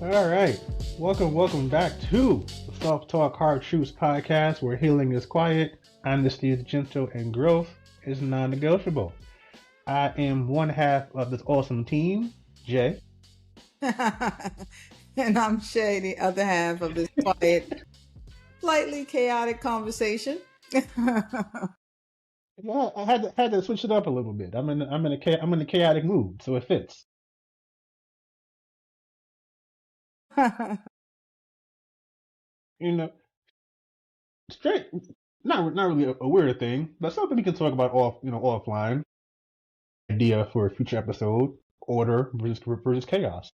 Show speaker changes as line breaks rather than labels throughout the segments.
All right. Welcome back to the Self Talk Hard Truths podcast where healing is quiet, honesty is gentle, and growth is non negotiable. I am one half of this awesome team, Jay.
And I'm Shay, the other half of this quiet, slightly chaotic conversation.
Yeah, I had to switch it up a little bit. I'm in a chaotic mood, so it fits. You know, straight, not really a weird thing, but something we can talk about offline. Idea for a future episode: order versus chaos.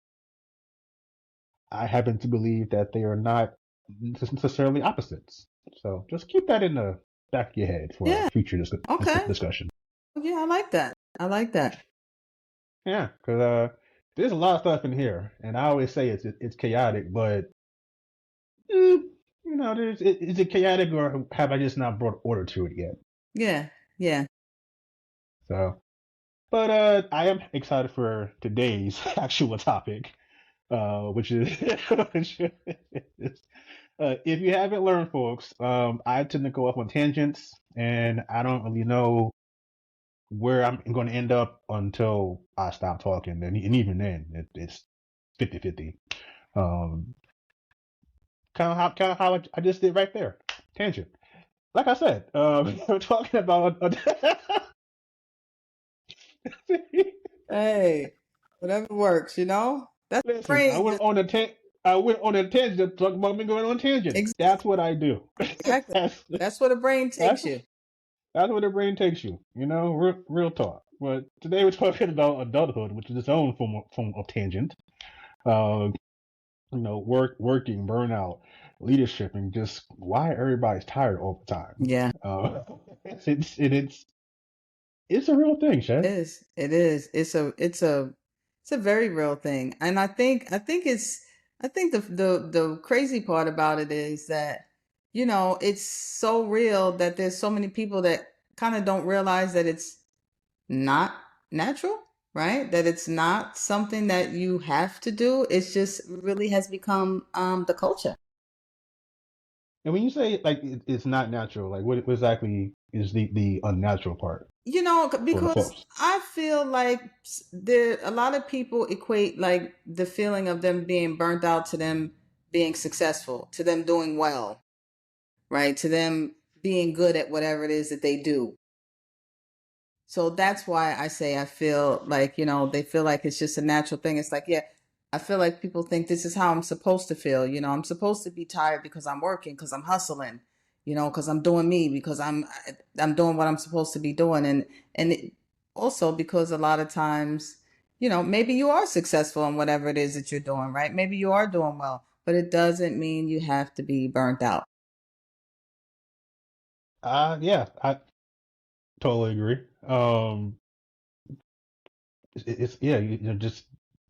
I happen to believe that they are not necessarily opposites. So just keep that in the back of your head for our
Yeah.
future
Okay.
discussion.
Yeah, I like that. I like that.
Yeah, because there's a lot of stuff in here, and I always say it's chaotic, but is it chaotic or have I just not brought order to it yet?
Yeah. Yeah.
So, but I am excited for today's actual topic, which is which is if you haven't learned, folks, I tend to go off on tangents, and I don't really know where I'm going to end up until I stop talking. And even then, it's 50-50. Um, kind of how I just did right there. Tangent. Like I said, we're talking about.
Hey, whatever works, That's
Listen,
brain.
I went on a tangent. Talk about me going on tangents. That's what I do.
Exactly.
that's
That's where the brain
that's
takes you.
that's where the brain takes you. Real talk. But today we're talking about adulthood, which is its own form of tangent. Uh, working, burnout, leadership, and just why everybody's tired all the time.
Yeah.
Uh, it's a real thing,
It
Shay.
is. It is. It's a very real thing. And I think the crazy part about it is that, it's so real that there's so many people that kind of don't realize that it's not natural, right? That it's not something that you have to do. It's just really has become the culture.
And when you say like it's not natural, like what exactly is the unnatural part for the
Because
folks?
I feel like there a lot of people equate like the feeling of them being burnt out to them being successful, to them doing well, right? To them being good at whatever it is that they do. So that's why I say I feel like, they feel like it's just a natural thing. It's like, yeah, I feel like people think this is how I'm supposed to feel. I'm supposed to be tired because I'm working, because I'm hustling, because I'm doing me, because I'm doing what I'm supposed to be doing. And also because a lot of times, maybe you are successful in whatever it is that you're doing, right? Maybe you are doing well, but it doesn't mean you have to be burnt out.
Yeah, I totally agree. It's yeah, just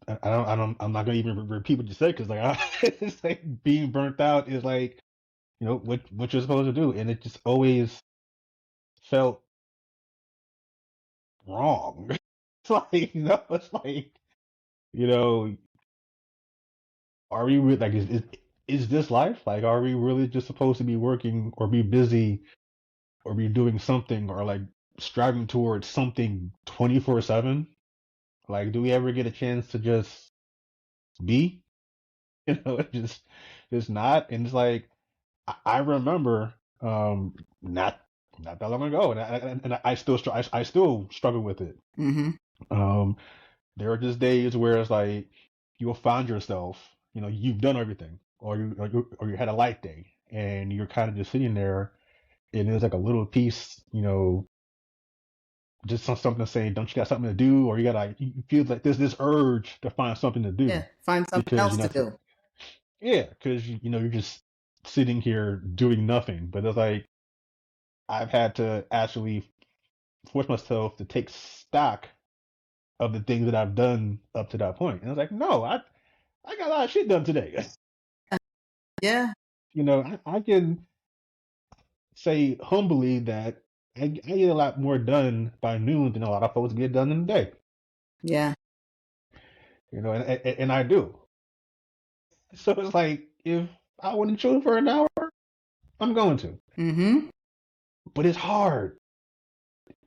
I'm not gonna even repeat what you said because it's like being burnt out is like what you're supposed to do, and it just always felt wrong. It's like it's like you know, are we like is this life? Like, are we really just supposed to be working or be busy or be doing something or like striving towards something 24/7? Like, do we ever get a chance to just be? Just not. And it's like I remember not that long ago, and I still struggle with it.
Mm-hmm.
Um, there are just days where it's like you'll find yourself, you've done everything, or you had a light day, and you're kind of just sitting there, and there's like a little piece, just something saying, "Don't you got something to do?" Or you feel like there's this urge to find something to do
Yeah. Find something
because
else to do.
yeah, because you're just sitting here doing nothing. But it's like I've had to actually force myself to take stock of the things that I've done up to that point. And I was like, no, I got a lot of shit done today.
Yeah.
I can say humbly that I get a lot more done by noon than a lot of folks get done in a day.
Yeah.
And I do. So it's like if I want to chill for an hour, I'm going to.
Mm-hmm.
But it's hard.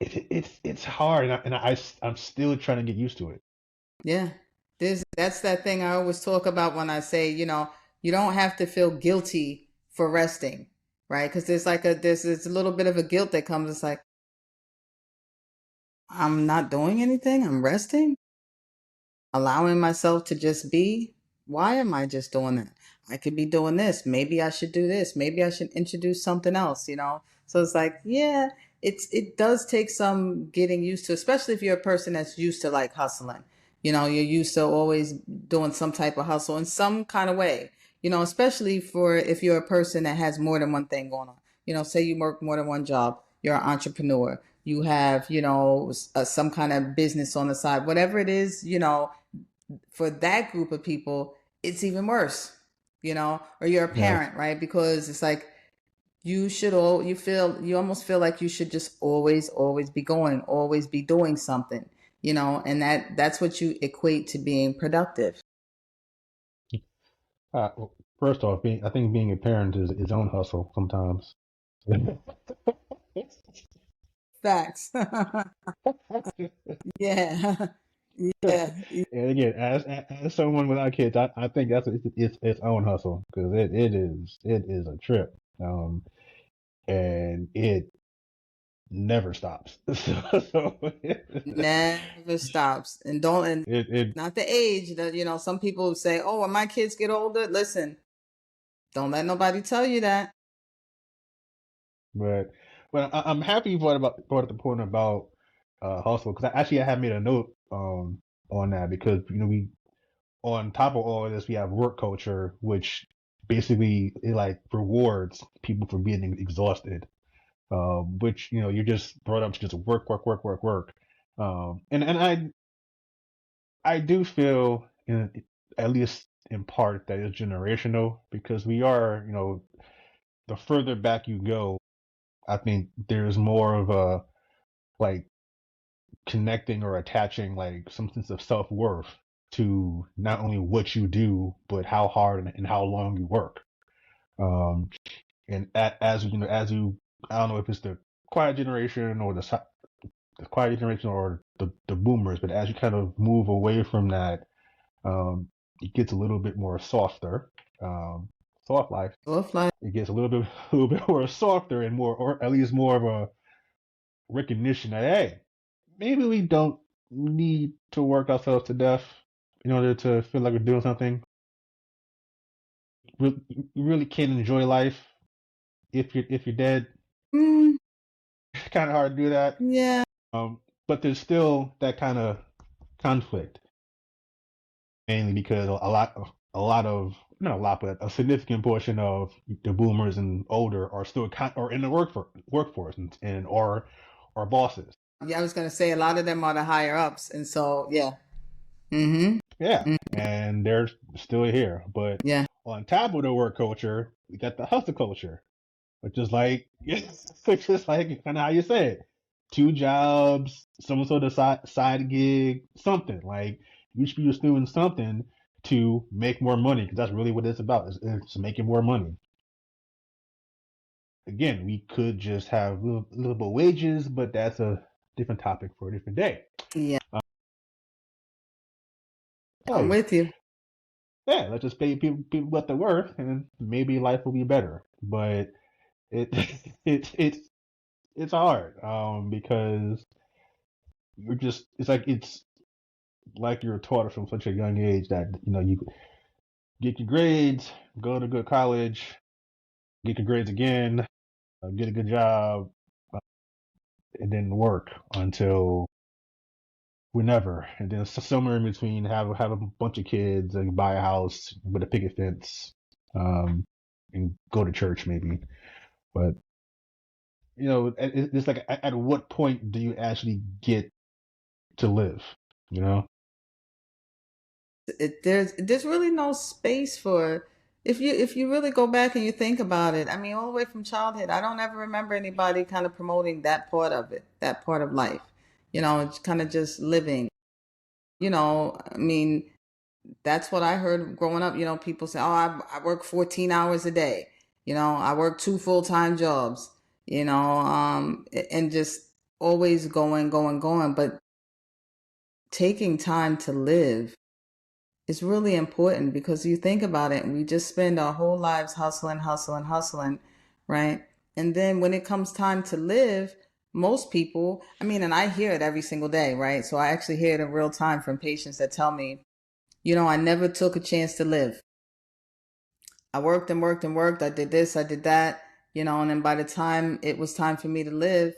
It's hard, I'm still trying to get used to it.
Yeah. That's that thing I always talk about when I say, you don't have to feel guilty for resting, right? Because there's a little bit of a guilt that comes. It's like, I'm not doing anything. I'm resting, allowing myself to just be. Why am I just doing that? I could be doing this. Maybe I should do this. Maybe I should introduce something else. So it's like, yeah, it does take some getting used to, especially if you're a person that's used to like hustling. You're used to always doing some type of hustle in some kind of way. Especially for if you're a person that has more than one thing going on. Say you work more than one job, you're an entrepreneur, you have, some kind of business on the side, whatever it is, for that group of people, it's even worse, or you're a
Yeah.
parent, right? Because it's like you almost feel like you should just always be going, always be doing something, and that's what you equate to being productive.
Well, first off, I think being a parent is its own hustle sometimes.
Facts. Yeah. Yeah.
And again, as someone without kids, I think its own hustle because it is a trip, and it never stops. So
Never stops. And
it
not the age that, some people say, oh, when my kids get older, listen, don't let nobody tell you that.
but I'm happy you brought up the point about hustle because I have made a note on that because we on top of all of this we have work culture which basically it like rewards people for being exhausted, which you're just brought up to just work, work, work, work, work. And I do feel at least in part that it's generational because we are the further back you go, I think there's more of a like connecting or attaching like some sense of self worth to not only what you do but how hard and how long you work. Um, and as you, I don't know if it's the quiet generation or the quiet generation or the boomers, but as you kind of move away from that, it gets a little bit more softer. Soft life.
Both like,
It gets a little bit more softer and more, or at least more of a recognition that hey, maybe we don't need to work ourselves to death in order to feel like we're doing something. You really can't enjoy life if you're dead.
mm,
Kind of hard to do that.
yeah.
But there's still that kind of conflict, mainly because a lot of not a lot, but a significant portion of the boomers and older are still or in the workforce and or bosses.
Yeah, I was gonna say a lot of them are the higher ups, and so yeah. Mm-hmm.
Yeah,
Mm,
and they're still here. But
yeah.
on top of the work culture, we got the hustle culture, which is like which is like kind of how you say it. Two jobs, some sort of side gig, something like you should be just doing something to make more money because that's really what it's about. It's making more money. Again, we could just have little bit wages, but that's a different topic for a different day.
Yeah. I'm
Hey,
with you.
yeah, let's just pay people what they're worth, and maybe life will be better. But it it's hard because it's like you're taught from such a young age that you get your grades, go to good college, get your grades again, get a good job, uh, and then work until whenever, and then somewhere in between have a bunch of kids and buy a house with a picket fence, um, and go to church maybe. But it's like at what point do you actually get to live? You know?
There's really no space for if you really go back and you think about it. I mean, all the way from childhood, I don't ever remember anybody kind of promoting that part of it, that part of life. It's kind of just living. I mean, That's what I heard growing up. People say, "Oh, I work 14 hours a day. I work two full-time jobs." And just always going, going, going. But taking time to live is really important, because you think about it, and we just spend our whole lives hustling, hustling, hustling, right? And then when it comes time to live, most people, I mean, and I hear it every single day, right? So I actually hear it in real time from patients that tell me, I never took a chance to live. I worked and worked and worked. I did this, I did that, and then by the time it was time for me to live,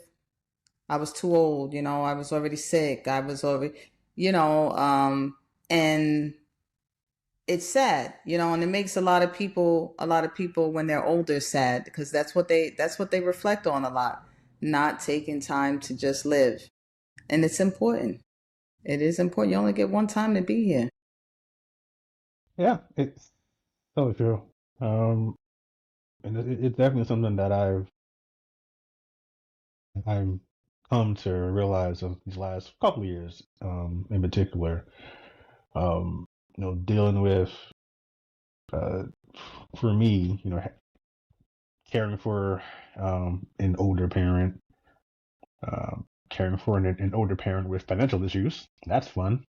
I was too old, I was already sick. I was already, and it's sad, and it makes a lot of people when they're older sad, because that's what they reflect on a lot, not taking time to just live. And it's important. It is important. You only get one time to be here.
Yeah, it's totally true. Um, and it's definitely something that I've come to realize of these last couple of years, in particular. Dealing with, uh, for me, caring for an older parent, caring for an older parent with financial issues. That's fun.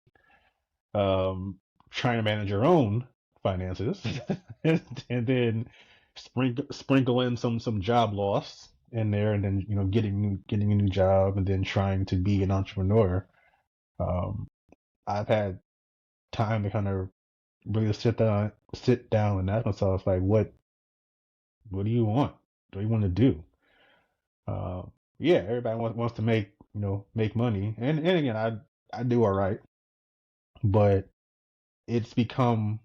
Um, Trying to manage your own finances, and then sprinkle in some job loss in there, and then getting a new job, and then trying to be an entrepreneur. Um, I've had time to kind of really sit down and ask myself, like, what do you want? What do you want to do? Uh, yeah, everybody wants to make money, and again, I do all right, but it's become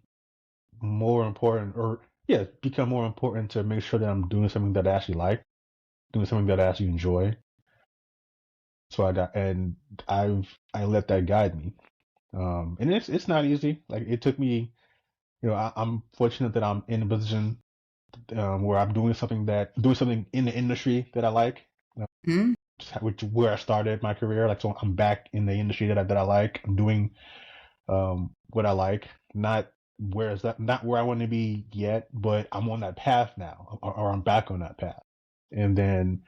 more important, or yeah, it's become more important to make sure that I'm doing something that I actually like, doing something that I actually enjoy. So I let that guide me, and it's not easy. Like, it took me, I'm fortunate that I'm in a position, where I'm doing something in the industry that I like,
Hmm.
which where I started my career. Like, so I'm back in the industry that I like. I'm doing what I like. Not where I want to be yet, but I'm on that path now, or I'm back on that path. And then,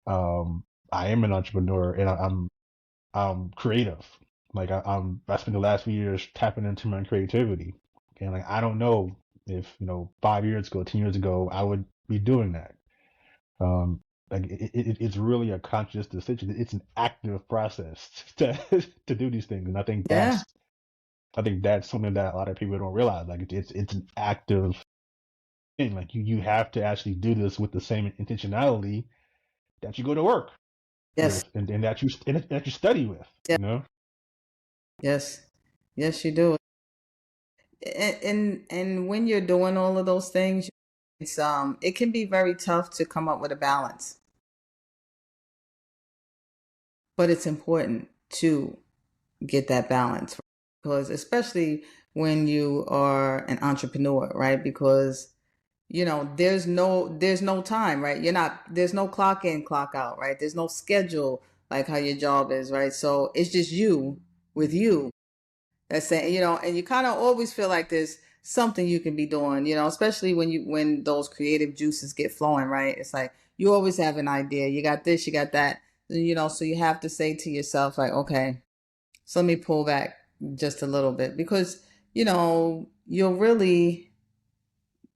I am an entrepreneur, and I'm creative. Like, I spent the last few years tapping into my creativity, and like, I don't know if 5 years ago, 10 years ago, I would be doing that. Um, like, it's really a conscious decision. It's an active process to to do these things, and
Yeah.
I think that's something that a lot of people don't realize. Like, it's an active thing. Like, you have to actually do this with the same intentionality that you go to work
Yes.
with, and that you study with.
Yeah.
You know?
Yes. Yes, you do. And when you're doing all of those things, it can be very tough to come up with a balance, but it's important to get that balance, because especially when you are an entrepreneur, right? Because there's no time, right? There's no clock in, clock out, right? There's no schedule like how your job is, right? So it's just you with you. That's saying, and you kind of always feel like there's something you can be doing, especially when those creative juices get flowing, right? It's like you always have an idea. You got this, you got that, so you have to say to yourself, like, okay, so let me pull back just a little bit, because you'll really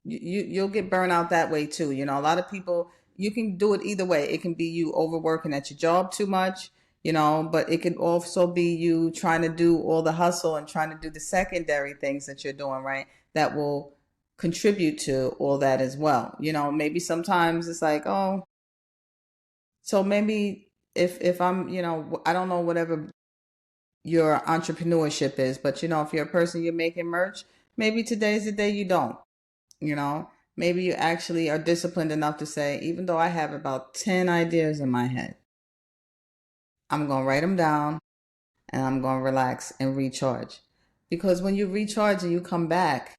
you'll get burned out that way too. A lot of people, you can do it either way. It can be you overworking at your job too much, but it can also be you trying to do all the hustle and trying to do the secondary things that you're doing, right? That will contribute to all that as well. Maybe sometimes it's like, oh, so maybe if I'm, I don't know whatever your entrepreneurship is, but if you're a person, you're making merch, maybe today's the day you don't. you know Maybe you actually are disciplined enough to say, even though I have about 10 ideas in my head, I'm going to write them down, and I'm going to relax and recharge. Because when you recharge and you come back,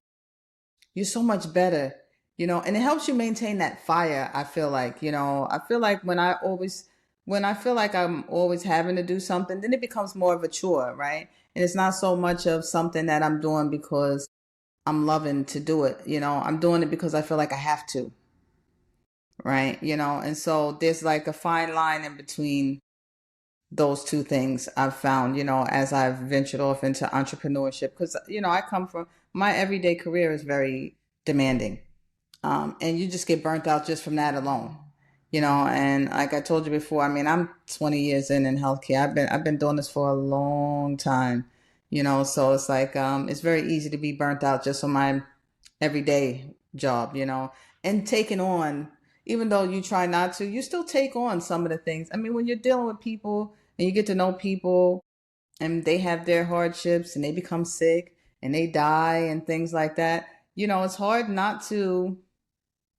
you're so much better, and it helps you maintain that fire. I feel like when I always when I feel like I'm always having to do something, then it becomes more of a chore, right? And it's not so much of something that I'm doing because I'm loving to do it. I'm doing it because I feel like I have to, right? And so there's like a fine line in between those two things I've found, as I've ventured off into entrepreneurship. Because, I come from my everyday career is very demanding. And you just get burnt out just from that alone. And like I told you before, I mean, I'm 20 years in healthcare. I've been doing this for a long time, so it's like it's very easy to be burnt out just on my everyday job, and taking on, even though you try not to, you still take on some of the things. I mean, when you're dealing with people and you get to know people and they have their hardships and they become sick and they die and things like that, it's hard not to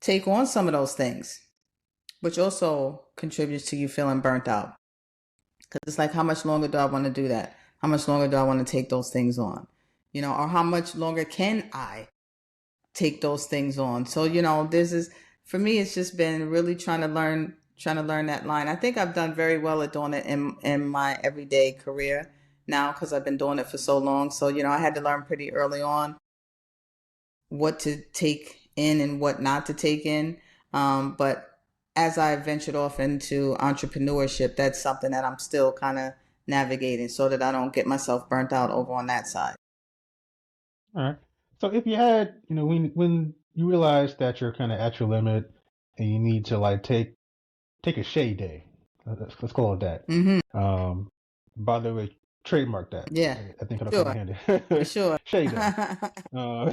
take on some of those things, which also contributes to you feeling burnt out. Because it's like, how much longer do I want to do that? How much longer do I want to take those things on? Or how much longer can I take those things on? So, this is, for me, it's just been really trying to learn that line. I think I've done very well at doing it in my everyday career now because I've been doing it for so long. So, I had to learn pretty early on what to take in and what not to take in. But as I ventured off into entrepreneurship, that's something that I'm still kind of navigating so that I don't get myself burnt out over on that side.
All right. So if you had, when you realize that you're kind of at your limit and you need to like take a shade day, let's call it that.
Mm-hmm.
By the way, trademark that.
Yeah,
I think it'll come
sure,
in
for
handy.
sure.
Shade day. Uh,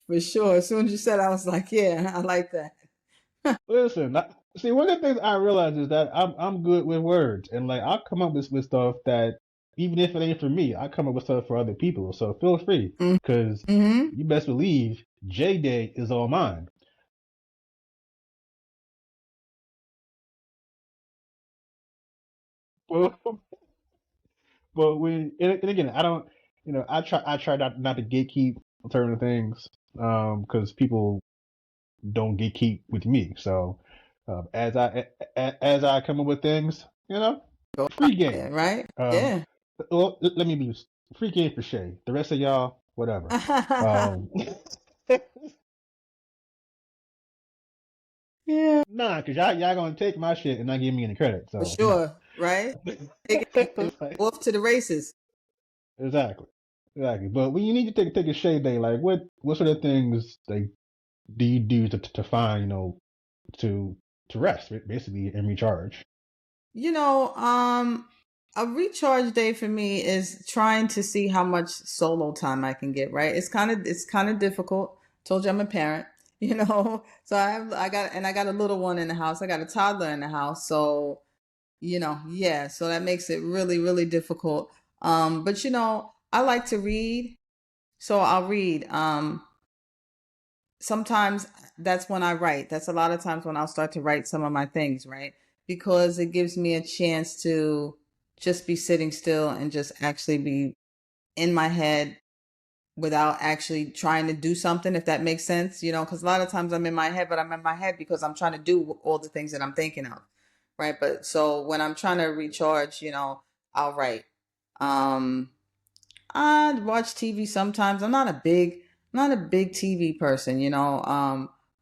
For sure. As soon as you said, I was like, yeah, I like that.
Listen, see, one of the things I realize is that I'm good with words, and like I'll come up with stuff that even if it ain't for me, I come up with stuff for other people. So feel free, because
Mm-hmm.
you best believe J Day is all mine. Well, but and again, I don't, I try not to gatekeep certain things, because people don't gatekeep with me. So, as I come up with things,
Go out
free game.
there, right?
Um,
Yeah.
well, let me be free game for Shay. The rest of y'all, whatever. Um,
Yeah,
nah, cause y'all gonna take my shit and not give me any credit.
for
So no.
sure, right? Take it
It's like,
off to the races.
exactly, exactly. But when you need to take a Shay day, like what sort of things like do you do to find to rest basically and recharge?
You know, a recharge day for me is trying to see how much solo time I can get, right? It's kind of difficult. Told you I'm a parent, So I got a little one in the house. I got a toddler in the house. So, yeah, so that makes it really, really difficult. But I like to read. So I'll read. Sometimes that's when I write. That's a lot of times when I'll start to write some of my things, right? Because it gives me a chance to just be sitting still and just actually be in my head without actually trying to do something, if that makes sense, because a lot of times I'm in my head, but I'm in my head because I'm trying to do all the things that I'm thinking of, right? But so when I'm trying to recharge, I'll write. Um, I watch TV sometimes. I'm not a big TV person,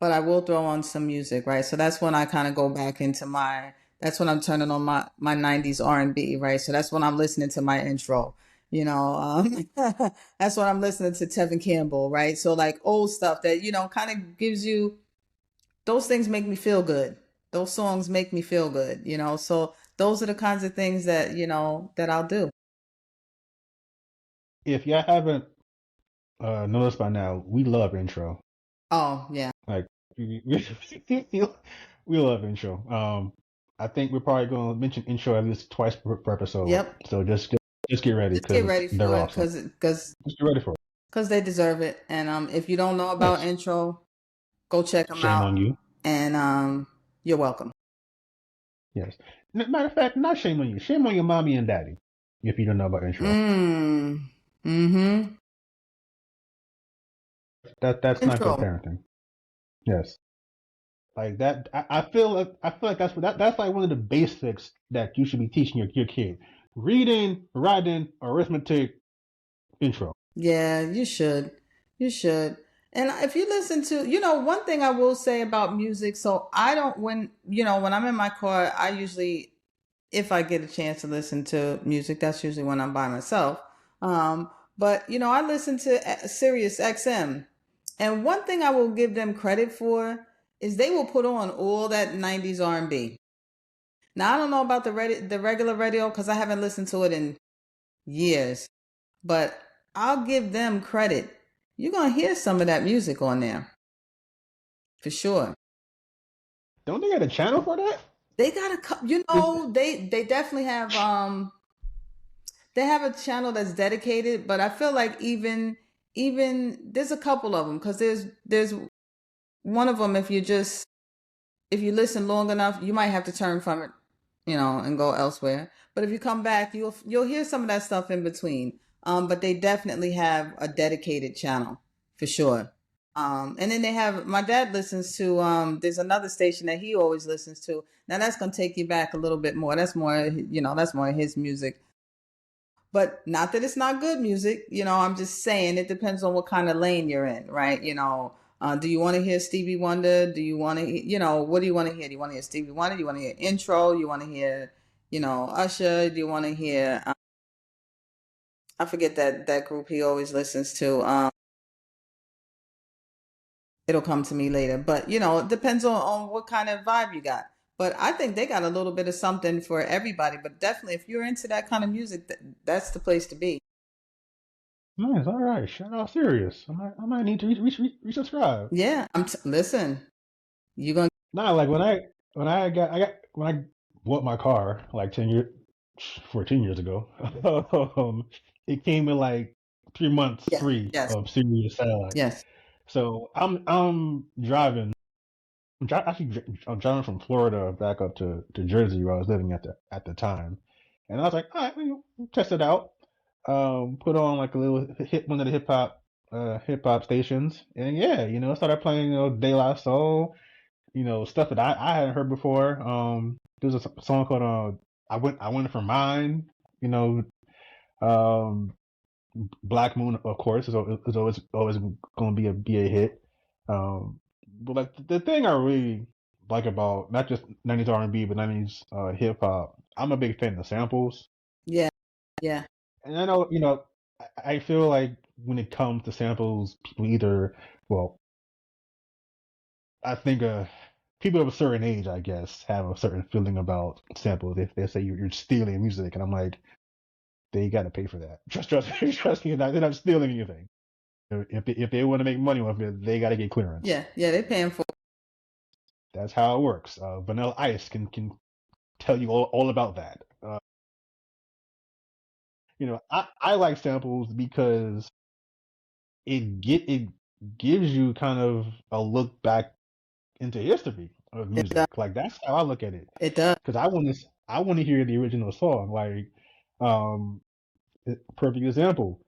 but I will throw on some music, right? So that's when I kind of go back into that's when I'm turning on my 90s R&B, right? So that's when I'm listening to my intro, that's when I'm listening to Tevin Campbell, right? So like old stuff that, kind of gives you, those things make me feel good. Those songs make me feel good, So those are the kinds of things that, that I'll do.
If y'all haven't noticed by now, we love intro.
Oh, yeah.
Like we love intro. I think we're probably going to mention intro at least twice per episode.
Yep.
So just get ready
Just get
because
ready
they're
for it
awesome.
because
Just get ready for it.
they deserve it. And if you don't know about
Yes.
intro, go check them
Shame
out.
on you.
And you're welcome.
Yes. Matter of fact, not shame on you. Shame on your mommy and daddy if you don't know about intro.
Mm-hmm.
That's not good
Intro.
parenting. Yes. Like that, I feel like that's like one of the basics that you should be teaching your kid. Reading, writing, arithmetic, intro.
Yeah, you should. You should. And if you listen to, one thing I will say about music, so I don't, when I'm in my car, I usually, if I get a chance to listen to music, that's usually when I'm by myself. Um, but, I listen to Sirius XM. And one thing I will give them credit for is they will put on all that 90s R&B. Now, I don't know about the regular radio because I haven't listened to it in years, but I'll give them credit. You're gonna hear some of that music on there for sure.
Don't they got a channel for that?
They got they definitely have they have a channel that's dedicated, but I feel like even there's a couple of them because there's one of them if you listen long enough, you might have to turn from it, and go elsewhere. But if you come back, you'll hear some of that stuff in between. But they definitely have a dedicated channel for sure. And then they have my dad listens to there's another station that he always listens to. Now that's gonna take you back a little bit more. That's more his music. But not that it's not good music, I'm just saying it depends on what kind of lane you're in, right? Do you want to hear Stevie Wonder? Do you want to, what do you want to hear? Do you want to hear Stevie Wonder? Do you want to hear intro? You want to hear, Usher? Do you want to hear, I forget that group he always listens to. It'll come to me later. But, it depends on what kind of vibe you got. But I think they got a little bit of something for everybody. But definitely, if you're into that kind of music, that's the place to be.
Nice. All right. Shout out Sirius. I might need to resubscribe.
Yeah, listen. You're gonna
Nah, like when I bought my car like 14 years ago, it came in like 3 months
yeah,
free
yes,
of Sirius satellite.
yes.
So I'm driving. I'm driving from Florida back up to Jersey where I was living at the time, and I was like, all right, test it out. Put on like a little one of the hip hop stations, and yeah, I started playing De La Soul, stuff that I hadn't heard before. There's a song called I went for mine, you know, um, Black Moon, of course, is always going to be a hit. But like the thing I really like about not just 90s R&B but 90s hip hop, I'm a big fan of samples,
Yeah, yeah,
and I know I feel like when it comes to samples, people either well, I think people of a certain age, I guess, have a certain feeling about samples. If they say you're stealing music, and I'm like, they got to pay for that. Trust me, they're not stealing anything. If they want to make money off it, they got to get clearance.
yeah, yeah. They're paying for.
That's how it works. Vanilla Ice can tell you all about that. I like samples because it gives you kind of a look back into history of
It does.
music. Like that's how I look at it.
It does.
Because I want to hear the original song. Like, um, perfect example.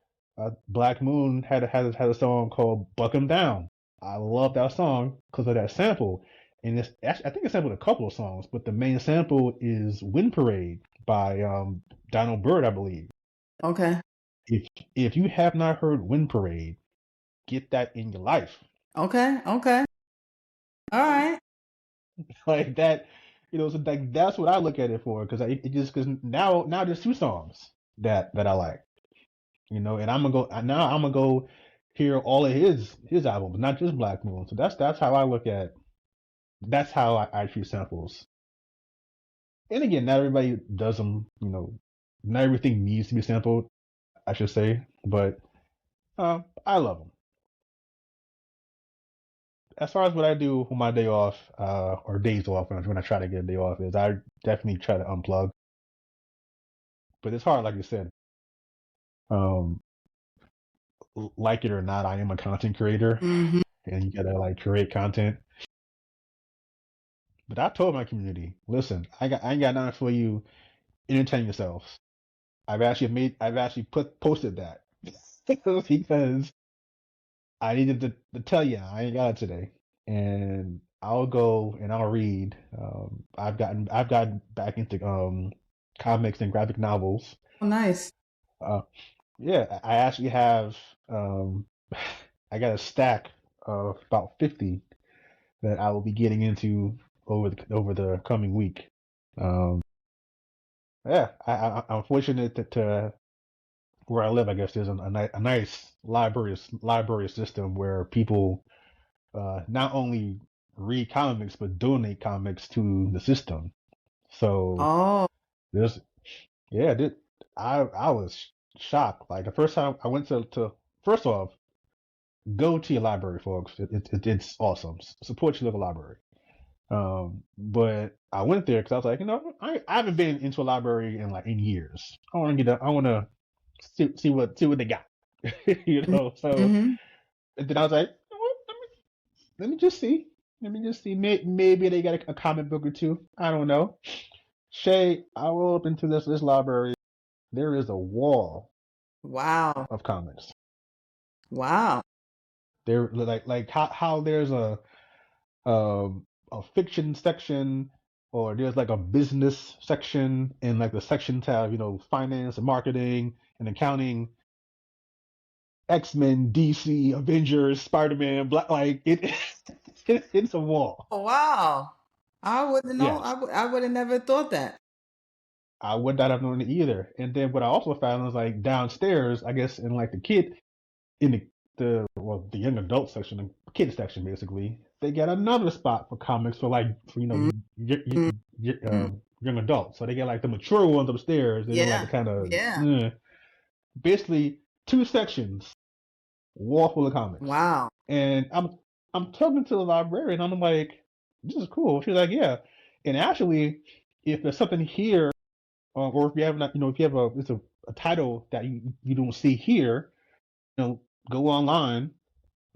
Black Moon had a song called "Buck 'Em Down." I love that song because of that sample, and it's actually, I think it sampled a couple of songs, but the main sample is "Wind Parade" by Donald Byrd, I believe.
Okay.
If you have not heard "Wind Parade," get that in your life.
Okay. Okay. All right.
Like that, so like that's what I look at it for, because because now there's two songs that I like, and I'm gonna go hear all of his albums, not just Black Moon. So that's how I look at that's how I treat samples. And again, not everybody does them, not everything needs to be sampled, I should say, but I love them. As far as what I do on my day off, or days off when I try to get a day off, is I definitely try to unplug, but it's hard, like you said. Um, like it or not, I am a content creator,
Mm-hmm.
and you gotta like create content. But I told my community, listen, I ain't got nothing for you. Entertain yourselves. I've actually posted that because I needed to tell you I ain't got it today, and I'll go and I'll read. I've gotten back into comics and graphic novels.
Oh, nice.
Uh, yeah, I actually have um, I got a stack of about 50 that I will be getting into over the coming week. Um, yeah, I'm fortunate to where I live. I guess there's a nice library system where people not only read comics but donate comics to the system. So
Oh,
there's yeah, I was shocked. Like the first time I went to first off, go to your library, folks. It's awesome. Support your local library. But I went there because I was like, I haven't been into a library in years. I want to I want to see what they got, So
mm-hmm.
and then I was like, let me just see. Let me just see. Maybe they got a comic book or two. I don't know. Shay, I will up into this library. There is a wall
Wow.
of comics.
Wow.
There, like how there's a fiction section, or there's like a business section, and like the sections have finance and marketing and accounting, X-Men, DC, Avengers, Spider-Man, Black, like it's a wall.
Oh, wow. I wouldn't know.
Yes,
I would have never thought that.
I would not have known it either. And then what I also found was like downstairs, I guess in like the kid in the young adult section, the kids section basically, they got another spot for comics for
Mm-hmm.
young adults. So they get like the mature ones upstairs, and then like the
Yeah.
kind of
Yeah.
basically two sections, wall full of comics.
Wow.
And I'm talking to the librarian, and I'm like, this is cool. She's like, yeah. And actually, if there's something here, or if you have not, if you have a title that you don't see here, go online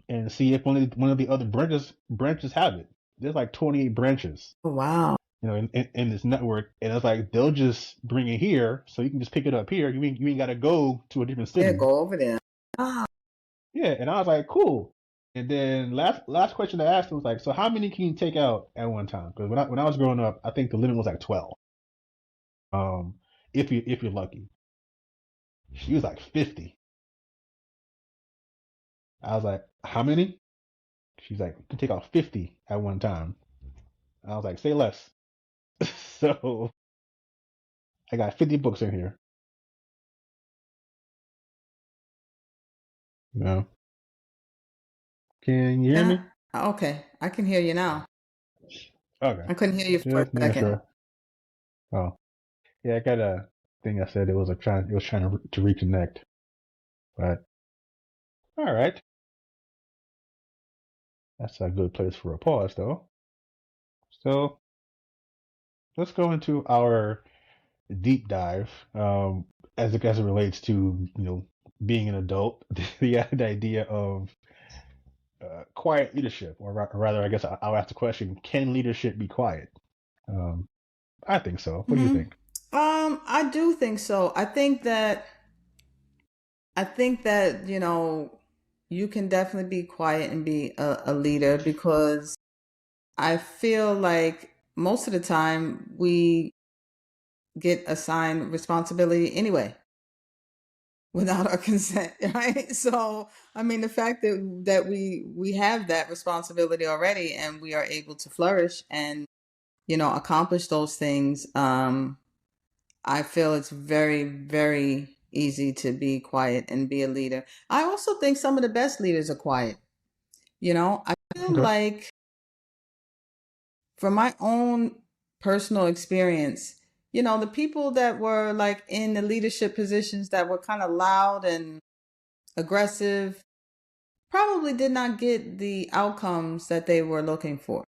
and see if one of the other branches have it. There's like 28 branches,
Oh, wow.
in this network, and it's like they'll just bring it here, so you can just pick it up here. You ain't got to go to a different
Yeah,
city.
go over there. Ah,
Yeah, and I was like, cool. And then last question I asked was like, so how many can you take out at one time? Because when I was growing up, I think the limit was like 12. Um, if you're lucky. She was like 50. I was like, how many? She's like, you can take out 50 at one time. I was like, say less. So I got 50 books in here. No. Can you hear
yeah.
me?
Okay. I can hear you now.
Okay.
I couldn't hear you for a
Just making
second.
sure. Oh. Yeah, I got a thing I said it was trying to reconnect. But all right. That's a good place for a pause though. So let's go into our deep dive. As it relates to, being an adult, the idea of quiet leadership, or rather, I guess I'll ask the question: can leadership be quiet? Um, I think so. What do you
Hmm.
think?
I do think so. I think that, you can definitely be quiet and be a leader, because I feel like most of the time we get assigned responsibility anyway without our consent, right? So, I mean, the fact that we have that responsibility already, and we are able to flourish and, accomplish those things, I feel it's very, very easy to be quiet and be a leader. I also think some of the best leaders are quiet. I feel
Okay.
like, from my own personal experience, the people that were like in the leadership positions that were kind of loud and aggressive probably did not get the outcomes that they were looking for.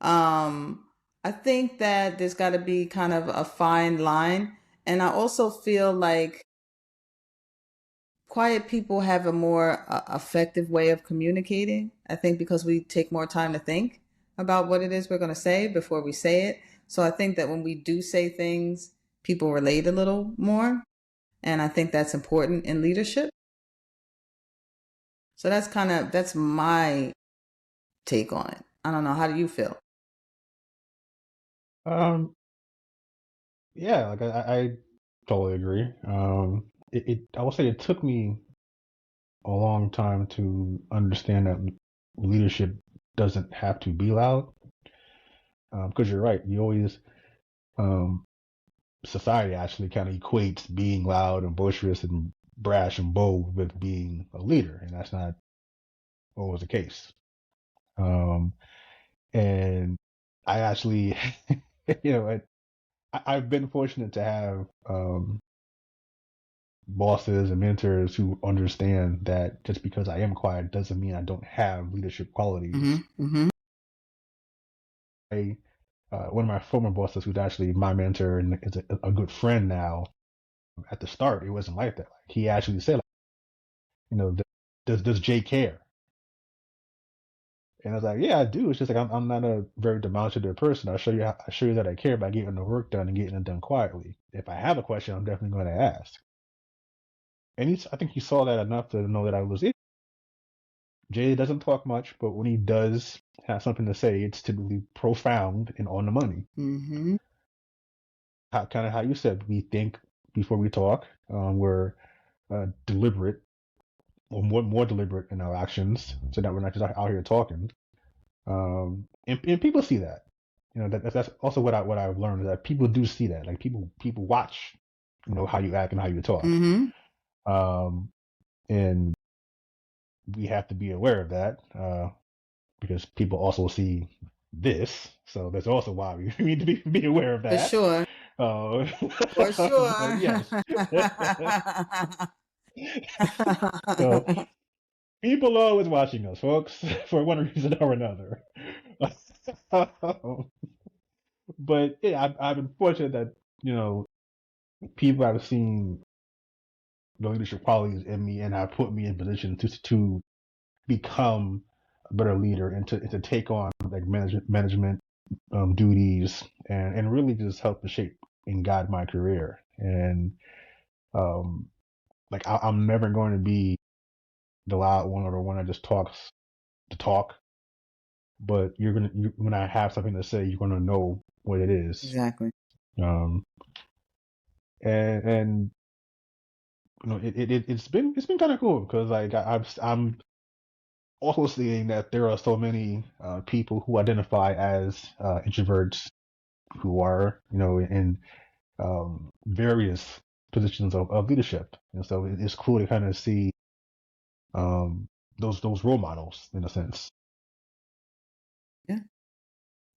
Um, I think that there's got to be kind of a fine line. And I also feel like quiet people have a more effective way of communicating. I think because we take more time to think about what it is we're going to say before we say it. So I think that when we do say things, people relate a little more. And I think that's important in leadership. So that's my take on it. I don't know. How do you feel?
Um, yeah, like I totally agree. I will say it took me a long time to understand that leadership doesn't have to be loud. Because you're right, you always um, society actually kind of equates being loud and boisterous and brash and bold with being a leader, and that's not always the case. Um, and I actually, you know, I've been fortunate to have bosses and mentors who understand that just because I am quiet doesn't mean I don't have leadership qualities.
Mm-hmm. Mm-hmm.
One of my former bosses, who's actually my mentor and is a good friend now, at the start, it wasn't like that. Like, he actually said, like, you know, does Jay care? And I was like, yeah, I do. It's just like I'm not a very demonstrative person. I show you that I care by getting the work done and getting it done quietly. If I have a question, I'm definitely going to ask. And I think he saw that enough to know that I was it. Jay doesn't talk much, but when he does have something to say, it's typically profound and on the money.
Mm-hmm.
Kind of how you said, we think before we talk. We're deliberate, or more deliberate in our actions, so that we're not just out here talking. And people see that. You know, that's also what I've learned, is that people do see that. Like, people watch, you know, how you act and how you talk.
Mm-hmm.
Um, and we have to be aware of that, because people also see this. So that's also why we need to be aware of
For
that.
sure.
Uh,
For
but
sure.
yes. So people are always watching us, folks, for one reason or another. But yeah, I've been fortunate that, you know, people have seen the leadership qualities in me and have put me in position to become a better leader and to take on like management duties, and really just help to shape and guide my career. And um, like I'm never going to be the loud one or the one that just talks to talk, but when I have something to say, you're gonna know what it is.
Exactly.
Um, and you know, it's been kind of cool, because like I'm also seeing that there are so many people who identify as introverts, who are, you know, in various positions of leadership, and so it's cool to kind of see um, those role models in a sense.
Yeah.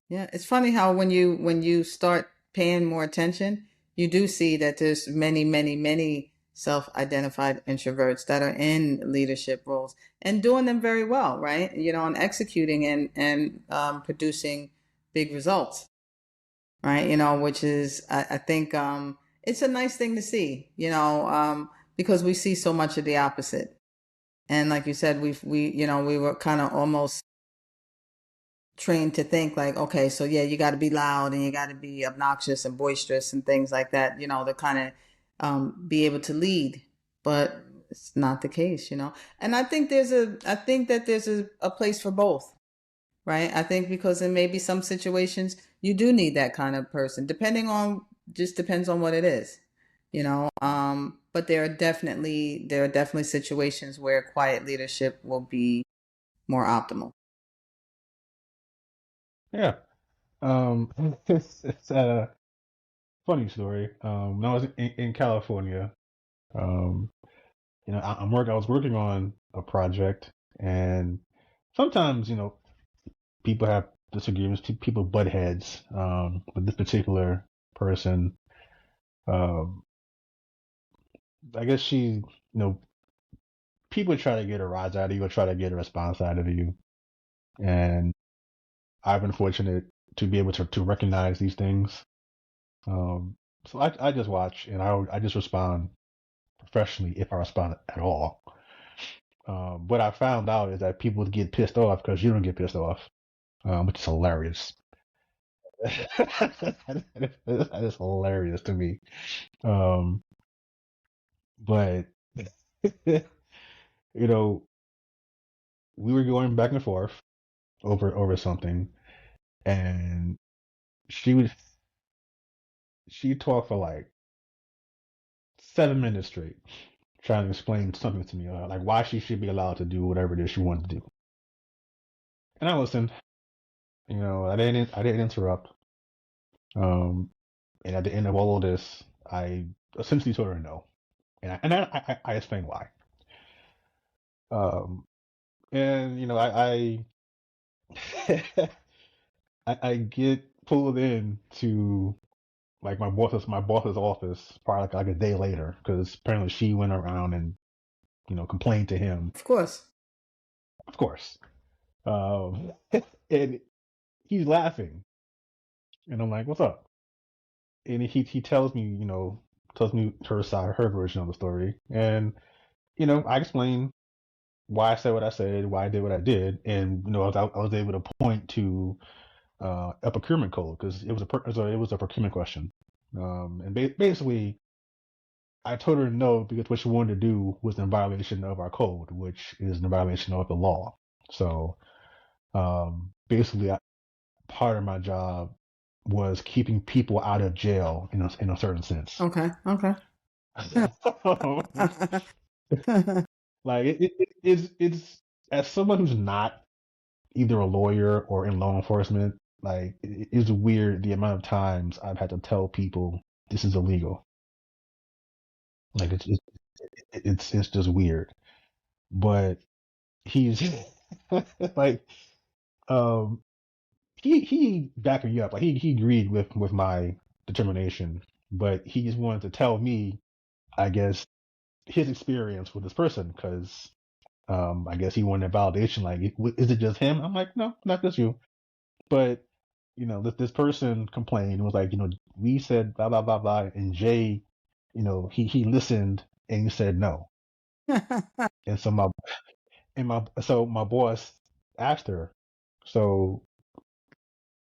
Yeah. It's funny how when you start paying more attention, you do see that there's many, many, many self-identified introverts that are in leadership roles and doing them very well, right? You know, and executing and producing big results, right? You know, which is I think it's a nice thing to see, you know, because we see so much of the opposite. And like you said, we you know, we were kind of almost trained to think like, okay, so yeah, you got to be loud and you got to be obnoxious and boisterous and things like that, you know, to kind of be able to lead. But it's not the case, you know. And I think that there's a place for both, right? I think because in maybe some situations you do need that kind of person, depending on, just depends on what it is, you know. But there are definitely situations where quiet leadership will be more optimal.
Yeah. It's a funny story. When I was in California, um, you know, I was working on a project, and sometimes, you know, people have disagreements, people butt heads. But this particular person, um, I guess you know, people try to get a rise out of you or try to get a response out of you. And I've been fortunate to be able to recognize these things. Um, so I just watch, and I just respond professionally if I respond at all. What I found out is that people get pissed off because you don't get pissed off, which is hilarious. That is hilarious to me. Um, but you know, we were going back and forth, over something, and she was she talked for like 7 minutes straight, trying to explain something to me, like why she should be allowed to do whatever it is she wanted to do. And I listened. I didn't interrupt. Um, and at the end of all of this, I essentially told her no, and I explained why. Um, and I I get pulled in to like my boss's office probably like a day later because apparently she went around and complained to him,
Of course.
of course. Um, and he's laughing, and I'm like, "What's up?" And he tells me her version of the story, and I explain why I said what I said, why I did what I did, and I was able to point to a procurement code because it was a procurement question, and basically I told her no because what she wanted to do was in violation of our code, which is in violation of the law. So basically, part of my job was keeping people out of jail in a certain sense.
Okay. Okay.
Like it's as someone who's not either a lawyer or in law enforcement, like it is weird the amount of times I've had to tell people this is illegal. Like it's just weird. But he's like um he backed me up. Like he agreed with my determination, but he just wanted to tell me, I guess, his experience with this person because I guess he wanted validation. Like, is it just him? I'm like, no, not just you. But this person complained and was like, we said blah blah blah blah, and Jay, he listened and he said no. And so my boss asked her, so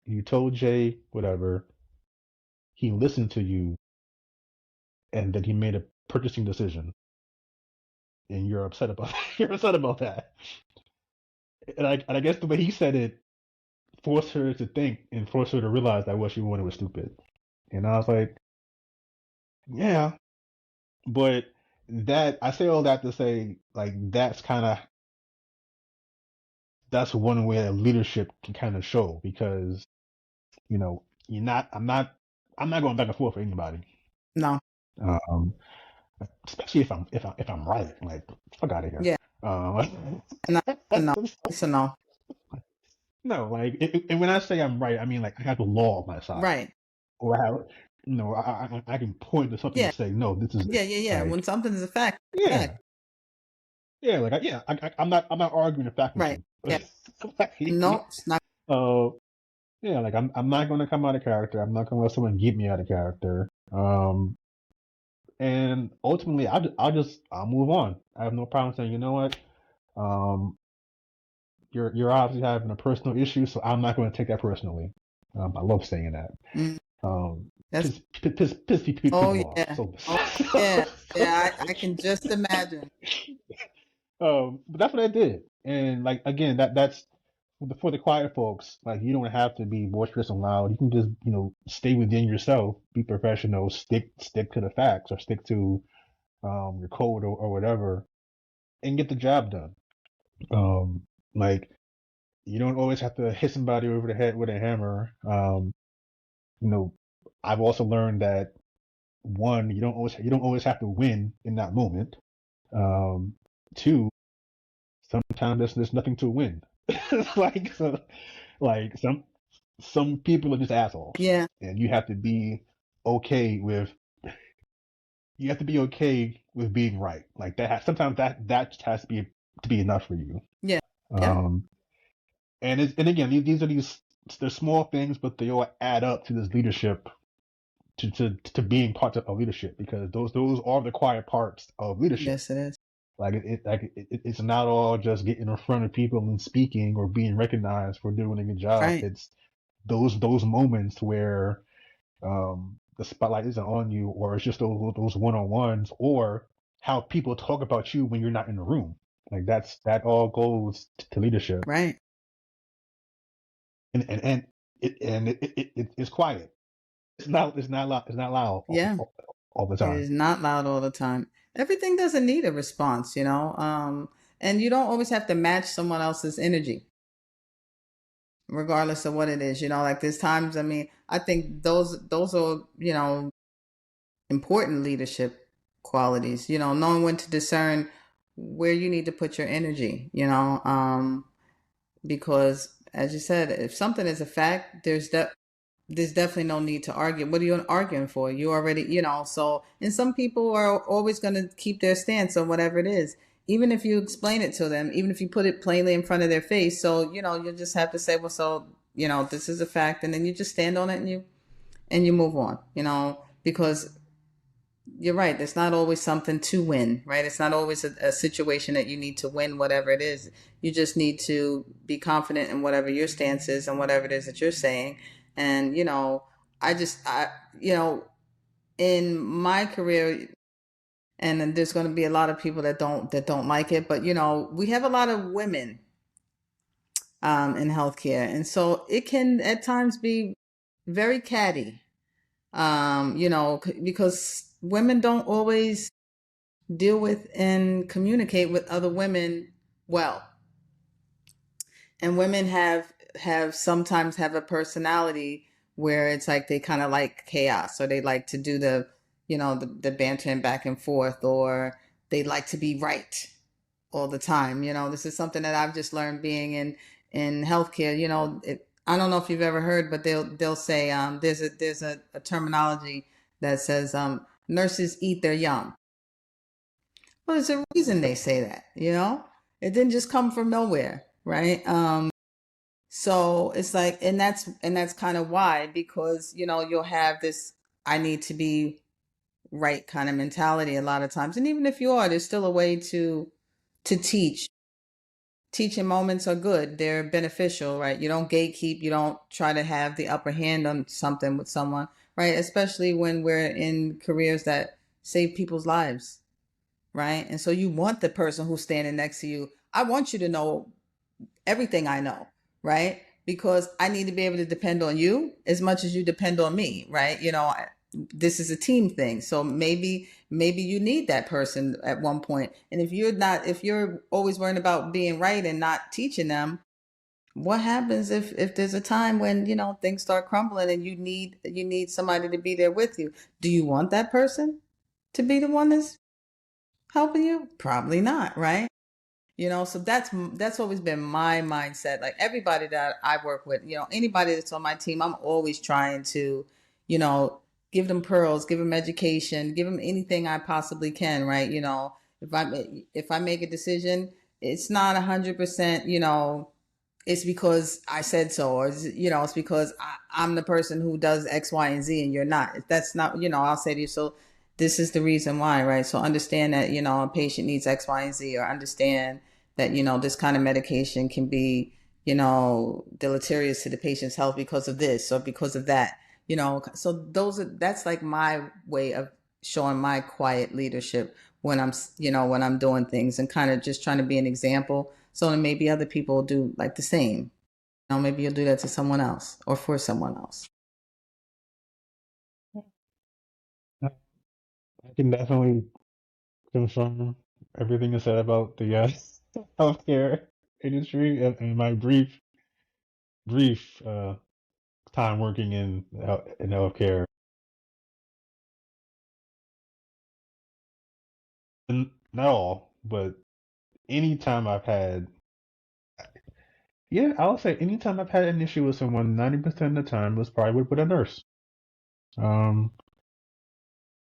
you told Jay whatever, he listened to you, and then he made a purchasing decision, and you're upset about you're upset about that. And I guess the way he said it forced her to think and forced her to realize that what she wanted was stupid. And I was like, yeah, but that I say all that to say, like, that's one way that leadership can kind of show because you're not I'm not going back and forth with anybody.
No.
Um, especially if I'm right, like fuck out of here.
Yeah. No. No. It's a no.
No, like and when I say I'm right, I mean like I have the law on my side,
Right.
or I have, I can point to something
Yeah.
to say no, this is
Yeah.
it.
Yeah. Yeah. When
Like
something is a fact, it's a
yeah,
fact.
yeah, like I'm not arguing the fact with
Right.
you.
Yeah.
Like,
No, it's not.
uh, yeah, like I'm not going to come out of character. I'm not going to let someone get me out of character. And ultimately, I'll move on. I have no problem saying, you know what, um, you're obviously having a personal issue, so I'm not going to take that personally. I love saying that.
Mm, that's.
Piss
Oh
people off.
yeah.
So,
Oh yeah. Yeah. I can just imagine.
but that's what I did. And like again, that's for the quiet folks. Like you don't have to be boisterous and loud. You can just stay within yourself, be professional, stick to the facts, or stick to your code or whatever, and get the job done. Like you don't always have to hit somebody over the head with a hammer. You know, I've also learned that one, you don't always have to win in that moment. Um, Two, sometimes there's nothing to win. like so, like some people are just assholes,
Yeah.
and okay with you have to be okay with being right. Like that. Sometimes that just has to be enough for you.
Yeah. Yep.
Um, and again, these are they're small things, but they all add up to this leadership to being part of leadership because those are the quiet parts of leadership.
Yes, it is.
Like it's not all just getting in front of people and speaking or being recognized for doing a good job.
Right.
It's those moments where the spotlight isn't on you, or it's just those one on ones, or how people talk about you when you're not in the room. Like that all goes to leadership.
Right.
It's quiet. It's not loud. It's not loud
Yeah,
all the
it
time.
is not loud all the time. Everything doesn't need a response, and you don't always have to match someone else's energy, regardless of what it is. Like there's times. I mean, I think those are important leadership qualities. Knowing when to discern where you need to put your energy. Because as you said, if something is a fact, there's definitely no need to argue. What are you arguing for? You already, so, and some people are always going to keep their stance on whatever it is, even if you explain it to them, even if you put it plainly in front of their face. So, you just have to say, well, so, this is a fact. And then you just stand on it and you move on, because you're right. There's not always something to win, right? It's not always a situation that you need to win, whatever it is. You just need to be confident in whatever your stance is and whatever it is that you're saying. And, you know, in my career, and then there's going to be a lot of people that don't like it, but we have a lot of women in healthcare, and so it can at times be very catty, because women don't always deal with and communicate with other women well, and women have sometimes have a personality where it's like they kind of like chaos, or they like to do the bantering back and forth, or they like to be right all the time. This is something that I've just learned being in healthcare. I don't know if you've ever heard, but they'll say, there's a terminology that says, nurses eat their young. Well, there's a reason they say that. It didn't just come from nowhere, right? So it's like, and that's kind of why, because you'll have this I need to be right kind of mentality a lot of times. And even if you are, there's still a way to teach. Teaching moments are good. They're beneficial, right? You don't gatekeep, you don't try to have the upper hand on something with someone, right? Especially when we're in careers that save people's lives, right? And so you want the person who's standing next to you. I want you to know everything I know, right? Because I need to be able to depend on you as much as you depend on me, right? This is a team thing. So maybe you need that person at one point. And if you're always worrying about being right and not teaching them, what happens if there's a time when, things start crumbling and you need somebody to be there with you? Do you want that person to be the one that's helping you? Probably not, right? So that's always been my mindset. Like everybody that I work with, anybody that's on my team, I'm always trying to, you know give them pearls, give them education, give them anything I possibly can, right? If I make a decision, it's not 100%, it's because I said so, or it's because I'm the person who does X, Y, and Z, and you're not. If that's not, I'll say to you, so this is the reason why, right? So understand that a patient needs X, Y, and Z, or understand that this kind of medication can be deleterious to the patient's health because of this or because of that. So that's like my way of showing my quiet leadership when I'm doing things, and kind of just trying to be an example, so that maybe other people do like the same. Maybe you'll do that to someone else or for someone else.
I can definitely confirm everything you said about the healthcare industry and my brief time working in healthcare. And not all, but anytime I've had, yeah, I'll say anytime I've had an issue with someone, 90% of the time was probably with a nurse. Um,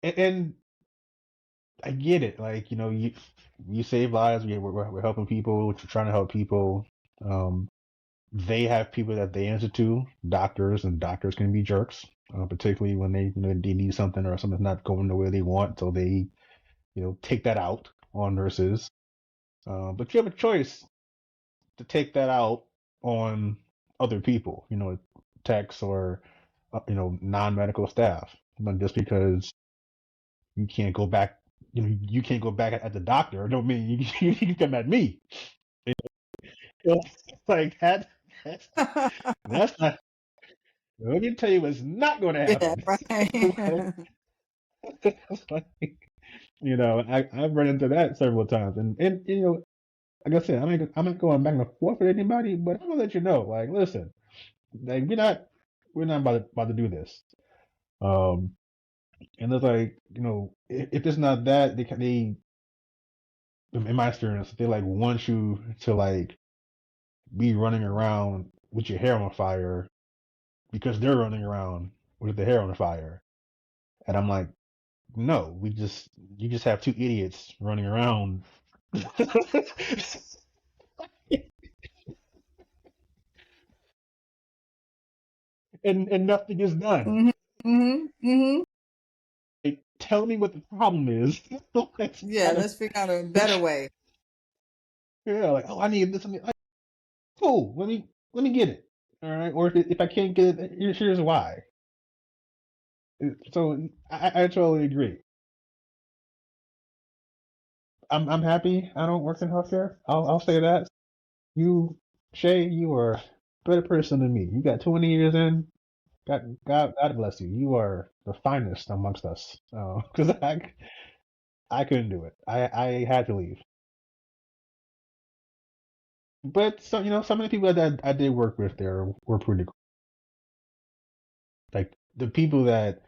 and I get it. Like, you save lives. We're helping people. We're trying to help people. Um, they have people that they answer to, doctors, and doctors can be jerks, particularly when they need something or something's not going the way they want. So they, take that out on nurses. But you have a choice to take that out on other people, techs or, non-medical staff. But just because you can't go back, you can't go back at the doctor, don't mean you can come at me. Like that. That's not. Let me tell you what's not going to
Yeah,
happen. Like,
right.
it's like, I've run into that several times, and like I said, I'm not going back and forth with anybody, but I'm gonna let you know, like, listen, like we're not about to do this. Um, and it's like, if it's not that, in my experience, they like want you to like be running around with your hair on fire because they're running around with the hair on fire, and I'm like, no, you just have two idiots running around, and nothing is done.
Hmm. Hmm. Hmm.
Like, tell me what the problem is. Let's
Yeah,
try to,
let's figure out a better way.
yeah, like, oh, I need this. Like, cool. Let me get it. All right. Or if I can't get it, here's why. So I totally agree. I'm happy I don't work in healthcare. I'll say that. You, Shay, you are a better person than me. You got 20 years in. God bless you. You are the finest amongst us. Because I couldn't do it. I had to leave. But some of the people that I did work with there were pretty cool. Like the people that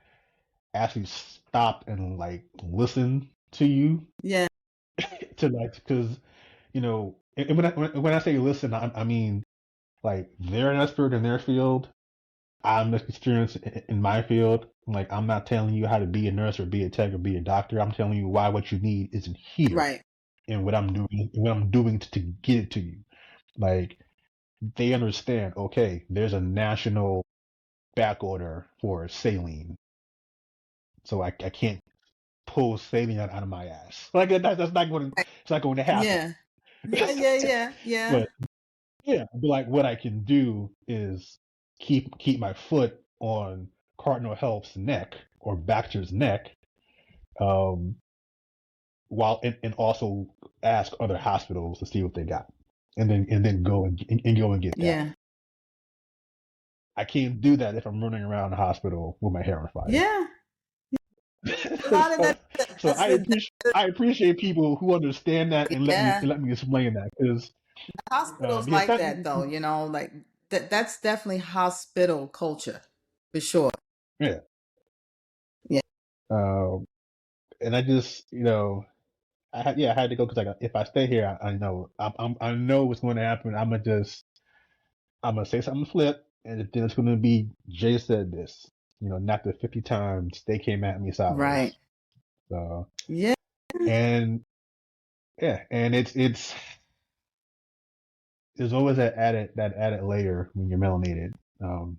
actually stop and like listen to you
Yeah,
to like because and when I say listen, I mean like they're an expert in their field. I'm experienced in my field. Like I'm not telling you how to be a nurse or be a tech or be a doctor. I'm telling you why what you need isn't here
right.
and what I'm doing to get it to you. Like they understand. Okay, there's a national back order for saline, so I can't pull saline out of my ass. Like that's not going to
Right.
it's not going to happen.
Yeah. Yeah, yeah, yeah, yeah.
But yeah, but like what I can do is keep my foot on Cardinal Health's neck or Baxter's neck, um, while and also ask other hospitals to see what they got, and then go and get that.
Yeah.
I can't do that if I'm running around the hospital with my hair on fire.
Yeah. A lot of
so,
that
so
that's
I appreciate people who understand that and let me
yeah.
let me explain that
Hospitals
because
like that though, like that's definitely hospital culture for sure.
yeah.
Yeah.
Um, and I just I had to go because like if I stay here, I know I know what's going to happen. I'm gonna say something flip, and then it's gonna be Jay said this, not the 50 times they came at me
Right.
sideways. So
Yeah.
and yeah, and it's there's always that added layer when you're melanated. So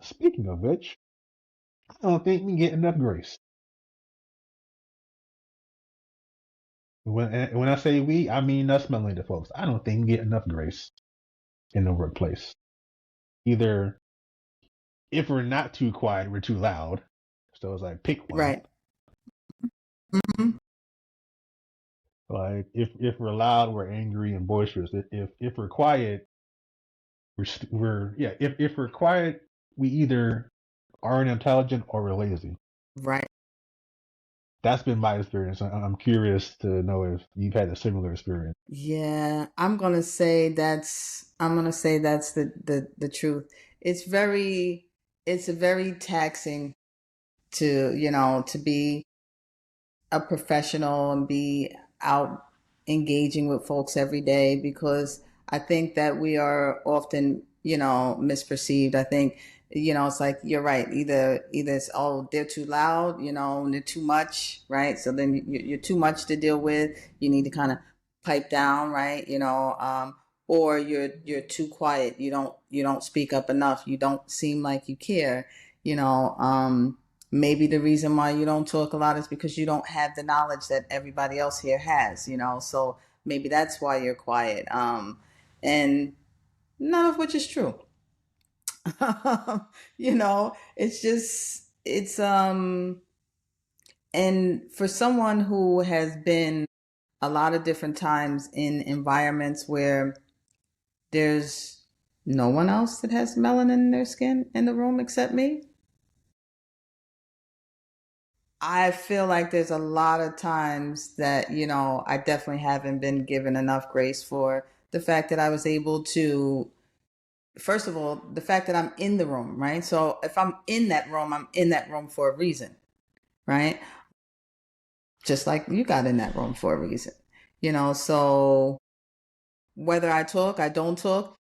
speaking of which, I don't think we get enough grace. When I say we, I mean us melanated folks. I don't think we get enough grace in the workplace. Either if we're not too quiet, we're too loud. So it's like pick one.
Right. Hmm.
Like if we're loud, we're angry and boisterous. If we're quiet, we're yeah. If we're quiet, we either aren't intelligent or we're lazy.
Right.
That's been my experience. I'm curious to know if you've had a similar experience.
Yeah, I'm gonna say that's the truth. It's very it's a very taxing to be a professional and be out engaging with folks every day because I think that we are often, misperceived. I think, it's like you're right. Either it's they're too loud, and they're too much, right? So then you're too much to deal with. You need to kind of pipe down, right? Or you're too quiet. You don't speak up enough. You don't seem like you care. You know, maybe the reason why you don't talk a lot is because you don't have the knowledge that everybody else here has, so maybe that's why you're quiet, and none of which is true. It's just and for someone who has been a lot of different times in environments where there's no one else that has melanin in their skin in the room except me. I feel like there's a lot of times that, I definitely haven't been given enough grace for the fact that I was able to, first of all, the fact that I'm in the room, right? So if I'm in that room, I'm in that room for a reason, right? Just like you got in that room for a reason, so whether I talk, I don't talk,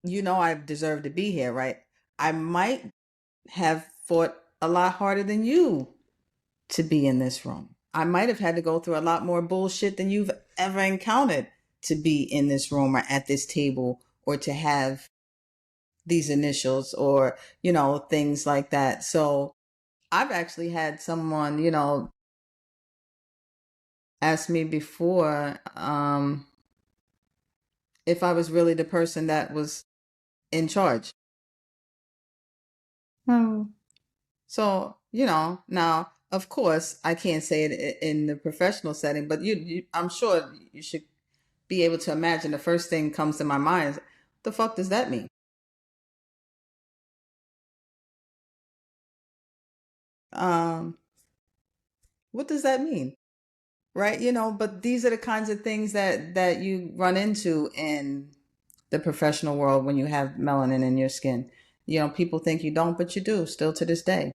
I deserve to be here, right? I might have fought a lot harder than you to be in this room. I might have had to go through a lot more bullshit than you've ever encountered to be in this room or at this table or to have these initials or, things like that. So I've actually had someone, ask me before if I was really the person that was in charge. Oh. So, now, of course, I can't say it in the professional setting, but I'm sure you should be able to imagine the first thing comes to my mind is, what the fuck does that mean? Um, what does that mean? Right? But these are the kinds of things that you run into in the professional world when you have melanin in your skin. People think you don't, but you do, still to this day.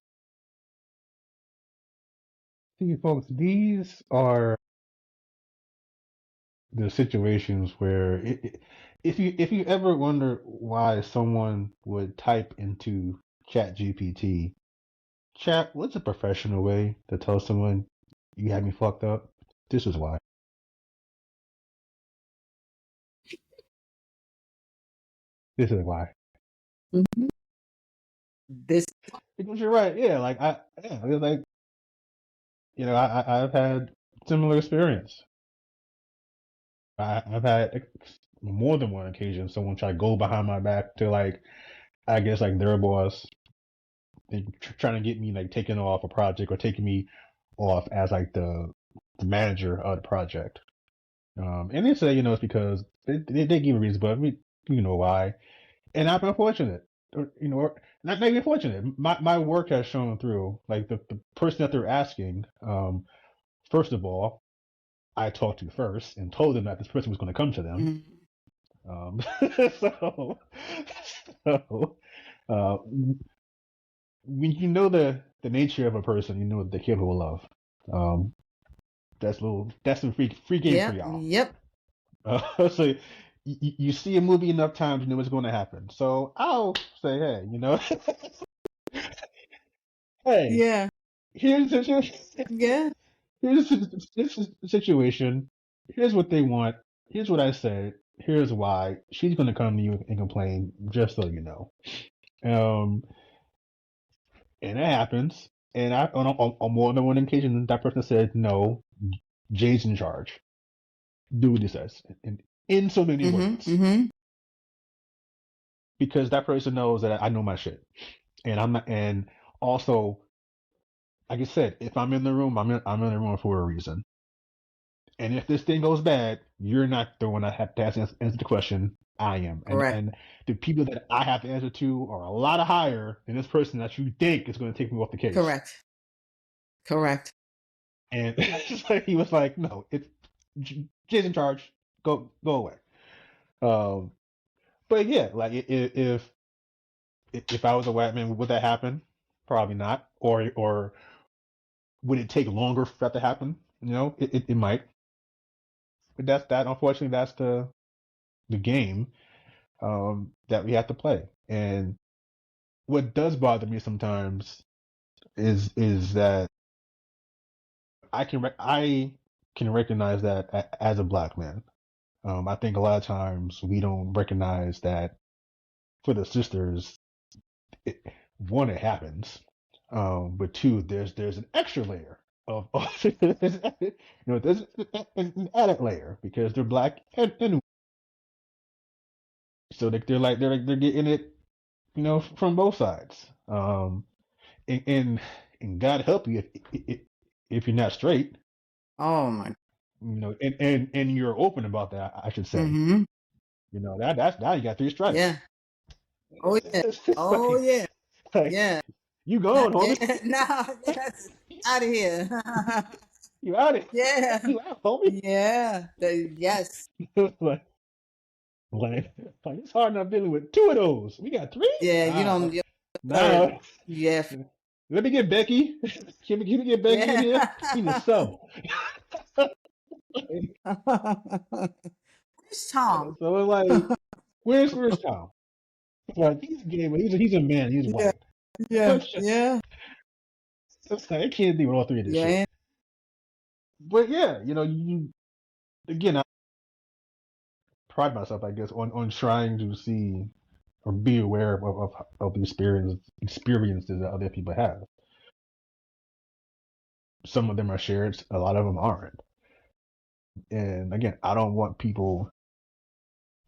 See, folks, these are the situations where if you ever wonder why someone would type into Chat GPT, chat, what's a professional way to tell someone you had me fucked up? This is why. This is why.
Mhm. This,
Because you're right. Yeah, it's like I've had similar experience. I've had more than one occasion someone try to go behind my back to I guess their boss, trying to get me taken off a project or taking me off as the manager of the project. And they say it's because they give a reason, but you know why. And I'm unfortunate, or not even fortunate. My work has shown through. Like the person that they're asking, first of all, I talked to first and told them that this person was going to come to them.
mm,
Um, so, so when you know the nature of a person, you know what they're capable of. Um, that's some free game for
yep,
y'all.
yep,
So you see a movie enough times, you know what's going to happen. So I'll say, hey, hey,
yeah,
here's the
yeah,
this is the situation. Here's what they want. Here's what I said. Here's why. She's going to come to you and complain, just so you know. Um, and it happens. And on more than one occasion, that person said, no, Jay's in charge. Do what he says. In so many
mm-hmm,
words.
mm-hmm.
Because that person knows that I know my shit. And I'm not, and also, like I said, if I'm in the room, I'm in the room for a reason. And if this thing goes bad, you're not the one that have to answer the question. I am,
Correct,
and the people that I have to answer to are a lot higher than this person that you think is going to take me off the case.
correct, correct.
And he was like, "No, it's Jay's in charge. Go away." Um, but yeah, if I was a white man, would that happen? Probably not. Or would it take longer for that to happen? It might. But that's that. Unfortunately, that's the game that we have to play. And what does bother me sometimes is that I can recognize that as a black man. I think a lot of times we don't recognize that for the sisters, it, one, it happens, but two, there's an extra layer of there's an added layer because they're black and so they're getting it from both sides. And God help you if you're not straight,
Oh my.
and you're open about that, I should say.
Mm-hmm.
that's now you got three strikes.
Yeah. Oh yeah.
It's
Oh yeah.
like
Yeah.
you gone, homie.
Yeah. Nah. Yes. Out of here.
You out it.
Yeah.
You out, homie.
Yeah. Yes.
like, like, like it's hard enough dealing with two of those. We got three.
Yeah. You
Ah,
don't. You're third.
now
Yeah.
let me get Becky. Can we get Becky in
Yeah.
here? We need a sub.
Where's Tom?
So it's like, where's Tom? Like he's gay, but he's a man. He's
Yeah.
white.
Yeah. Yeah.
It's like, I can't deal with all three of this shit.
Yeah.
But yeah, you again, I pride myself, I guess, on trying to see or be aware of the experiences that other people have. Some of them are shared, a lot of them aren't. And again, I don't want people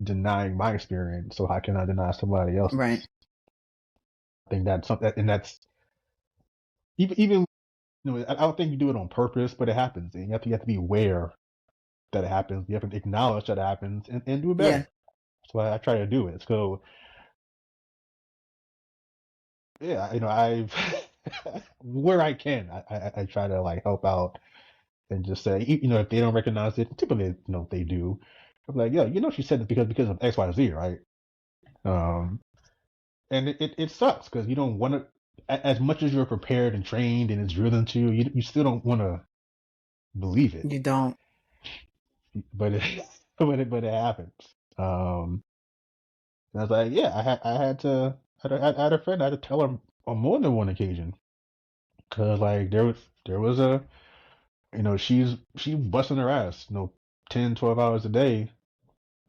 denying my experience, so how can I deny somebody
Right.
else's? I think that's something, and that's even I don't think you do it on purpose, but it happens, and you have to be aware that it happens. You have to acknowledge that it happens and do it better.
Yeah.
That's why I try to do it. So yeah, I've where I can, I try to like help out and just say, if they don't recognize it, typically, they do. I'm like, yo, she said it because of X, Y, Z, right? Um, and it sucks because you don't want to, as much as you're prepared and trained and it's driven to you, you still don't want to believe it,
You don't.
but it, but it happens. Um, and I was like, yeah, I had a friend, I had to tell her on more than one occasion because like there was she's busting her ass, 10, 12 hours a day.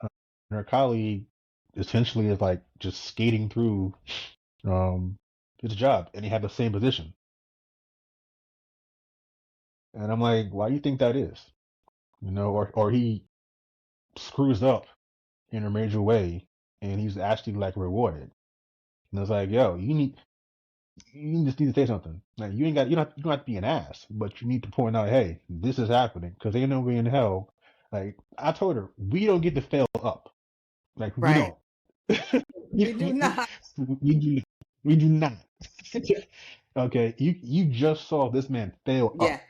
And her colleague essentially is like just skating through his job, and he had the same position. And I'm like, why do you think that is? Or he screws up in a major way, and he's actually like rewarded. And it's like, yo, you just need to say something. Like you don't have to be an ass, but you need to point out, hey, this is happening because ain't no way in hell. Like I told her, we don't get to fail up. Like we
Right.
don't. we,
We do
we,
not.
we do we do not. Okay, you just saw this man fail
Yeah.
up.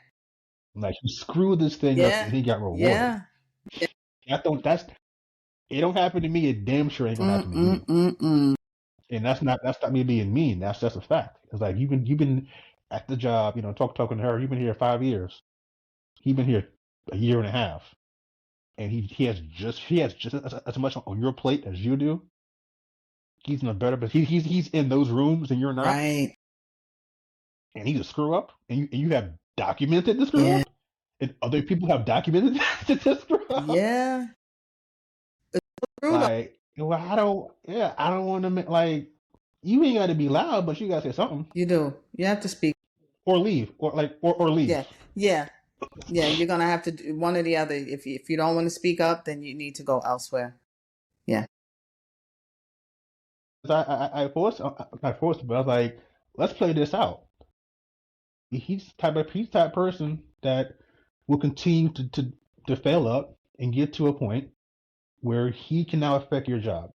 Like he screwed this thing up
Yeah.
and he got rewarded.
Yeah. Yeah.
It don't happen to me. It damn sure ain't gonna happen to you.
Mm.
And that's not me being mean. That's just a fact. It's like you've been at the job. Talking to her. You've been here 5 years. He's been here a year and a half, and he has just as much on your plate as you do. He's in a better, but he's in those rooms and you're not,
Right.
and he's a screw up, and you have documented the screw
Yeah.
up, and other people have documented the screw up.
Yeah. True though.
Like, well, I don't want to like, you ain't got to be loud, but you got to say something
You do. You have to speak.
or leave or leave.
Yeah. Yeah. Yeah. You're gonna have to do one or the other. If you don't want to speak up, then you need to go elsewhere. Yeah.
I forced him, but I was like, let's play this out. He's the type person that will continue to fail up and get to a point where he can now affect your job.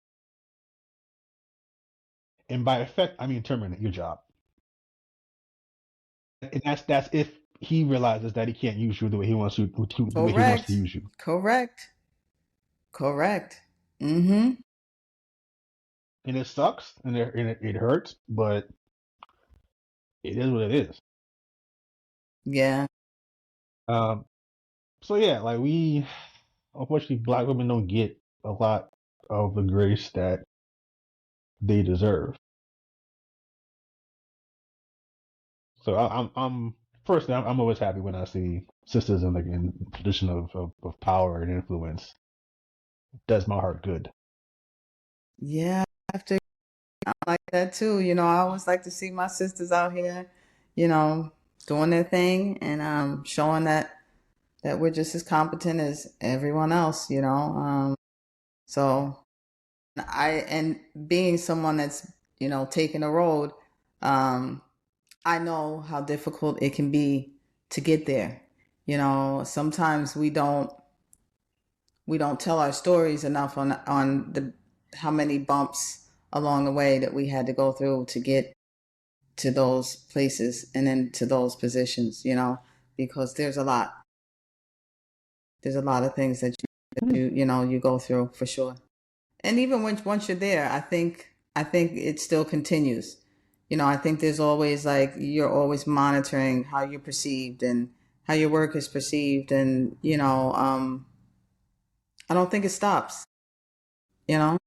And by affect, I mean terminate your job. And that's if he realizes that he can't use you the way he wants to, the way he wants to
Correct.
use you.
Correct. Correct. Mm-hmm.
And it sucks and it hurts, but it is what it is.
Yeah.
Um, so yeah, like unfortunately, black women don't get a lot of the grace that they deserve. So I'm firstly, I'm always happy when I see sisters in position of power and influence. It does my heart good.
Yeah. I have to. I like that too. I always like to see my sisters out here, you know, doing their thing and showing that we're just as competent as everyone else. So and being someone that's taking a road, um, I know how difficult it can be to get there. Sometimes we don't we don't tell our stories enough on the how many bumps along the way that we had to go through to get to those places and then to those positions, because there's a lot of things that you go through for sure. And even once you're there, I think it still continues. I think there's always, like, you're always monitoring how you're perceived and how your work is perceived, and I don't think it stops. You know.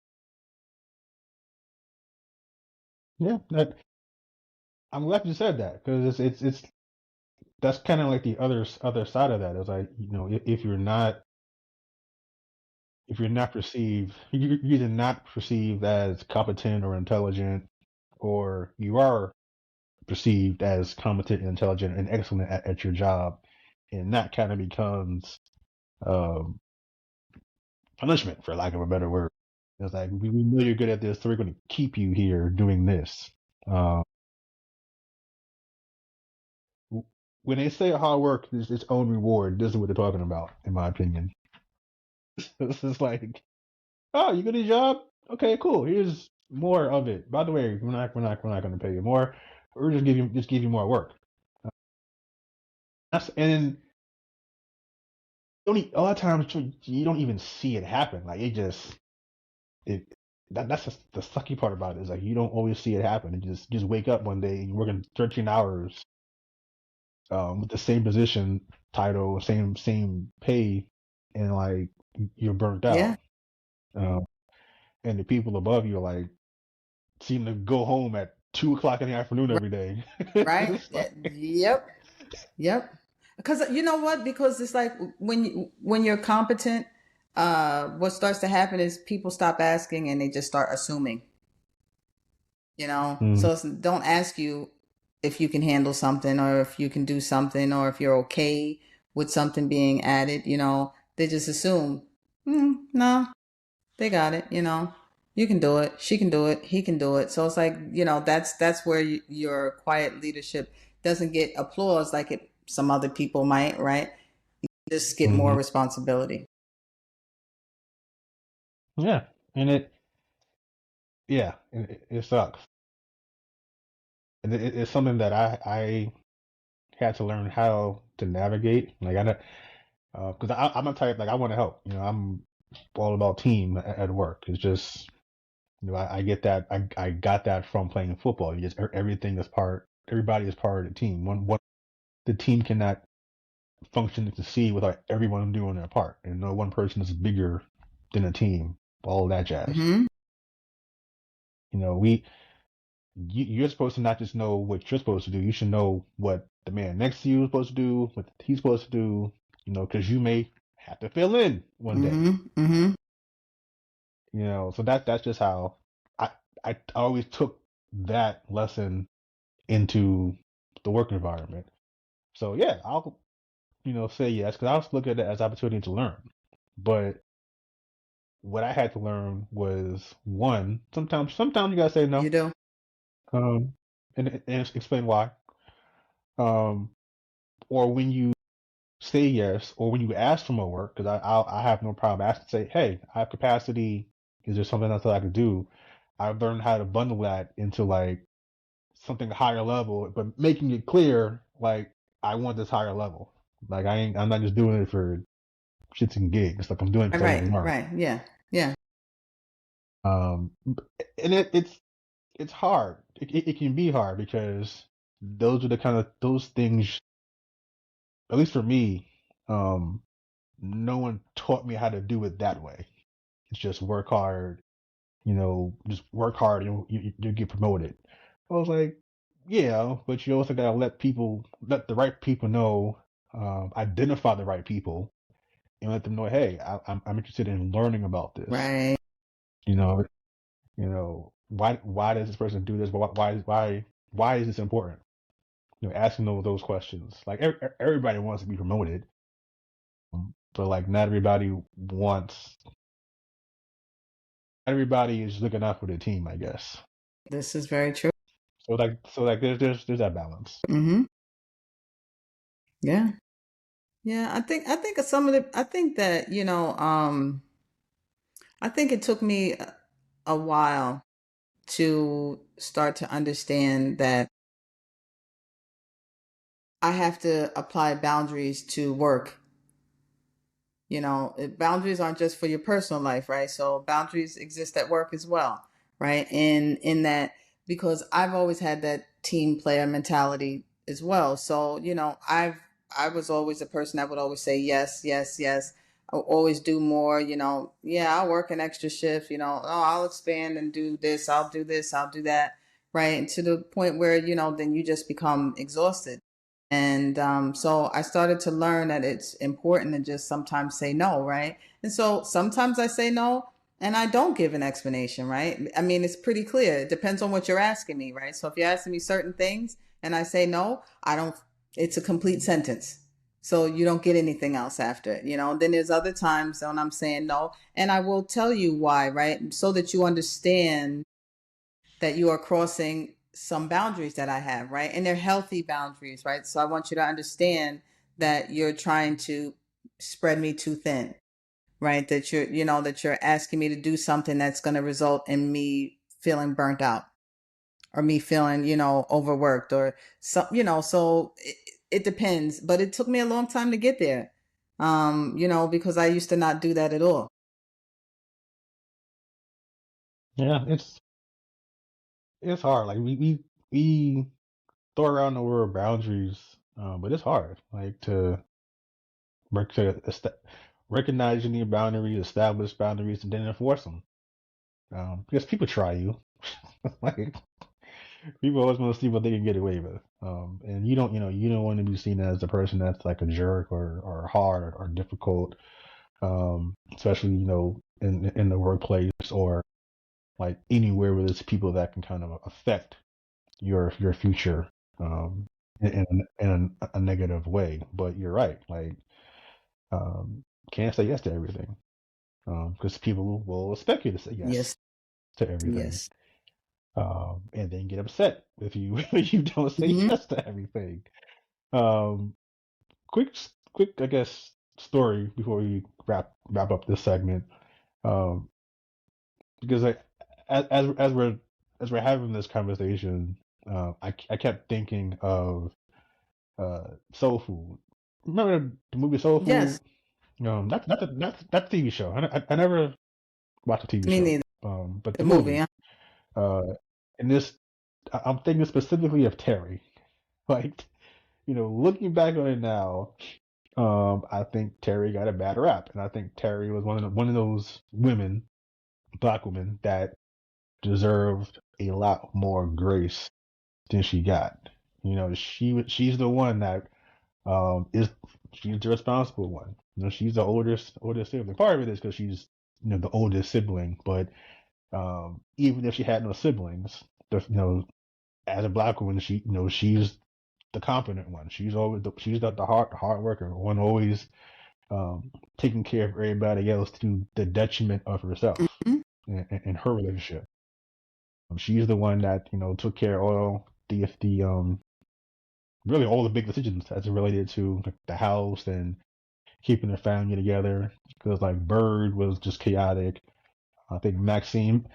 Yeah, I'm glad you said that because it's that's kind of like the other side of that. Is like, if you're not perceived, you're either not perceived as competent or intelligent, or you are perceived as competent, intelligent, and excellent at your job, and that kind of becomes um, punishment, for lack of a better word. It's like, we know you're good at this, so we're going to keep you here doing this. Uh, when they say hard work is its own reward, this is what they're talking about, in my opinion. This is like, oh, you good at your job? Okay, cool. Here's more of it. By the way, we're not going to pay you more. We're just give you more work. Uh, and a lot of times you don't even see it happen. Like, it that's just the sucky part about it, is like, you don't always see it happen. You just wake up one day and you're working 13 hours with the same position title, same pay, and like, you're burnt
Yeah.
out. Um, and the people above you are like, seem to go home at 2 o'clock in the afternoon
Right.
every day.
Right.
It's like,
Yep. Yep. Because you know what? Because it's like, when you're competent, what starts to happen is people stop asking and they just start assuming.
mm,
So don't ask you if you can handle something, or if you can do something, or if you're okay with something being added. They just assume, no, they got it. You can do it, she can do it, he can do it. So it's like, that's where your quiet leadership doesn't get applause like some other people might, right? You just get more
hmm
responsibility.
yeah, and it sucks, and it's something that I had to learn how to navigate. Like, because I'm a type, like, I want to help. I'm all about team at work. It's just, I get that. I got that from playing football. You just, everybody is part of the team. One The team cannot function to succeed without everyone doing their part, and no one person is bigger than a team. All that jazz.
Mm-hmm.
You know, you're supposed to not just know what you're supposed to do. You should know what the man next to you is supposed to do, what he's supposed to do. Because you may have to fill in one day.
Mm-hmm. Mm-hmm.
So that's just how I I always took that lesson into the work environment. So yeah, I'll say yes, because I also look at it as opportunity to learn. But what I had to learn was, one, sometimes you gotta say
You
no,
do.
um, and explain why. Um, or when you say yes, or when you ask for more work, because I have no problem asking. Say, hey, I have capacity. Is there something else that I could do? I've learned how to bundle that into, like, something higher level, but making it clear, like, I want this higher level. Like, I'm not just doing it for shits and gigs. Like, I'm doing it because I want
Right.
to learn.
Right. Yeah. Yeah.
Um, and it's hard. It can be hard because those are the kind of those things. At least for me, um, no one taught me how to do it that way. It's just work hard. Just work hard, and you get promoted. I was like, yeah, but you also gotta let the right people know, identify the right people, and let them know, hey, I'm interested in learning about this.
Right.
You know, why does this person do this? Why is this important? Asking those questions. Like, everybody wants to be promoted, but like, not everybody is looking out for the team, I guess.
This is very true.
So like, there's that balance.
Mm-hmm. Yeah. Yeah, I think some of the I think that, I think it took me a while to start to understand that I have to apply boundaries to work. Boundaries aren't just for your personal life, right? So boundaries exist at work as well, right? In that, because I've always had that team player mentality as well. So I was always a person that would always say yes, yes, yes. I'll always do more. Yeah, I'll work an extra shift. Oh, I'll expand and do this. I'll do this. I'll do that. Right, and to the point where then you just become exhausted. And so I started to learn that it's important to just sometimes say no, right? And so sometimes I say no and I don't give an explanation, right? I mean, it's pretty clear. It depends on what you're asking me, right? So if you're asking me certain things and I say no, I don't, it's a complete sentence. So you don't get anything else after it. Then there's other times when I'm saying no and I will tell you why, right? So that you understand that you are crossing some boundaries that I have, right? And they're healthy boundaries, right? So I want you to understand that you're trying to spread me too thin, right? That you're asking me to do something that's going to result in me feeling burnt out or me feeling, overworked or so it depends, but it took me a long time to get there. Because I used to not do that at all.
Yeah, it's hard. Like we throw around the word boundaries, but it's hard. Like to rec- to est- recognize your boundaries, establish boundaries, and then enforce them. Because people try you. Like people always want to see what they can get away with. And you don't want to be seen as a person that's like a jerk or hard or difficult. Especially in the workplace or like anywhere where there's people that can kind of affect your future um, in a negative way. But you're right, like can't say yes to everything because people will expect you to say yes
Yes.
to everything,
Yes.
and then get upset if you if you don't say
Mm-hmm.
yes to everything. Um, quick, I guess, story before we wrap up this segment. Um, because as we're having this conversation, I kept thinking of Soul Food. Remember the movie Soul
Yes.
Food? That's the TV show. I never watched the TV
Me
show,
neither.
but
The
the
movie,
movie.
huh?
Uh, and I'm thinking specifically of Terry. Like, looking back on it now, I think Terry got a bad rap, and I think Terry was one of those women, black women, that deserved a lot more grace than she got. She's the one that is she's the responsible one. She's the oldest sibling. Part of it is because she's the oldest sibling, but even if she had no siblings, as a black woman, she's the competent one. She's the hard worker, one always taking care of everybody else to the detriment of herself
Mm-hmm.
and her relationship. She's the one that took care of all the really all the big decisions as it related to like, the house and keeping the family together. Because like Bird was just chaotic. I think Maxine.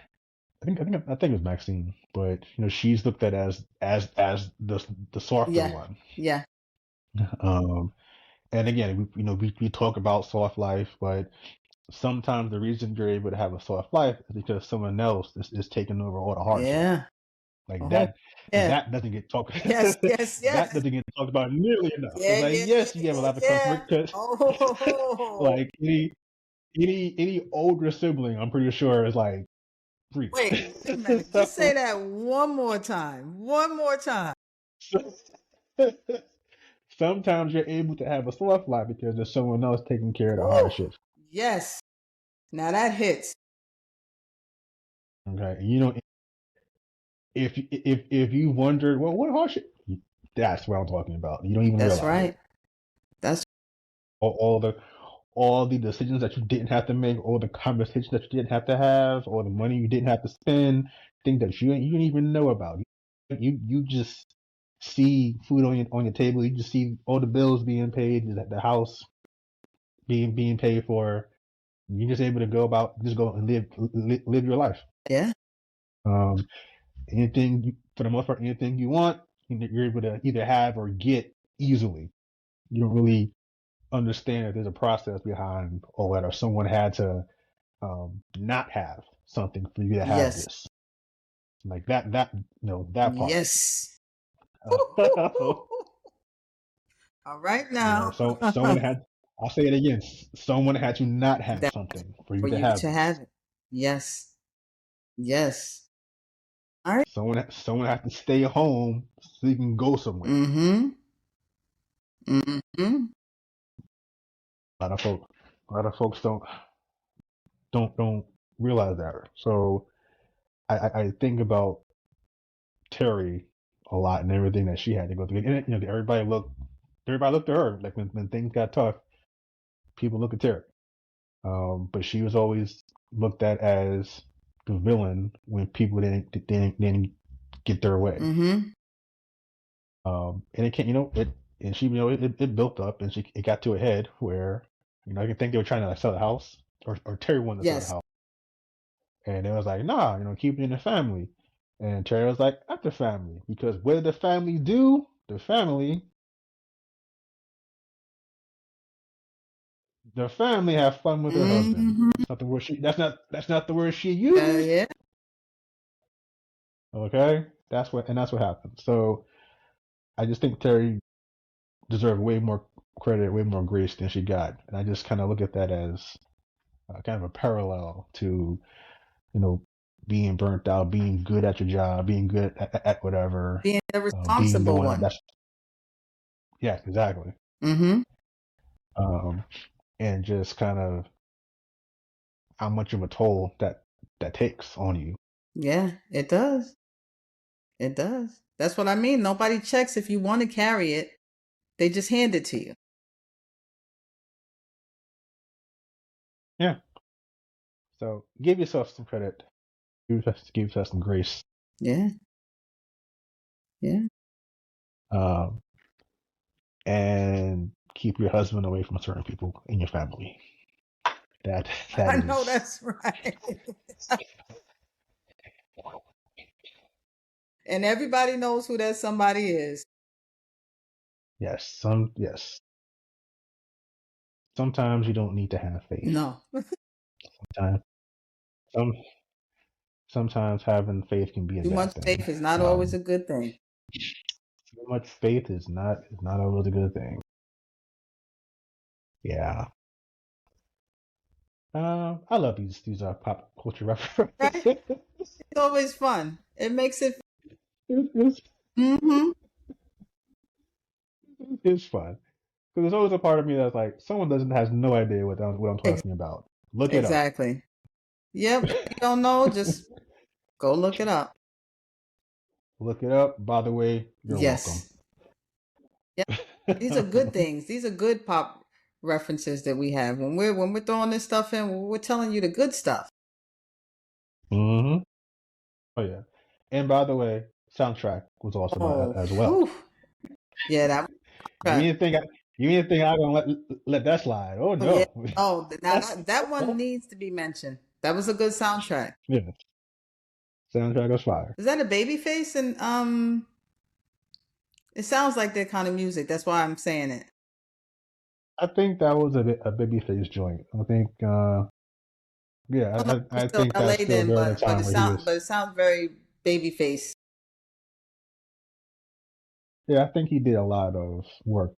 I think it was Maxine, but she's looked at as the softer
Yeah.
one.
Yeah.
Um, and again, we talk about soft life, but sometimes the reason you're able to have a soft life is because someone else is taking over all the hardship.
Yeah.
Like
Oh,
that
yeah.
that doesn't get talked
Yes. Yes.
that
Yes.
doesn't get talked about nearly enough. It's
Yeah.
like
Yeah.
yes, you
Yeah.
have a
Yeah.
lot of
Yeah.
comfort because
Oh,
like any older sibling, I'm pretty sure is like free.
wait a minute. Just say that one more time. One more time.
So, sometimes you're able to have a soft life because there's someone else taking care of the
Woo.
hardships.
Yes. Now that hits.
Okay, if you wondered, well, what hardship? That's what I'm talking about. You don't even
That's
realize it.
right. That's
All the decisions that you didn't have to make, all the conversations that you didn't have to have, all the money you didn't have to spend, things that you didn't even know about. You just see food on your table. You just see all the bills being paid, the house being paid for. You're just able to just go and live your life.
Yeah.
Um, for the most part, anything you want, you're able to either have or get easily. You don't really understand that there's a process behind, or whether someone had to not have something for you to have
Yes.
this, like that part.
Yes.
Uh,
All right now.
so someone had. I'll say it again. Someone had to not have
That
something for you
for
to
you
have
to
this.
have it. Yes. Yes. All right.
Someone had to stay home so you can go somewhere.
Mm-hmm. Mm-hmm.
A lot of folks don't realize that. So I think about Terry a lot and everything that she had to go through. And everybody looked to her. Like when things got tough, people look at Terry. But she was always looked at as the villain when people didn't get their way.
Mm-hmm.
And it can't, and she, it built up, and it got to a head where, I can think they were trying to like sell the house, or Terry wanted to sell the
Yes.
house, and it was like, nah, keep it in the family, and Terry was like, not the family, because what did the family do? The family have fun with her husband.
Mm-hmm.
That's not the word she. That's not the word she used.
Yeah.
Okay, that's what happened. So I just think Terry deserved way more credit, way more grace than she got, and I just kind of look at that as kind of a parallel to you know being burnt out, being good at your job, being good at whatever,
Being the
being the
responsible
one
one.
that's yeah, exactly.
Mm-hmm.
Um, and just kind of how much of a toll that takes on you.
Yeah, it does. It does. That's what I mean. Nobody checks if you want to carry it. They just hand it to you.
Yeah. So give yourself some credit. Give yourself some grace.
Yeah. Yeah.
Um, and keep your husband away from certain people in your family. That that
I know
is
that's right. And everybody knows who that somebody is.
yes. Sometimes you don't need to have faith.
No.
Sometimes some sometimes having faith can be a
Too much
bad thing.
faith is not always
Um,
a good thing.
too much faith is not always a good thing. Yeah. I love these pop culture references.
Right? It's always fun. It makes it.
it's,
Mm-hmm.
it's fun because there's always a part of me that's like someone doesn't has no idea what I'm talking about. Look it up.
Exactly. Yep. If you don't know, just go look it up.
Look it up. By the way, you're welcome.
Yes. Yeah. These are good things. These are good pop references that we have. When we're throwing this stuff in, we're telling you the good stuff.
hmm Oh yeah. And by the way, soundtrack was awesome
Oh,
as well.
whew. Yeah, that was
You
right.
didn't think I gonna let that slide? Oh
Oh, yeah.
no.
Oh, now that one needs to be mentioned. That was a good soundtrack.
Yeah, soundtrack was fire.
Is that a baby face? And it sounds like that kind of music. That's why I'm saying it.
I think that was a babyface joint. I think,
I don't know
yeah,
if it was
I
still
think that's
LA
still
then,
during the
but
time where he was.
it sounds very baby face.
Yeah, I think he did a lot of work.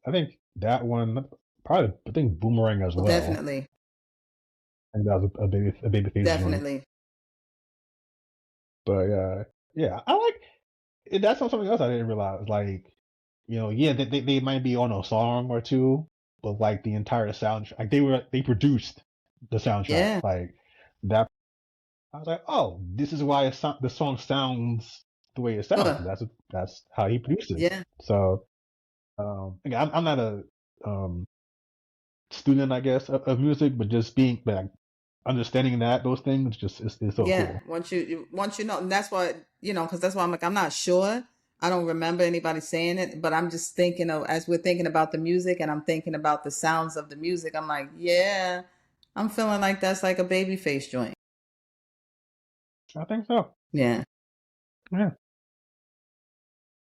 I think that one, probably, I think Boomerang as
Oh,
well.
definitely.
I think that was a babyface joint.
Definitely.
But yeah, I like that's something else I didn't realize. Like, yeah, they might be on a song or two, but like the entire soundtrack, like they produced the soundtrack.
Yeah.
Like that, I was like, oh, this is why the song sounds the way it sounds,
Huh.
because that's how he produced it.
Yeah.
So, again, I'm not a student, I guess, of music, but just being like understanding that those things just is so
Yeah,
cool.
once you know, and that's why because that's why I'm like I'm not sure. I don't remember anybody saying it, but I'm just thinking of as we're thinking about the music, and I'm thinking about the sounds of the music. I'm like, yeah, I'm feeling like that's like a baby face joint.
I think so.
Yeah.
Yeah,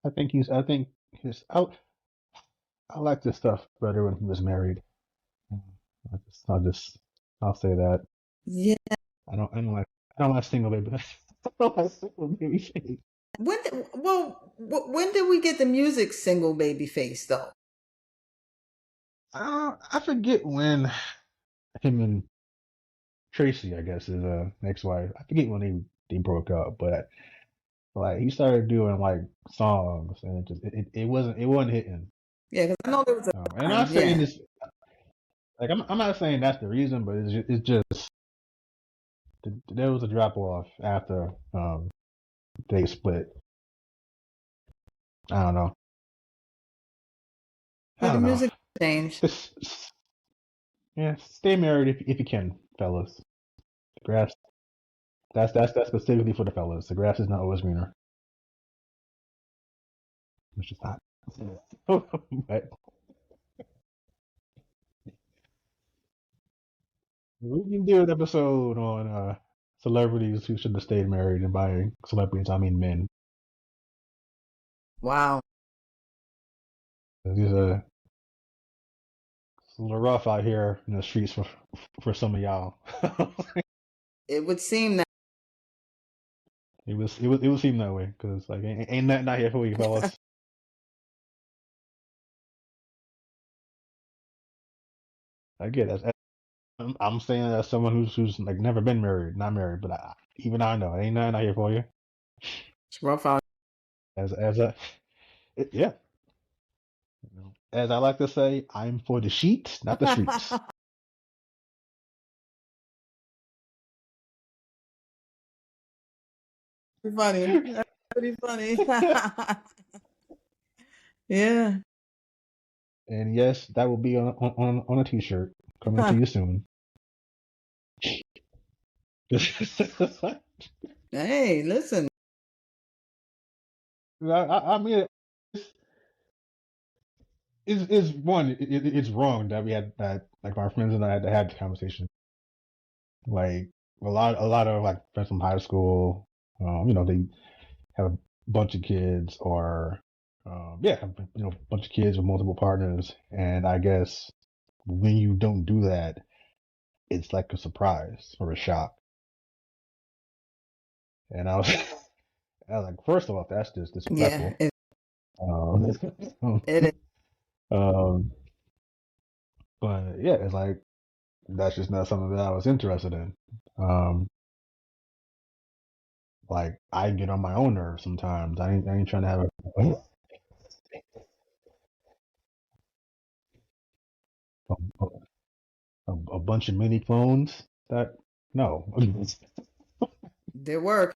I think he's out. I like this stuff better when he was married. I'll say that.
Yeah.
I don't like I don't like single baby. I don't like single baby face.
When did we get the music single baby face though?
I forget when him and Tracy, I guess, is ex-wife. I forget when they broke up, but like he started doing like songs, and it wasn't hitting.
Yeah, because I know there was a
And I'm
time.
not saying
Yeah.
this like I'm not saying that's the reason, but it's just there was a drop off after they split. I don't know. I
Yeah, the
don't know.
music changed.
Just yeah, stay married if you can, fellas. The grass that's specifically for the fellas. The grass is not always greener. It's just not. But we can do an episode on celebrities who should have stayed married, and by celebrities I mean men.
Wow.
These are it's a little rough out here in the streets for some of y'all.
It would seem that.
It would seem that way because like ain't nothing out here for you fellas. I get it. I'm saying that as someone who's like never been married, not married, but even I know ain't nothing out here for you.
It's rough out.
As a yeah, as I like to say, I'm for the sheets, not the streets.
Pretty funny. That's pretty funny. Yeah.
And yes, that will be on a t-shirt coming to you soon.
Hey, listen.
I mean, it's one. It's wrong that we had that. Like my friends and I had to have the conversation. Like a lot of like friends from high school. They have a bunch of kids, or yeah, a bunch of kids with multiple partners. And I guess when you don't do that, it's like a surprise or a shock. And I was like, first of all, that's just
Yeah,
disrespectful. Um,
it is.
um, but yeah, it's like that's just not something that I was interested in. Um, like I get on my own nerves sometimes. I ain't trying to have a, a bunch of mini clones. That no,
They work.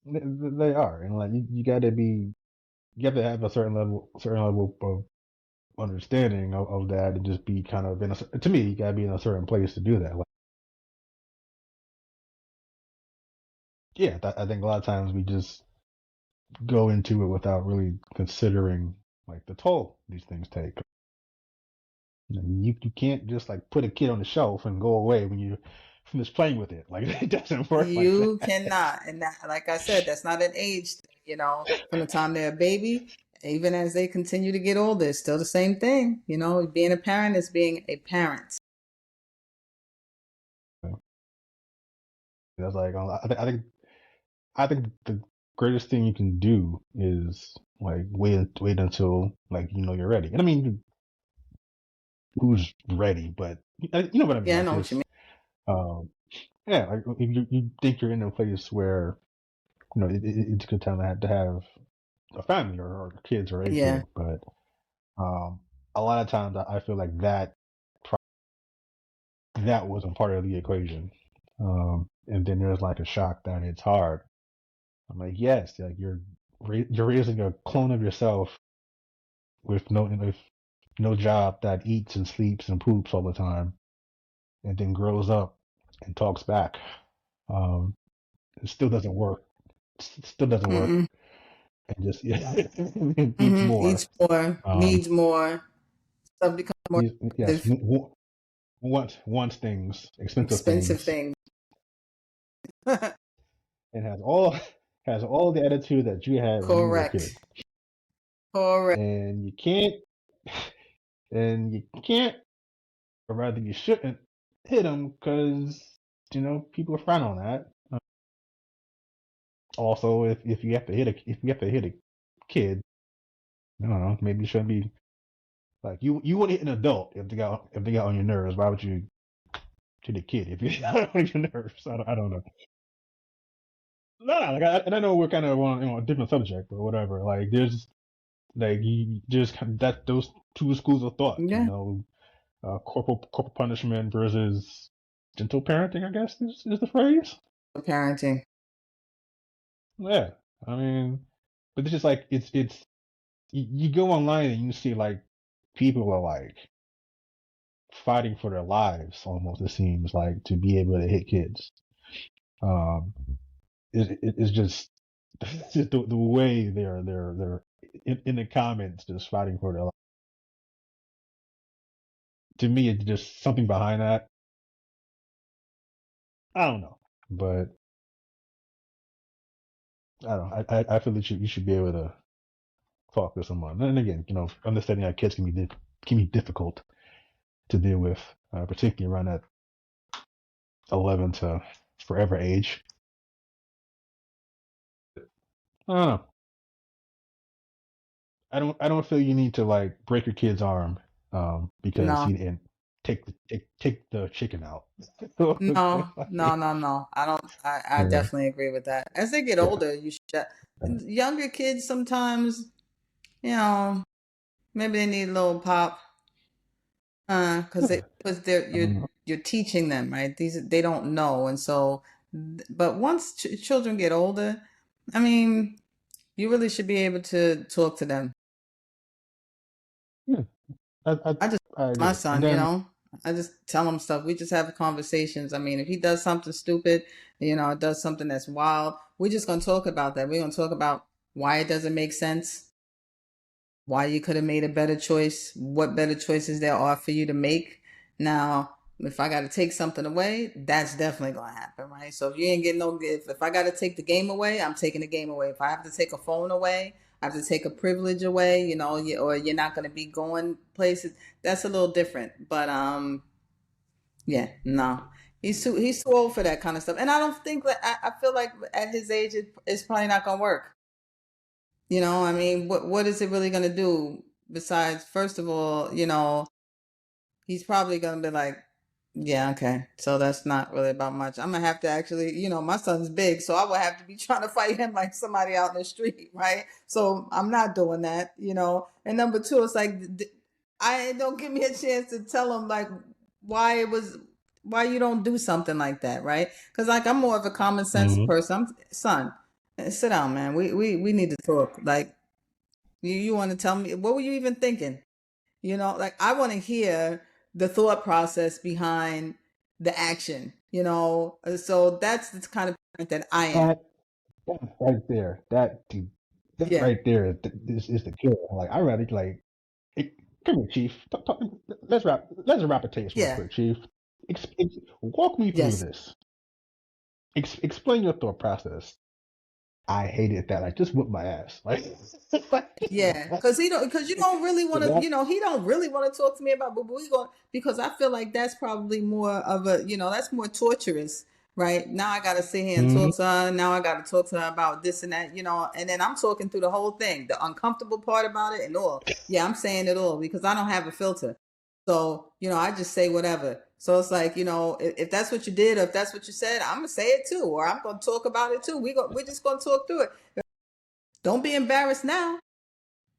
they are, and like you got to be, you have to have a certain level of understanding of that, and just be kind of to me, you got to be in a certain place to do that. Like, yeah, I think a lot of times we just go into it without really considering like the toll these things take. You can't just like put a kid on the shelf and go away when you finish playing with it. Like it doesn't work like
You
that.
cannot. And that, like I said, that's not an age thing, from the time they're a baby, even as they continue to get older, it's still the same thing. Being a parent is being a parent.
That's like I think the greatest thing you can do is like wait until like you're ready. And I mean, who's ready? But you know what I mean.
Yeah, I
Like
know what you
just
mean.
um, yeah, like you think you're in a place where it's a good time to have a family or kids or a
Yeah.
kid, but um, a lot of times I feel like that wasn't part of the equation. And then there's like a shock that it's hard. I'm like, yes, like you're raising a clone of yourself with no job that eats and sleeps and poops all the time, and then grows up and talks back. Um, it still doesn't work. It still doesn't work,
Mm-mm.
and just yeah, it needs more.
Eats more,
Um,
needs more, stuff becomes more
yes,
expensive,
wants things, expensive
expensive
things,
things.
and has all the attitude that you had when you were a kid,
Correct. Correct.
and you can't, or rather you shouldn't hit them because people are frown on that. Also, if you have to hit a kid, I don't know, maybe you shouldn't be like you wouldn't hit an adult if they got on your nerves. Why would you hit a kid if you got on your nerves? I don't know. No, no, like and I know we're kind of on a different subject or whatever. Like there's like you just kind of that those two schools of thought.
Yeah.
Corporal punishment versus gentle parenting. I guess is the phrase.
Parenting.
Yeah, I mean, but it's just like it's you go online and you see like people are like fighting for their lives almost. It seems like to be able to hit kids. Um, it's just it's just the way they're in the comments just fighting for their life. To me, it's just something behind that. I don't know, but I don't know. I feel that you should be able to talk to someone. And again, understanding that kids can be difficult to deal with, particularly around that 11 to forever age. I don't know. I don't feel you need to like break your kid's arm because
No.
he didn't take the chicken out.
No, no, no, no. I don't. I
Yeah,
definitely agree with that. As they get
yeah,
older, you should. Younger kids sometimes, you know, maybe they need a little pop,
yeah.
because they're
I don't know.
you're teaching them, right? These they don't know, and so, but once children get older, I mean, you really should be able to talk to them.
Yeah, I, I
I just
I
my
agree. And
son,
then
I just tell him stuff. We just have conversations. I mean, if he does something stupid, does something that's wild, we're just gonna talk about that. We're gonna talk about why it doesn't make sense, why you could have made a better choice, what better choices there are for you to make. Now, if I got to take something away, that's definitely going to happen, right? So if you ain't getting no, if I got to take the game away, I'm taking the game away. If I have to take a phone away, I have to take a privilege away, or you're not going to be going places. That's a little different, but yeah, no, he's too old for that kind of stuff, and I don't think that I feel like at his age it's probably not going to work. I mean, what is it really going to do besides, first of all, he's probably going to be like, yeah, okay. So that's not really about much. I'm gonna have to actually, my son's big, so I would have to be trying to fight him like somebody out in the street, right? So I'm not doing that. And number two, it's like I don't give me a chance to tell him like why it was why you don't do something like that, right? Because like I'm more of a common sense
mhm.
person. Son, sit down, man. We need to talk. Like you want to tell me what were you even thinking? Like I want to hear the thought process behind the action. So that's the kind of parent that I am.
that that right there, that
Yeah,
right there is the killer. Like I rather like, hey, come here, Chief. Let's wrap a taste real
yeah,
quick, Chief. Walk me through
yes.
this. Explain your thought process. I hated that. I just whipped my ass. Like,
Yeah, because you don't really want to,
that,
he don't really want to talk to me about, but we going because I feel like that's probably more of a, that's more torturous, right? Now I got to sit here and
mhm.
talk to her. Now I got to talk to her about this and that, and then I'm talking through the whole thing, the uncomfortable part about it and all. Yeah, I'm saying it all because I don't have a filter. So, I just say whatever. So it's like, if that's what you did or if that's what you said, I'm gonna say it too, or I'm gonna talk about it too. We're just gonna talk through it. Don't be embarrassed now,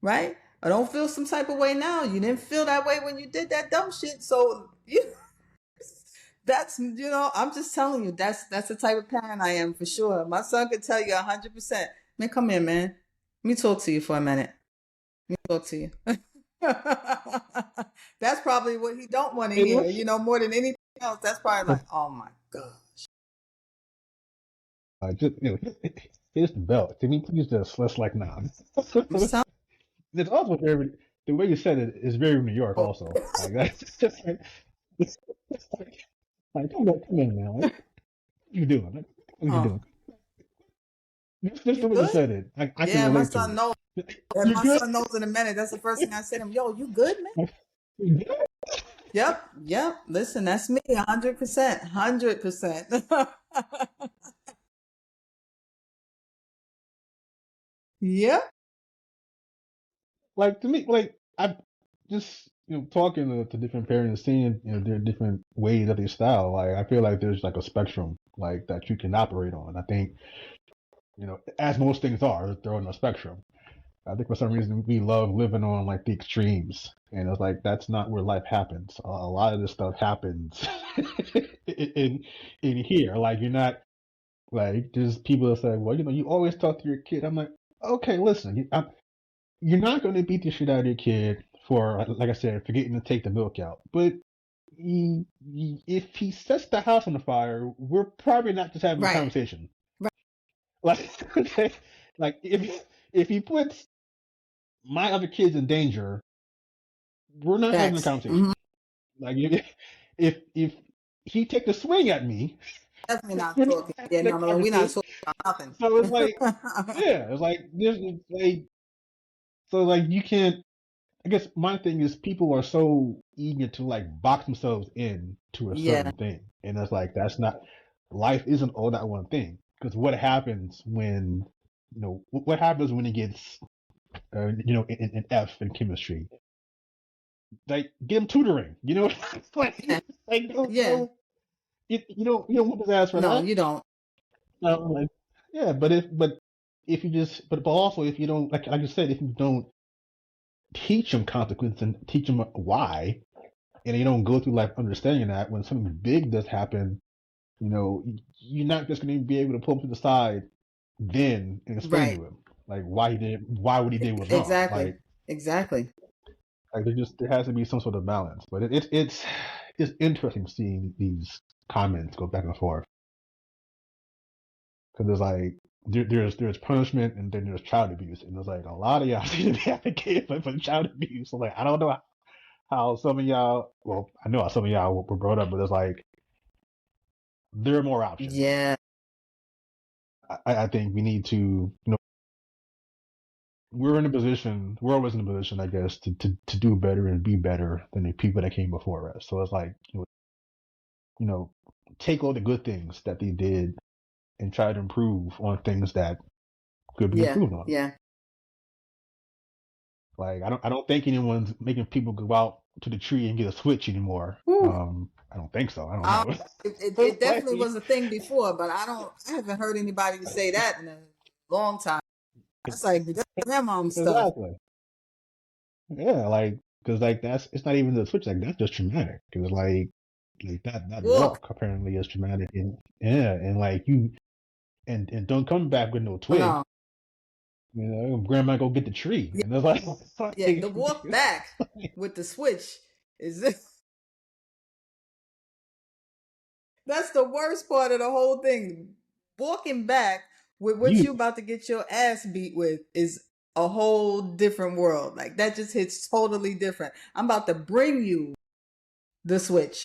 right? I don't feel some type of way now. You didn't feel that way when you did that dumb shit. So that's I'm just telling you, that's the type of parent I am for sure. My son could tell you 100%. Man, come here, man. Let me talk to you for a minute. Let me talk to you. That's probably what he don't want to
Hey,
hear,
listen,
more than anything else, that's probably like, oh my god.
Just here's the belt. Can you please just let's like nah.
I'm just telling
It's also very the way you said it is very New York
you.
also. Like that's just like it's like come in now. Like, what you doing? Like, what you
Oh,
doing? Just
you
the way you
good?
said it, I can
Yeah, my
relate to
son knows.
it.
Yeah,
You
my
good?
son knows in a minute. That's the first thing I said to him. Yo, you good, man?
You good?
Yep, yep. Listen, that's me, 100%, 100%. Yep.
Like to me, like I just talking to different parents, seeing their different ways of their style. Like I feel like there's like a spectrum like that you can operate on. I think as most things are, they're on a spectrum. I think for some reason we love living on like the extremes, and it's like that's not where life happens. A lot of this stuff happens in in here. Like you're not like there's people that say, well, you always talk to your kid. I'm like, okay, listen, you're not going to beat the shit out of your kid for, like I said, forgetting to take the milk out. But if he sets the house on fire, we're probably not just having a
Right.
conversation.
Right.
Like, like if he puts my other kids in danger, we're not having a
Facts.
conversation. Like if he take a swing at me,
Definitely not
we're not
talking. Yeah,
having a
no, no, we're not
conversation.
talking about nothing.
So it's like, yeah, it's like there's like so like you can't. I guess my thing is people are so eager to like box themselves in to a
Yeah.
certain thing, and it's like that's not life isn't all that one thing. Because what happens when what happens when it gets in F in chemistry? Like get him tutoring,
Yeah.
like
Yeah.
you don't whoop his ass for
No,
that.
you don't.
Like yeah, but if you just but also if you don't like you said if you don't teach them consequence and teach them why and you don't go through life understanding that when something big does happen, you're not just going to be able to pull him to the side then and explain
Right.
to him like why what he did was wrong.
Exactly. Exactly.
Like there has to be some sort of balance. But it's interesting seeing these comments go back and forth because there's like there's punishment and then there's child abuse and there's like a lot of y'all seem to be advocating for child abuse. So like I don't know how some of y'all well I know how some of y'all were brought up, but it's like there are more options.
Yeah.
I think we need to, we're always in a position, I guess, to do better and be better than the people that came before us. So it's like, you know, take all the good things that they did and try to improve on things that could be
Yeah.
improved on.
Yeah.
Like, I don't think anyone's making people go out to the tree and get a switch anymore.
Whew.
I don't think so. I don't
I,
know.
it
Like,
definitely was a thing before, but I haven't heard anybody say that in a long time. That's like that's grandmom stuff.
exactly. Yeah, like, because like it's not even the switch. Like that's just traumatic. Because like that
Walk.
walk apparently is traumatic. And yeah, and like you and don't come back with no twig.
No.
Grandma go get the tree,
Yeah.
and it's like,
Yeah. The walk back with the switch is that's the worst part of the whole thing. Walking back with what
you
you about to get your ass beat with is a whole different world. Like that just hits totally different. I'm about to bring you the switch.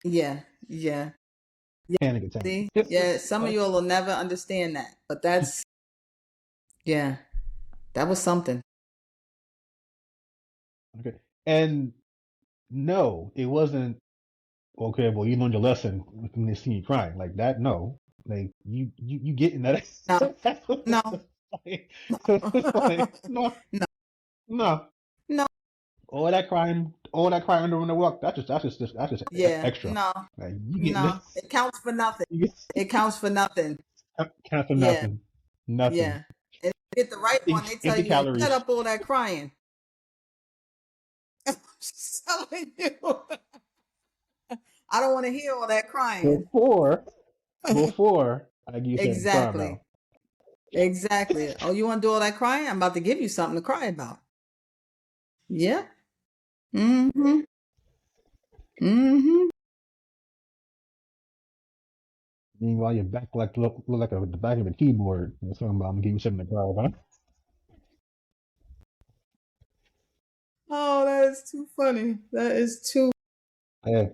Yeah, yeah, yeah.
panic attack.
See, yeah. Some of you all will never understand that, but that's yeah. That was something.
Okay, and no, it wasn't okay. Well, you learned your lesson when they see you crying like that. No, like you getting that.
No,
That's what
no,
it's like, no,
no,
no.
no.
All that crying during the walk, that's just
Yeah,
extra.
no,
Like you getting
no.
this,
It counts for nothing.
you get
It counts for nothing.
count for
Yeah,
nothing, nothing.
yeah. And if you get the right one, they tell
Empty
you, shut
calories.
up all that crying. I'm just telling you. I don't want to hear all that crying.
Before, before I give you something to cry
Exactly.
about.
Exactly. Oh, you want to do all that crying? I'm about to give you something to cry about. Yeah. Mm-hmm. Mm-hmm.
Meanwhile, your back like look like the back of a keyboard. You're talking about I'm gonna give you something to cry about.
Oh, that is too funny. That is too.
Hey,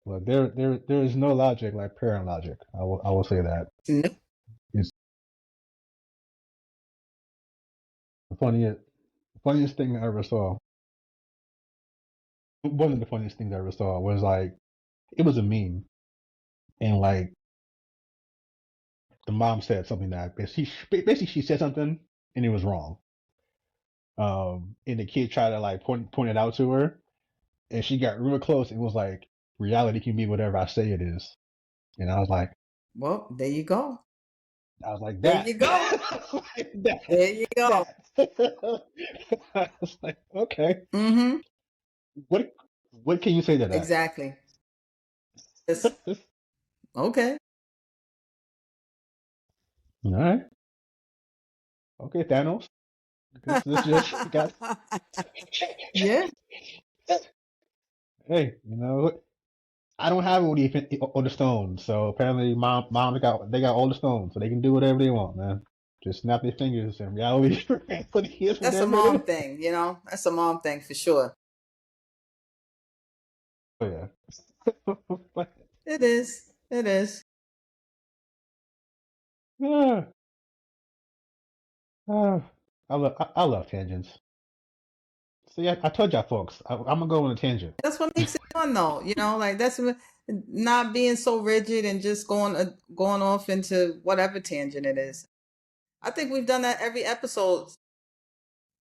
look, there is no logic like parent logic. I will say that.
Nope.
It's the funniest thing I ever saw. One of the funniest things I ever saw was like it was a meme, and like the mom said something that basically she said something and it was wrong. And the kid tried to like point it out to her, and she got real close. It was like reality can be whatever I say it is, and
Well, there you go.
I was like
There
that,
you go.
that,
There you go.
that. I was like, okay,
Mm-hmm.
what what can you say to that?
Exactly. It's okay.
All right, okay, Thanos. This just got.
Yeah,
Hey, I don't have all the stones, so apparently mom they got all the stones, so they can do whatever they want, man. Just snap their fingers and reality for the kids,
that's a
whatever it
mom
is.
thing, That's a mom thing for sure.
Oh yeah. But,
It is. It is.
yeah, uh, I love tangents. See, I told y'all folks, I'm gonna go on a tangent.
That's what makes it fun, though. Like not being so rigid and just going off into whatever tangent it is. I think we've done that every episode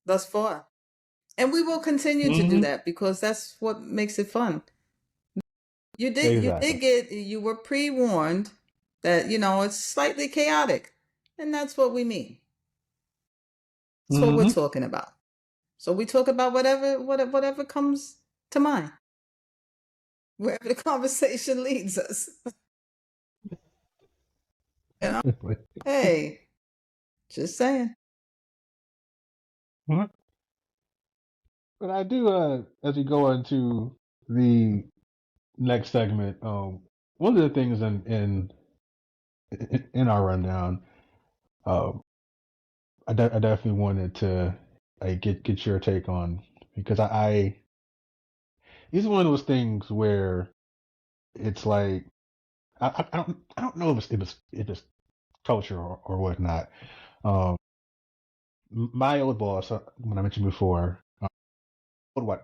thus far, and we will continue to do
Hmm.
that because that's what makes it fun.
Exactly.
You were pre-warned that it's slightly chaotic, and that's what we mean. That's what we're
Hmm.
talking about. So we talk about whatever comes to mind, wherever the conversation leads us. You know, hey, just saying.
But I do, as we go into the next segment, one of the things in our rundown, um, I definitely wanted to get your take on because this is one of those things where it's like I don't know if it's culture or whatnot. Um, my old boss, when I mentioned before,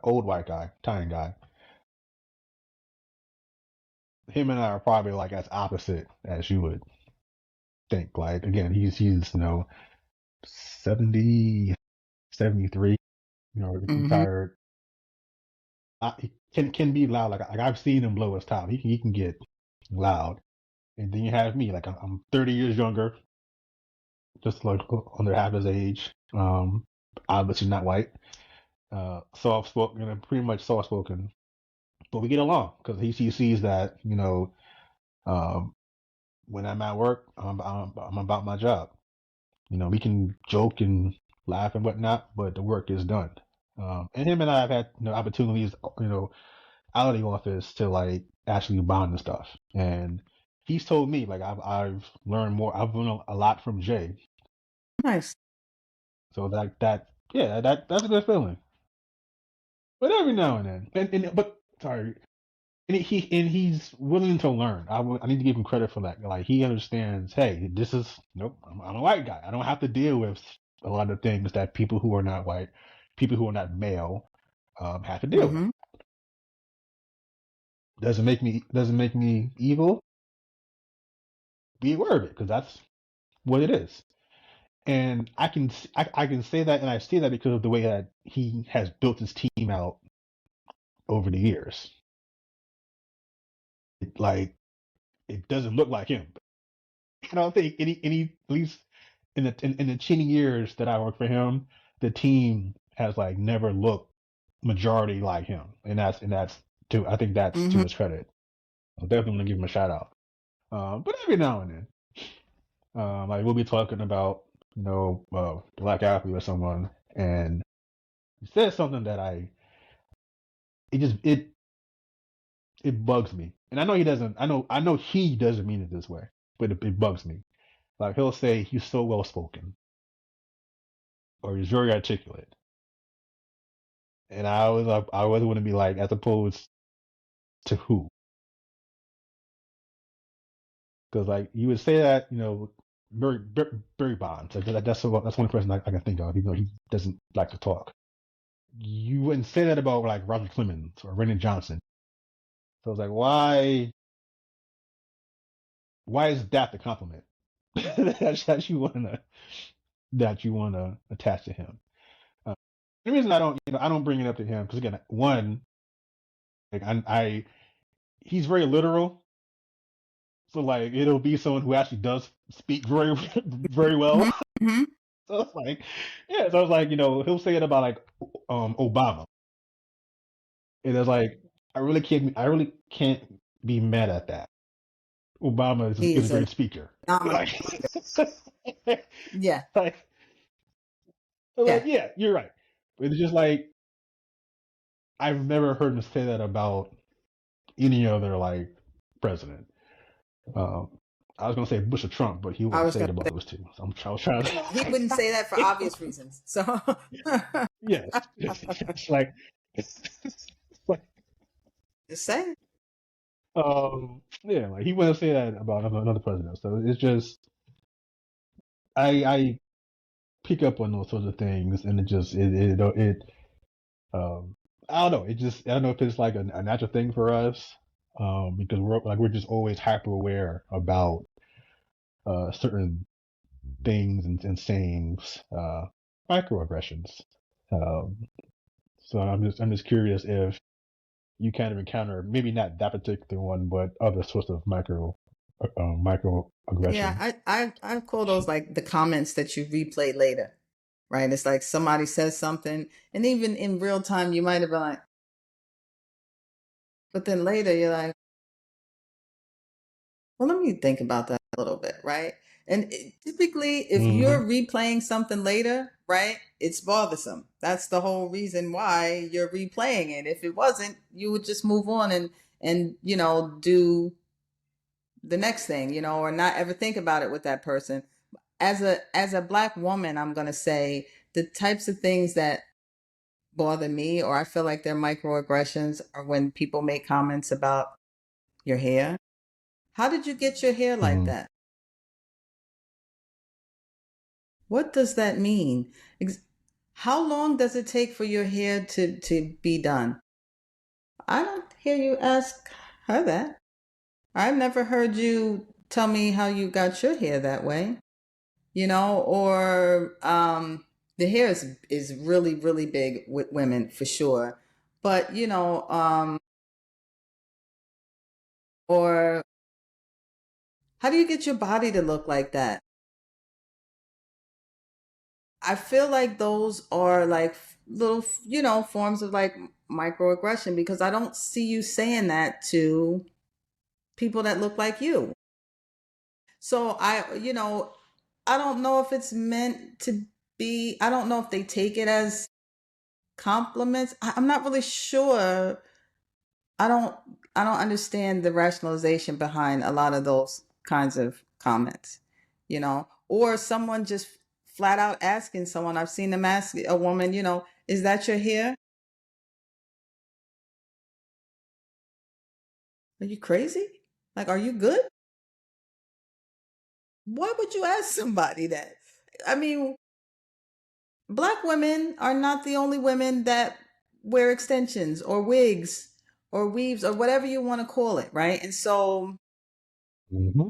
old white guy, Italian guy, him and I are probably like as opposite as you would think. Like again, he's 70, 73,
Mm-hmm.
retired. He can be loud. Like I've seen him blow his top. He can get loud. And then you have me. Like I'm 30 years younger, just like under half his age. Obviously not white. Soft spoken, pretty much soft spoken. But we get along because he sees that um, when I'm at work, I'm about my job. We can joke and laugh and whatnot, but the work is done. And him and I have had opportunities, out of the office to like actually bond and stuff. And he's told me like I've learned more. I've learned a lot from Jay.
Nice.
So that yeah, that's a good feeling. But every now and then, but sorry, and he's willing to learn. I need to give him credit for that. Like he understands. Hey, this is nope. I'm a white guy. I don't have to deal with a lot of things that people who are not white, people who are not male, have to deal with.
Mm-hmm.
Doesn't make me evil. Be aware of it because that's what it is. And I can say that, and I say that because of the way that he has built his team out over the years. Like it doesn't look like him. I don't think any at least in the 10 years that I worked for him, the team has like never looked majority like him, and that's to I think that's to
Mm-hmm.
his credit. I'll definitely give him a shout out. But every now and then, like we'll be talking about black athlete or someone, and he says something that it just it bugs me. And I know he doesn't. I know he doesn't mean it this way, but it bugs me. Like he'll say he's so well spoken or he's very articulate, and I always want to be like, as opposed to who? Because like you would say that, Barry Bonds. Like, that's one person I can think of, even though he doesn't like to talk. You wouldn't say that about like Roger Clemens or Randy Johnson. So it's like, why is that the compliment that you wanna attach to him? The reason I don't bring it up to him because again, one, like he's very literal, so like it'll be someone who actually does speak very very well.
Mm-hmm.
So it's like, yeah, so it's like he'll say it about like Obama, and it's like I really can't be mad at that. Obama
He
is a
is a
great speaker.
phenomenal
Like,
speaker. Yeah,
like,
yeah.
yeah, you're right. But it's just like I've never heard him say that about any other like president. Um, I was gonna say Bush or Trump, but he
I
wouldn't
was
say
gonna
it about
say
those two. So I was trying
he wouldn't say that for
to.
obvious reasons. So
Yes, it's like, it's like,
just saying.
yeah, like he wouldn't say that about another president. So it's just I pick up on those sorts of things, and it um I don't know. I don't know if it's like a natural thing for us, because we're just always hyper aware about certain things and sayings, microaggressions. Um, so I'm just curious if you kind of encounter maybe not that particular one, but other sorts of
Yeah,
microaggressions.
I call those like the comments that you replay later, right? It's like somebody says something, and even in real time, you might have been like, but then later you're like, well, let me think about that a little bit, right? And typically, if
Mm-hmm.
you're replaying something later, right, it's bothersome. That's the whole reason why you're replaying it. If it wasn't, you would just move on and do the next thing, or not ever think about it with that person. As a black woman, I'm gonna say the types of things that bother me or I feel like they're microaggressions are when people make comments about your hair. How did you get your hair like
Mm-hmm.
that? What does that mean? How long does it take for your hair to be done? I don't hear you ask her that. I've never heard you tell me how you got your hair that way. Or the hair is really, really big with women for sure. But, or how do you get your body to look like that? I feel like those are like little, forms of like microaggression because I don't see you saying that to people that look like you. So I don't know if it's meant to be, I don't know if they take it as compliments. I'm not really sure. I don't I don't understand the rationalization behind a lot of those kinds of comments, or someone just flat out asking someone. I've seen them ask a woman, is that your hair? Are you crazy? Like, are you good? Why would you ask somebody that? I mean, black women are not the only women that wear extensions or wigs or weaves or whatever you want to call it, right? And so
Mm-hmm.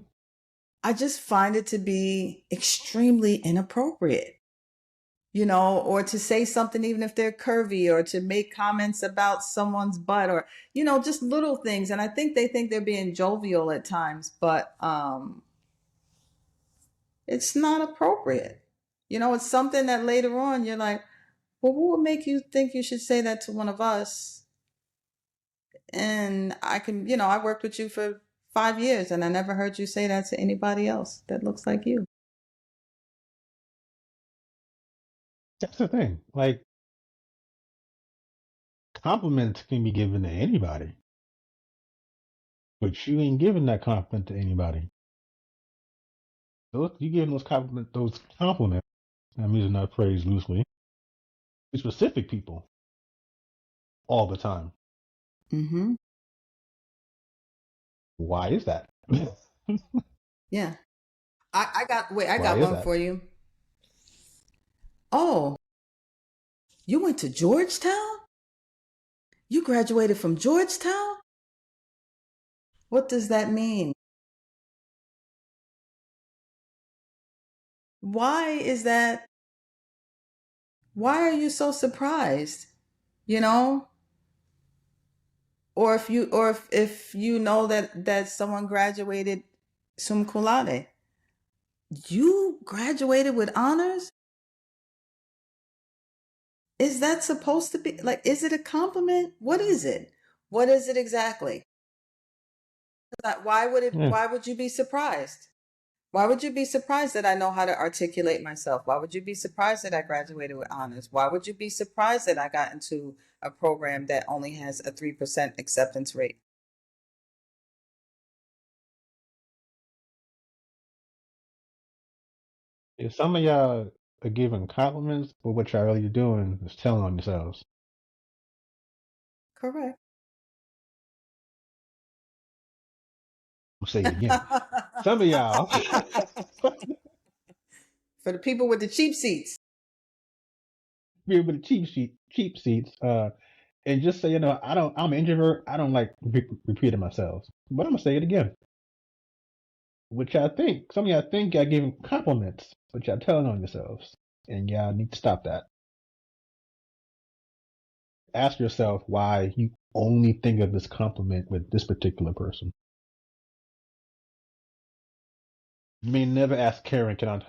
I just find it to be extremely inappropriate, or to say something, even if they're curvy, or to make comments about someone's butt, or, just little things. And I think they think they're being jovial at times, but it's not appropriate. It's something that later on you're like, well, what would make you think you should say that to one of us? And I can, I worked with you for 5 years and I never heard you say that to anybody else that looks like you.
That's the thing. Like compliments can be given to anybody. But you ain't giving that compliment to anybody. You giving those compliments. I'm using that phrase loosely. To specific people all the time.
Mm-hmm.
Why is that?
Yeah. I
Why
got
is
one
that?
for you. Oh, you went to Georgetown? You graduated from Georgetown? What does that mean? Why is that? Why are you so surprised? You know? If you know that someone graduated sum cum laude. You graduated with honors? Is that supposed to be like, is it a compliment? What is it? What is it exactly?
Yeah.
Why would you be surprised? Why would you be surprised that I know how to articulate myself? Why would you be surprised that I graduated with honors? Why would you be surprised that I got into a program that only has a 3% acceptance rate?
If some of y'all are giving compliments, but what y'all really doing is telling on yourselves.
Correct.
I'll say it again. Some of y'all
For the people with the cheap seats.
be with the cheap seats. And just say, I'm an introvert. I don't like repeating myself. But I'm gonna say it again. Which I think some of y'all think y'all giving compliments, but y'all telling on yourselves, and y'all need to stop that. Ask yourself why you only think of this compliment with this particular person. You may never ask Karen, can I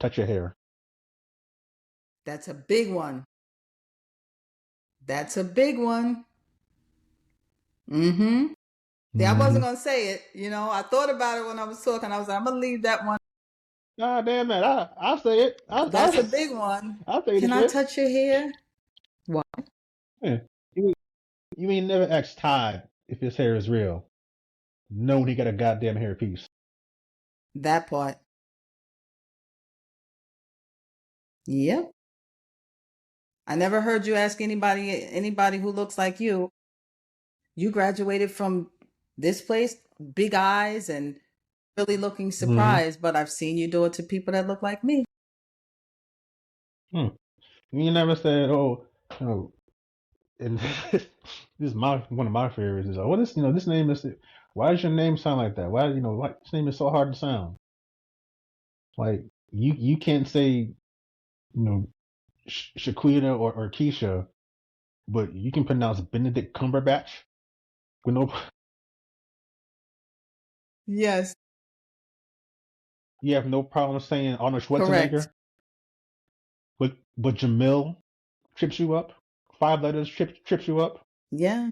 touch your hair?
That's a big one. That's a big one. Mm-hmm. See, I wasn't
Mm-hmm.
gonna say it. I thought about it when I was talking. I was like, I'm gonna leave that one.
Nah, damn man, I'll say it.
That's a big one.
I'll say the
Can I
shit.
touch your hair? What?
Yeah. You, you ain't never asked Todd if his hair is real, knowing he got a goddamn hairpiece.
That part. Yep. I never heard you ask anybody who looks like you. You graduated from this place, big eyes and really looking
Mm-hmm.
surprised, but I've seen you do it to people that look like me.
Hmm. You never said, and this is one of my favorites is, this name is, why does your name sound like that? Why this name is so hard to sound? Like you can't say, Shaquita or Keisha, but you can pronounce Benedict Cumberbatch with no.
Yes,
You have no problem saying Arnold
correct.
Schwarzenegger, but Jamil trips you up. 5 letters trips you up.
Yeah,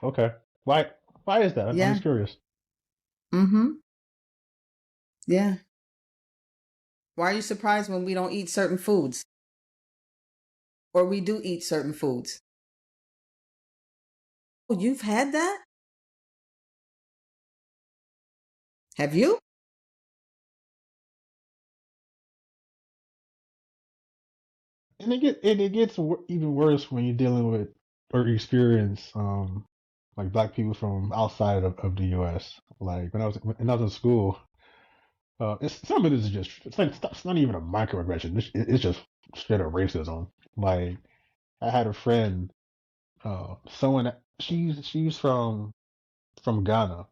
Okay, why why is that? I'm
yeah.
just curious.
Mm-hmm. Yeah. Why are you surprised when we don't eat certain foods? Or we do eat certain foods? Oh, you've had that? Have you?
And it gets even worse when you're dealing with or experience like black people from outside of the U.S. Like when I was in school, some of this is just it's not even a microaggression. It's just straight up racism. Like I had a friend, someone she's from Ghana.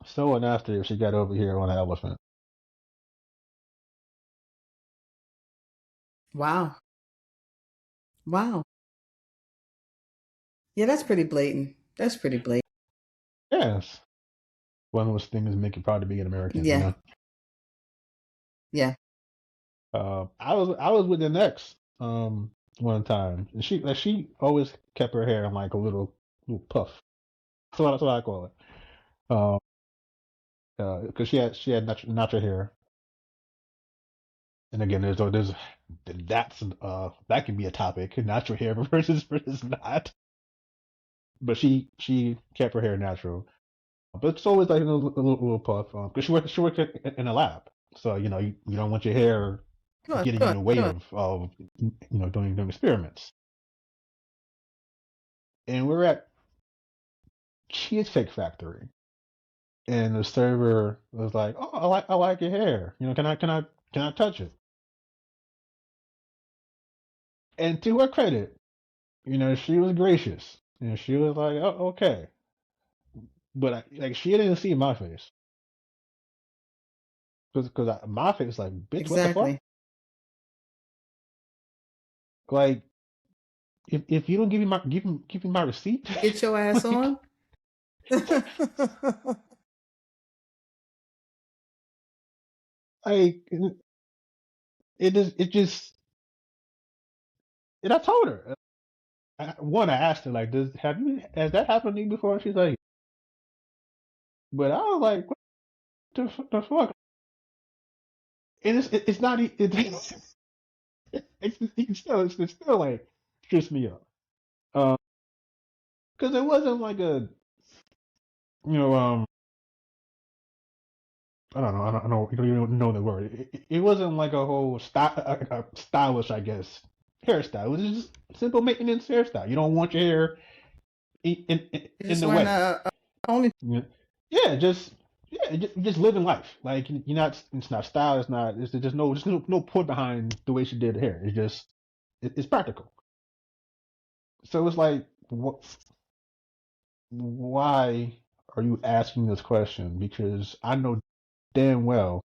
Someone asked her if she got over here on an elephant.
Wow. Wow. Yeah, that's pretty blatant. That's pretty blatant.
Yes, one of those things make you proud to be an American.
Yeah. Yeah.
I was with an ex one time, and she always kept her hair in like a little puff. That's what I call it. Um, because she had natural hair, and again, that can be a topic. Natural hair versus not. but she kept her hair natural. But it's always like a little puff. Because she worked in a lab, so you don't want your hair
Sure,
getting in
sure,
the way
sure.
of doing experiments. And we're at Cheesecake Factory, and the server was like, "Oh, I like your hair. Can I touch it?" And to her credit, she was gracious, and she was like, "Oh, okay." But like she didn't see my face, because my face like, "Bitch, what the fuck?"
Exactly.
Like, if you don't give me my receipt,
Get your ass
like
on.
like it just and I told her. I asked her like, has that happened to you before? And she's like, but I was like, what the fuck? And it's not it's still like stress me up. Because it wasn't like a you know I don't know. I don't even know the word. It wasn't like a whole stylish, I guess, hairstyle. It was just simple maintenance hairstyle. You don't want your hair in in,
You
in
just
the
want
way.
to only.
Yeah, just living life. Like you're not. It's not style. It's not. It's just no point behind the way she did her hair. It's practical. So it's like, why are you asking this question? Because I know damn well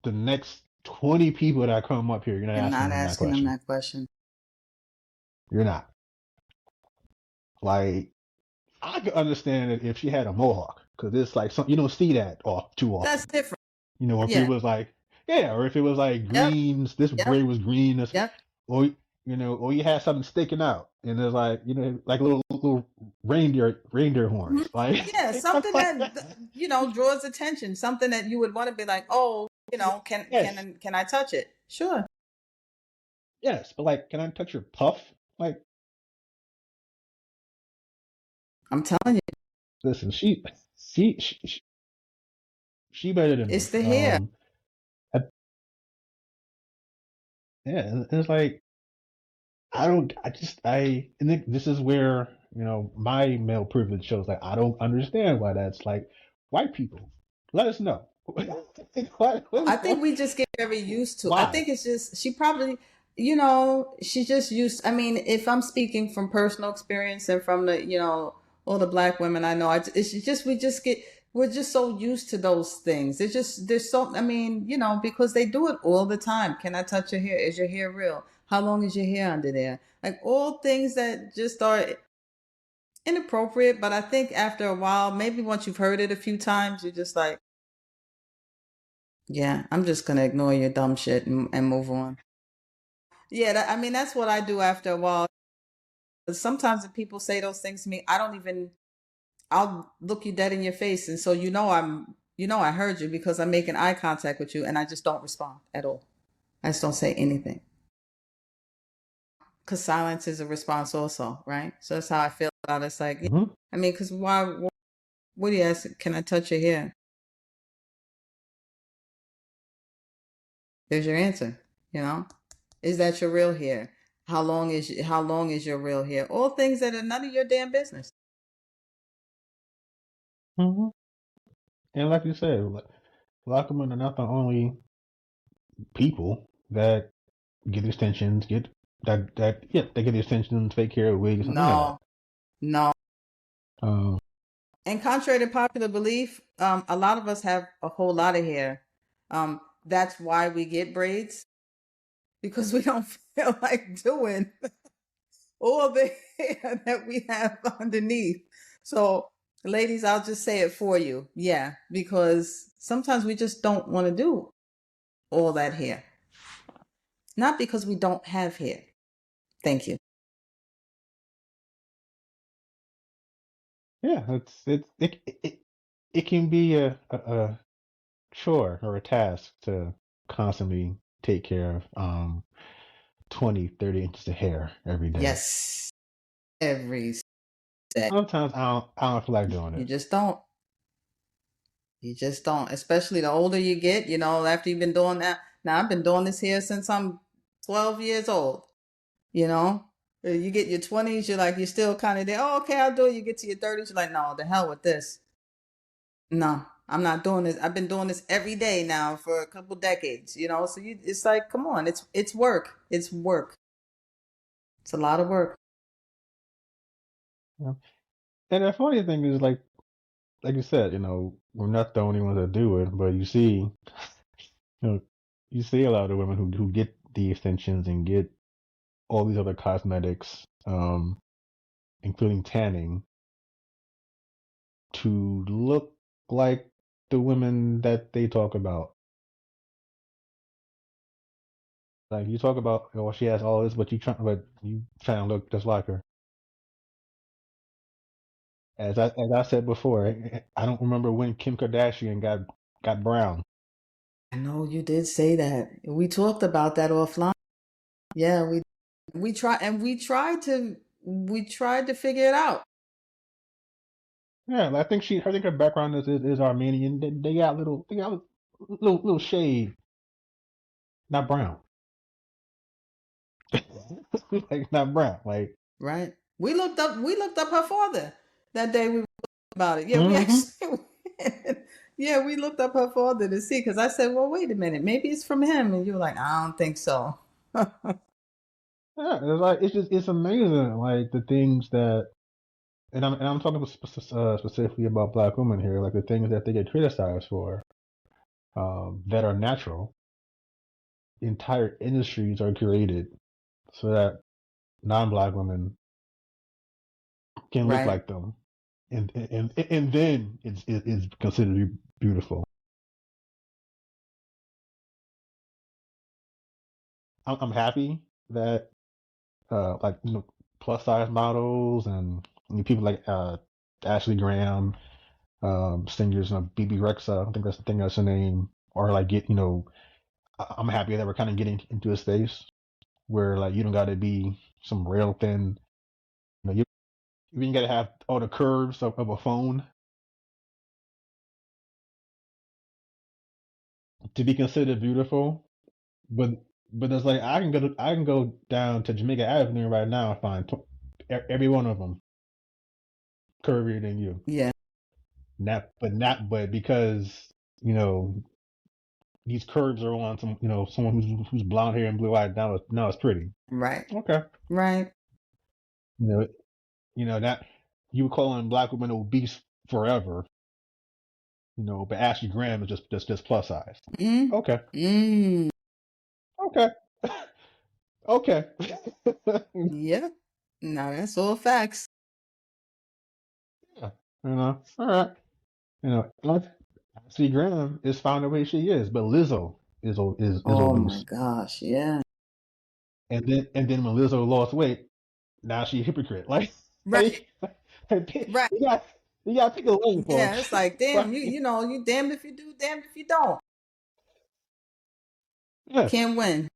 the next 20 people that come up here, you're not
I'm
asking
not
them that
asking them
question.
that question.
You're not. Like, I could understand it if she had a mohawk, because it's like you don't see that too
That's
often.
different.
If it
Yeah.
was like, yeah, or if it was like
Yep.
greens, this
Yep.
braid was green,
Yep.
or or you had something sticking out, and there's like, like little reindeer
Mhm.
horns, like,
Yeah. Something that draws attention. Something that you would want to be like, oh, can
yes,
can I touch it? Sure.
yes, but like, can I touch your puff? Like,
I'm telling you,
listen, she, she, she better than
it's
me.
the hair.
I, yeah, and it's like I don't, and this is where my male privilege shows. Like, I don't understand why that's like white people. Let us know.
I think we just get very used to. I
Why?
think it's just she probably, she's just used. I mean, if I'm speaking from personal experience and from the, all the black women I know, it's just we're just so used to those things. It's just there's so. I mean, because they do it all the time. Can I touch your hair? Is your hair real? How long is your hair under there? Like all things that just are inappropriate. But I think after a while, maybe once you've heard it a few times, you're just like, yeah, I'm just gonna ignore your dumb shit and move on. Yeah, I mean that's what I do after a while. But sometimes if people say those things to me, I don't even. I'll look you dead in your face, and so I heard you because I'm making eye contact with you, and I just don't respond at all. I just don't say anything because silence is a response, also, right? So that's how I feel about it. It's like, yeah,
Hmm.
I mean, because why? What do you ask? Can I touch your hair? There's your answer. You know, is that your real hair? How long is your real hair? All things that are none of your damn business.
Hmm. And like you said, black women are not the only people that get extensions, they get extensions, fake hair, wigs, none of that.
No, no.
Um,
And contrary to popular belief, a lot of us have a whole lot of hair. That's why we get braids because we don't feel like doing all the hair that we have underneath. So, ladies, I'll just say it for you. Yeah, because sometimes we just don't want to do all that hair. Not because we don't have hair. Thank you.
yeah, it can be a chore or a task to constantly take care of 20, 30 inches of hair every day.
Yes. every day.
Sometimes I don't feel like doing
You
it.
just don't. You just don't. Especially the older you get, after you've been doing that. Now I've been doing this here since I'm 12 years old. You know, you get your 20s, you're still kind of there. Oh, okay, I'll do it. You get to your 30s, you're like, no, the hell with this. No, I'm not doing this. I've been doing this every day now for a couple decades. So it's like, come on, it's work. It's work. It's a lot of work.
You know? And the funny thing is, like you said, we're not the only ones that do it, but know, you see a lot of women who get the extensions and get all these other cosmetics, including tanning, to look like the women that they talk about. Like you talk about, she has all this, but you trying to look just like her. As I said before, I don't remember when Kim Kardashian got brown.
I know you did say that. We talked about that offline. Yeah, we tried to figure it out.
Yeah, I think her background is Armenian. They got little shade, not brown, like not brown, like.
Right? We looked up her father that day. We talked about it. Yeah, we
Hmm.
actually. Yeah, we looked up her father to see because I said, "Well, wait a minute, maybe it's from him," and you were like, "I don't think so."
Yeah, it's amazing, like the things that, and I'm talking specifically about Black women here, like the things that they get criticized for, that are natural. Entire industries are created so that non-Black women can look
Right?
like them, and then it's considered beautiful. I'm happy that like plus size models and people like Ashley Graham, singers, BB Rexa, I think that's her name, or like I'm happy that we're kind of getting into a space where like you don't got to be some rail thin, you even got to have all the curves of a phone to be considered beautiful. But it's like I can go down to Jamaica Avenue right now and find every one of them curvier than you.
Yeah.
Not because you know these curves are on someone who's blonde hair and blue eyed. Now it's pretty.
Right.
Okay,
Right.
you know that you were calling Black women obese forever. But Ashley Graham is just plus size.
Mm.
Okay,
Mm.
okay, okay.
Yeah. No, that's all facts.
Yeah, all right. Ashley Graham is fine the way she is, but Lizzo is
Oh my
obese.
gosh. Yeah.
And then when Lizzo lost weight, now she's a hypocrite. Like,
Right.
like,
Right.
you got you got to pick a lane,
Yeah.
folks.
It's like, damn. You
Like,
you know you damned if you do, damned if you don't.
yeah,
Can't win.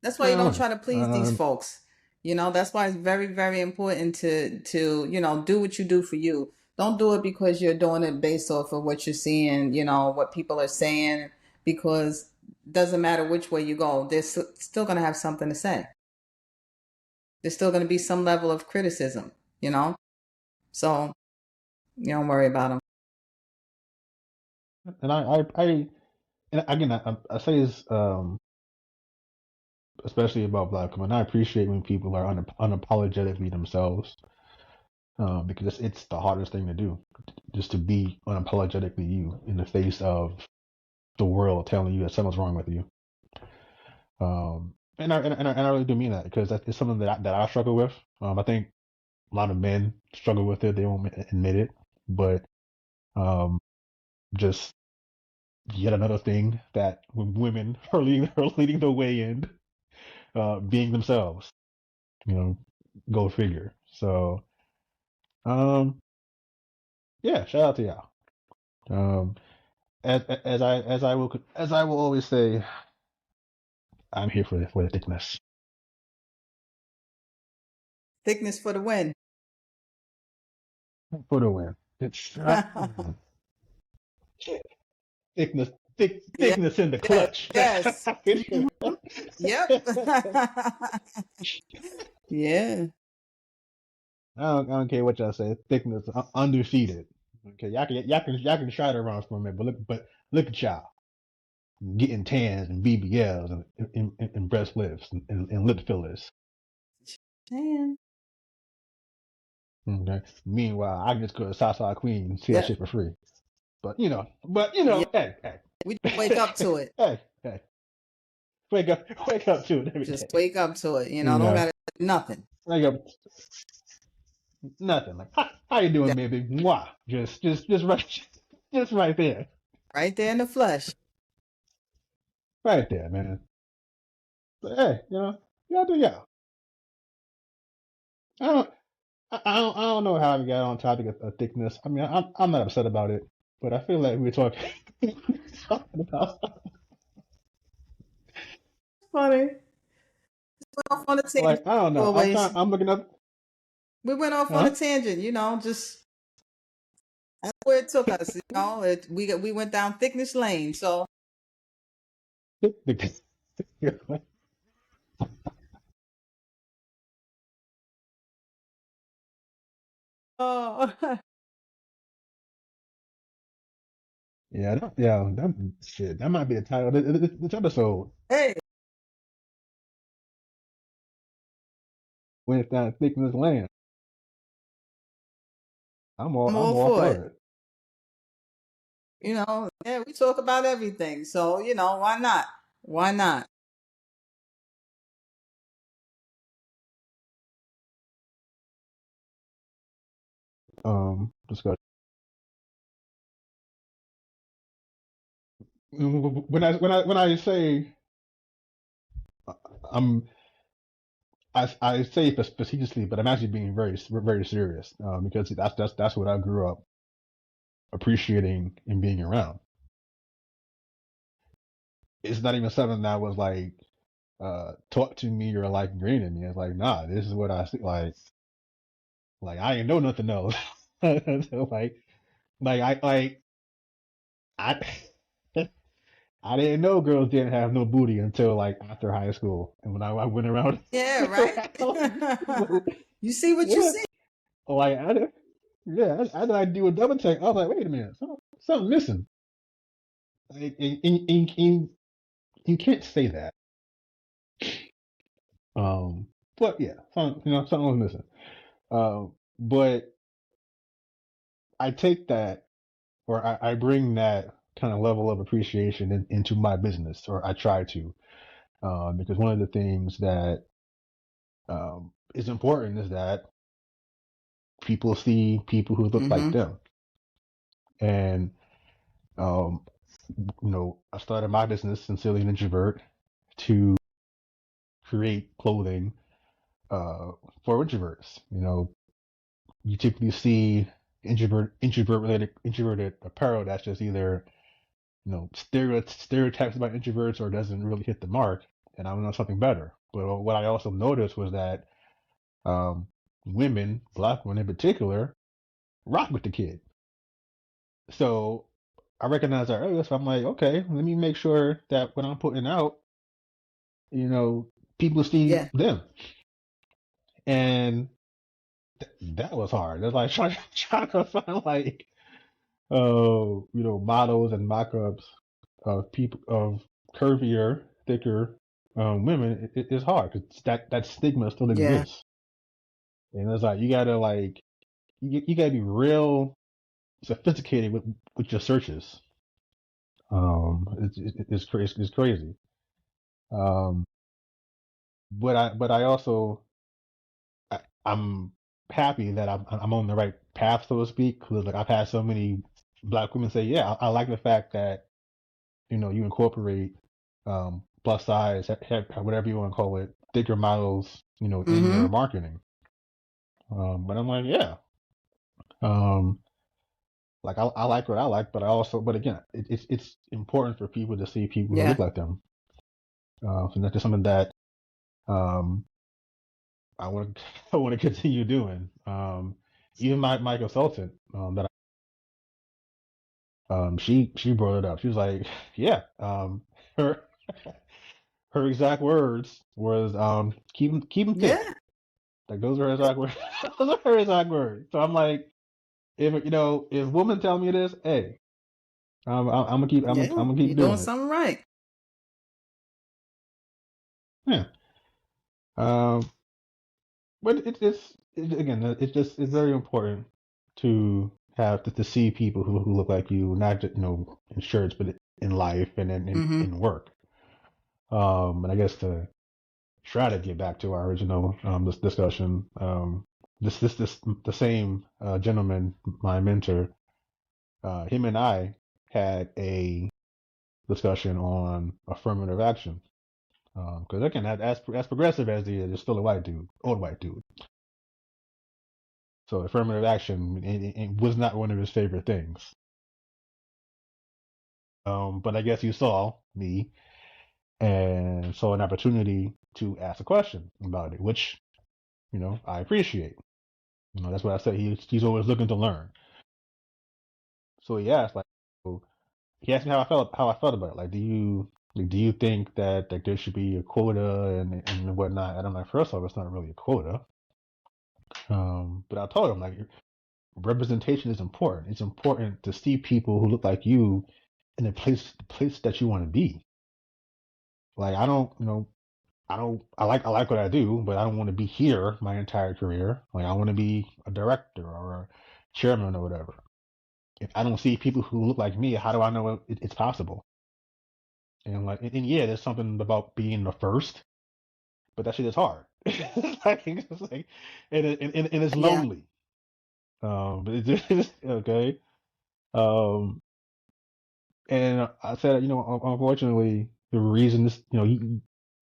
That's why you don't
no,
try to please these folks. That's why it's very, very important to do what you do for you. Don't do it because you're doing it based off of what you're seeing, what people are saying, because it doesn't matter which way you go, they're still going to have something to say. There's still going to be some level of criticism, you know? So you don't worry about them.
and and again, I say this, especially about Black women. I appreciate when people are unapologetically themselves, because it's the hardest thing to do, just to be unapologetically you in the face of the world telling you that something's wrong with you. And I really do mean that because it's something that I struggle with. I think a lot of men struggle with it. They won't admit it, but um, just yet another thing that women are leading the way in, being themselves. You know, go figure. So, um, yeah, shout out to y'all. Um, as I will always say, I'm here for the thickness.
Thickness for the win.
for the win. It's thickness,
Yeah.
thickness in the
Yes.
clutch. That's
Yes.
how it is.
Yep. Yeah.
I don't care what y'all say. Thickness undefeated. Okay, y'all can try to run for a minute, but look at y'all getting tans and BBLs and breast lifts and lip fillers.
Damn.
Okay. Meanwhile, I can just go to Southside Queen and see that
Yeah.
shit for free.
Yeah.
Hey,
We just wake
hey,
up to it.
hey, wake up to it every
Just
day.
wake up to it.
You
Don't
know,
gotta do nothing.
wake up, nothing. Like, how you doing,
Yeah.
baby? Mwah. Just right, just right there,
Right there in the flesh.
right there, man. But hey, y'all do y'all. I don't, I don't know how we got on topic of thickness. I mean, I'm not upset about it, but I feel like we were talking, talking about
Funny. Went off on a tangent
like I don't know.
always.
I'm looking up.
We went off on a
Huh?
tangent, just that's where it took us, we went down thickness lane. So oh
That shit. That might be the title of this episode.
hey,
Went down thickness land.
I'm
I'm
all
all
for
for
it.
it.
Yeah, we talk about everything. So, why not? Why not?
Discussion. When I say I'm I say facetiously, but I'm actually being very serious because that's what I grew up appreciating and being around. It's not even something that was like taught to me or like ingrained in me. It's like, nah, this is what I see. Like I ain't know nothing else. So, I I didn't know girls didn't have no booty until like after high school, and when I went around
Yeah, right? You see what you
what?
see.
Like I did, yeah, I did. I do a double take. I was like, wait a minute, something missing. Like, you can't say that. Um, but yeah, something was missing. But I take that, or I bring that kind of level of appreciation into my business, or I try to, because one of the things that is important is that people see people who look like
Mm-hmm.
them. And, um, I started my business, Sincerely an Introvert, to create clothing for introverts. You typically see introverted apparel that's just either stereotypes about introverts or doesn't really hit the mark. And I want something better. But what I also noticed was that um, women, black women in particular, rock with the kid. So I recognized that earlier. So I'm like, okay, let me make sure that when I'm putting it out, you know, people see
Yeah.
them. And that was hard. It's like trying to find like models and mock-ups of people of curvier, thicker women. It's hard because that stigma still
Yeah.
exists, and it's like you gotta be real sophisticated with your searches. It's crazy. It's crazy. Um, but I also I'm happy that I'm on the right path, so to speak. Because like I've had so many black women say, yeah, I like the fact that you incorporate plus size, whatever you want to call it, thicker models, in
Mm-hmm.
your marketing. But I'm like, yeah, um, like I like what I like, but again, it's important for people to see people who
Yeah.
look like them. So that's just something that um, I want to I want to continue doing. Even my consultant that she brought it up. She was like, yeah, her her exact words was keep 'em
Yeah,
thick. Like those are her exact words. Those are her exact words. So I'm like, if women tell me this, hey, I'm gonna keep
yeah,
I'm gonna
you're
keep
doing
doing it.
something right.
Yeah. Um, but again, it's very important to have to see people who look like you, not just in shirts, but in life and
Mm-hmm.
in work. And I guess to try to get back to our original this discussion, this the same gentleman, my mentor, him and I had a discussion on affirmative action. Because again, as progressive as he is still a white dude, old white dude. So affirmative action it was not one of his favorite things. But I guess you saw me and saw an opportunity to ask a question about it, which I appreciate. That's what I said. He's always looking to learn. So he asked so he asked me how I felt about it. Like, do you think that there should be a quota and whatnot? And I'm like, first off, it's not really a quota. But I told him like representation is important. It's important to see people who look like you in the place that you want to be. Like I like what I do, but I don't want to be here my entire career. Like I want to be a director or a chairman or whatever. If I don't see people who look like me, how do I know it's possible? And like, and yeah, there's something about being the first, but that shit is hard. It's like, and it's
Yeah,
lonely. But it's just, okay. Um, and I said, unfortunately, the reason this,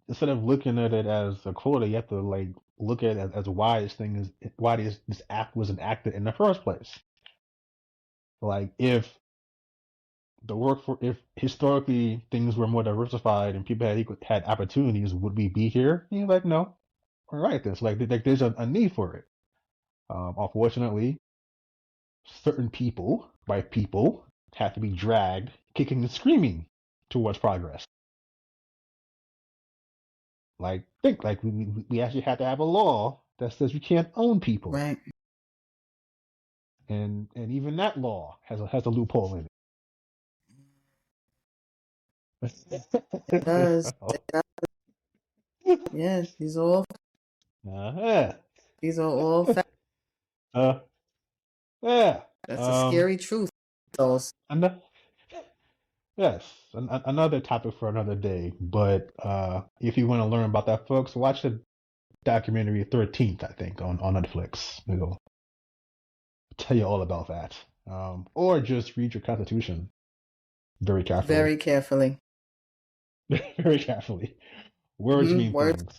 instead of looking at it as a quota, you have to like look at it as why this act was enacted in the first place. Like if historically things were more diversified and people had opportunities, would we be here? And you're like, no. All right, then. So like there's a need for it. Unfortunately, certain people, by people, have to be dragged, kicking and screaming towards progress. Like think like we actually have to have a law that says you can't own people,
right.
and even that law has a loophole in
It does.
it.
Yeah,
Yeah.
these are all facts.
Uh, yeah.
That's a
Um,
scary truth. Those.
and yes, another topic for another day. But if you want to learn about that, folks, watch the documentary 13th, I think, on Netflix. It'll tell you all about that. Or just read your Constitution very carefully.
Very carefully.
Very carefully. Words
Mm-hmm.
mean
Words.
things.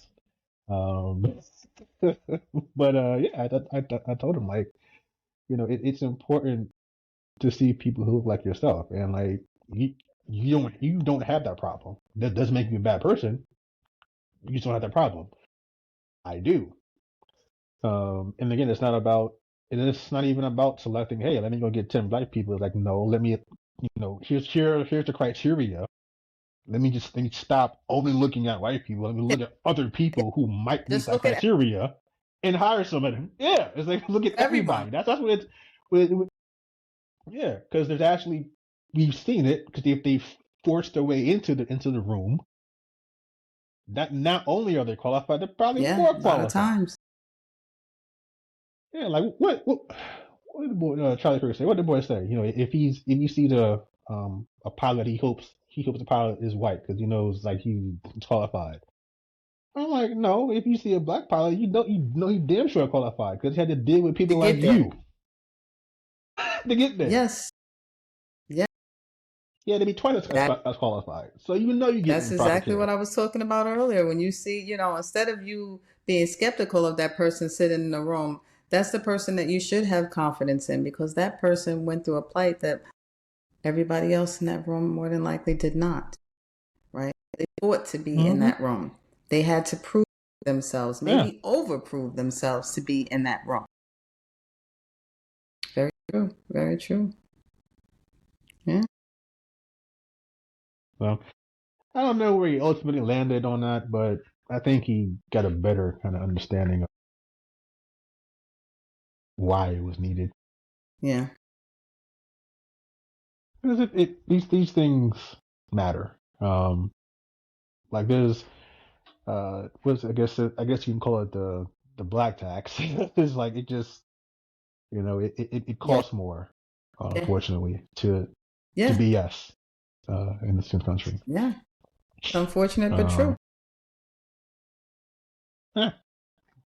Um, but yeah, I told him like, it's important to see people who look like yourself, and like you don't have that problem. That doesn't make you a bad person. You just don't have that problem. I do. And again, it's not even about selecting. Hey, let me go get 10 black people. It's like, no, let me, here's the criteria. Let me stop only looking at white people. Let me
Yeah,
look at other people who might meet
just
that
look at
criteria, and hire some of them. Yeah, it's like look at
everyone.
everybody. That's what it's. Yeah, because there's actually we've seen it because they forced their way into the room. That not only are they qualified, they're probably
Yeah,
more
a lot of
qualified.
times.
Yeah, like what did the boy Charlie Kirk say? What did the boy say? If you see a pilot, he hopes the pilot is white because he knows like he's qualified. I'm like, no. If you see a black pilot, you know he damn sure qualified because he had to deal with
To
people like
get there.
you to get there.
Yes. Yeah.
He had to be twice as qualified. So you know you're
That's
getting proper
exactly
care.
what I was talking about earlier. When you see, instead of you being skeptical of that person sitting in the room, that's the person that you should have confidence in because that person went through a plight that everybody else in that room more than likely did not, right? They fought to be in
Mm-hmm.
that room. They had to prove themselves,
Yeah.
maybe overprove themselves to be in that wrong. Very true. Very true. Yeah.
So I don't know where he ultimately landed on that, but I think he got a better kind of understanding of why it was needed.
Yeah.
Because these things matter. Like there's what's I guess you can call it the black tax. It's like it just it
Yeah.
costs more,
Yeah.
unfortunately, to
Yeah.
be us in this country.
Yeah. It's unfortunate but true.
Um, yeah.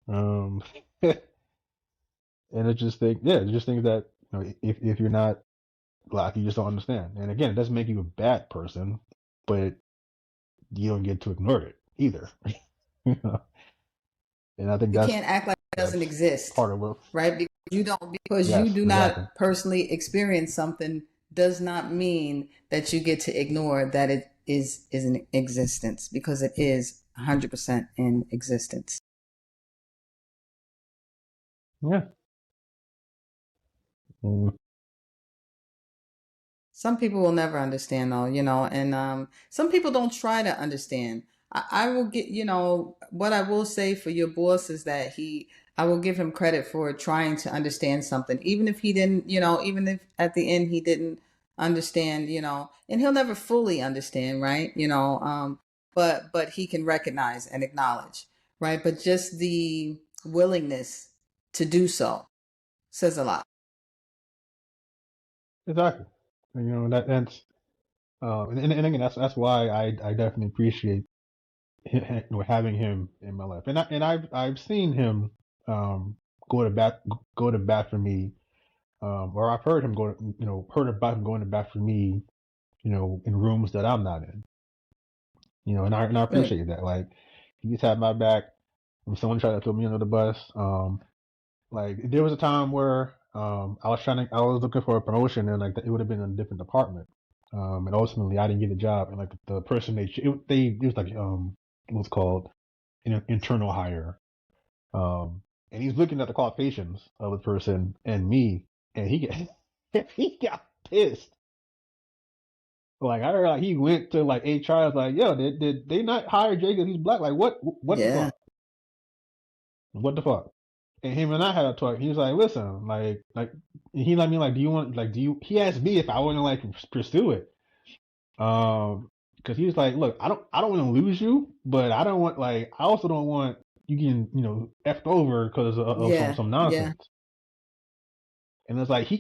Um, and it just think yeah, it just think that if you're not black, you just don't understand. And again, it doesn't make you a bad person, but you don't get to ignore it either. You know? And I think
You can't act like it doesn't
that's
exist,
part of what.
right? Because you
Yes,
do
exactly.
not personally experience something does not mean that you get to ignore that it is in existence, because it is 100% in existence.
Yeah. Mm,
Some people will never understand, though, and some people don't try to understand. I will get, what I will say for your boss is that I will give him credit for trying to understand something, even if he didn't, even if at the end he didn't understand, and he'll never fully understand, right? But he can recognize and acknowledge, right? But just the willingness to do so says a lot.
exactly. And, that's and again that's why I definitely appreciate having him in my life. And I've seen him um go to bat go to bat for me, or I've heard him heard about him going to bat for me, in rooms that I'm not in. And I
Good.
appreciate that. Like he's had my back when someone tried to throw me under the bus. Like there was a time where I was looking for a promotion, and like it would have been in a different department. And ultimately I didn't get the job, and like the person it was like what's called an internal hire. And he's looking at the qualifications of the person and me, and he got pissed. Like I heard, like he went to like HR. I was like, "Yo, did they not hire Jay because he's black? Like what the
Yeah.
fuck? What the fuck?" And him and I had a talk. He was like, "Listen, like he let me like, do you want like do you?" He asked me if I want to like pursue it. Because he was like, "Look, I don't want to lose you, but I don't want like I also don't want you getting effed over because of
Yeah.
some
Yeah.
nonsense." And it's like he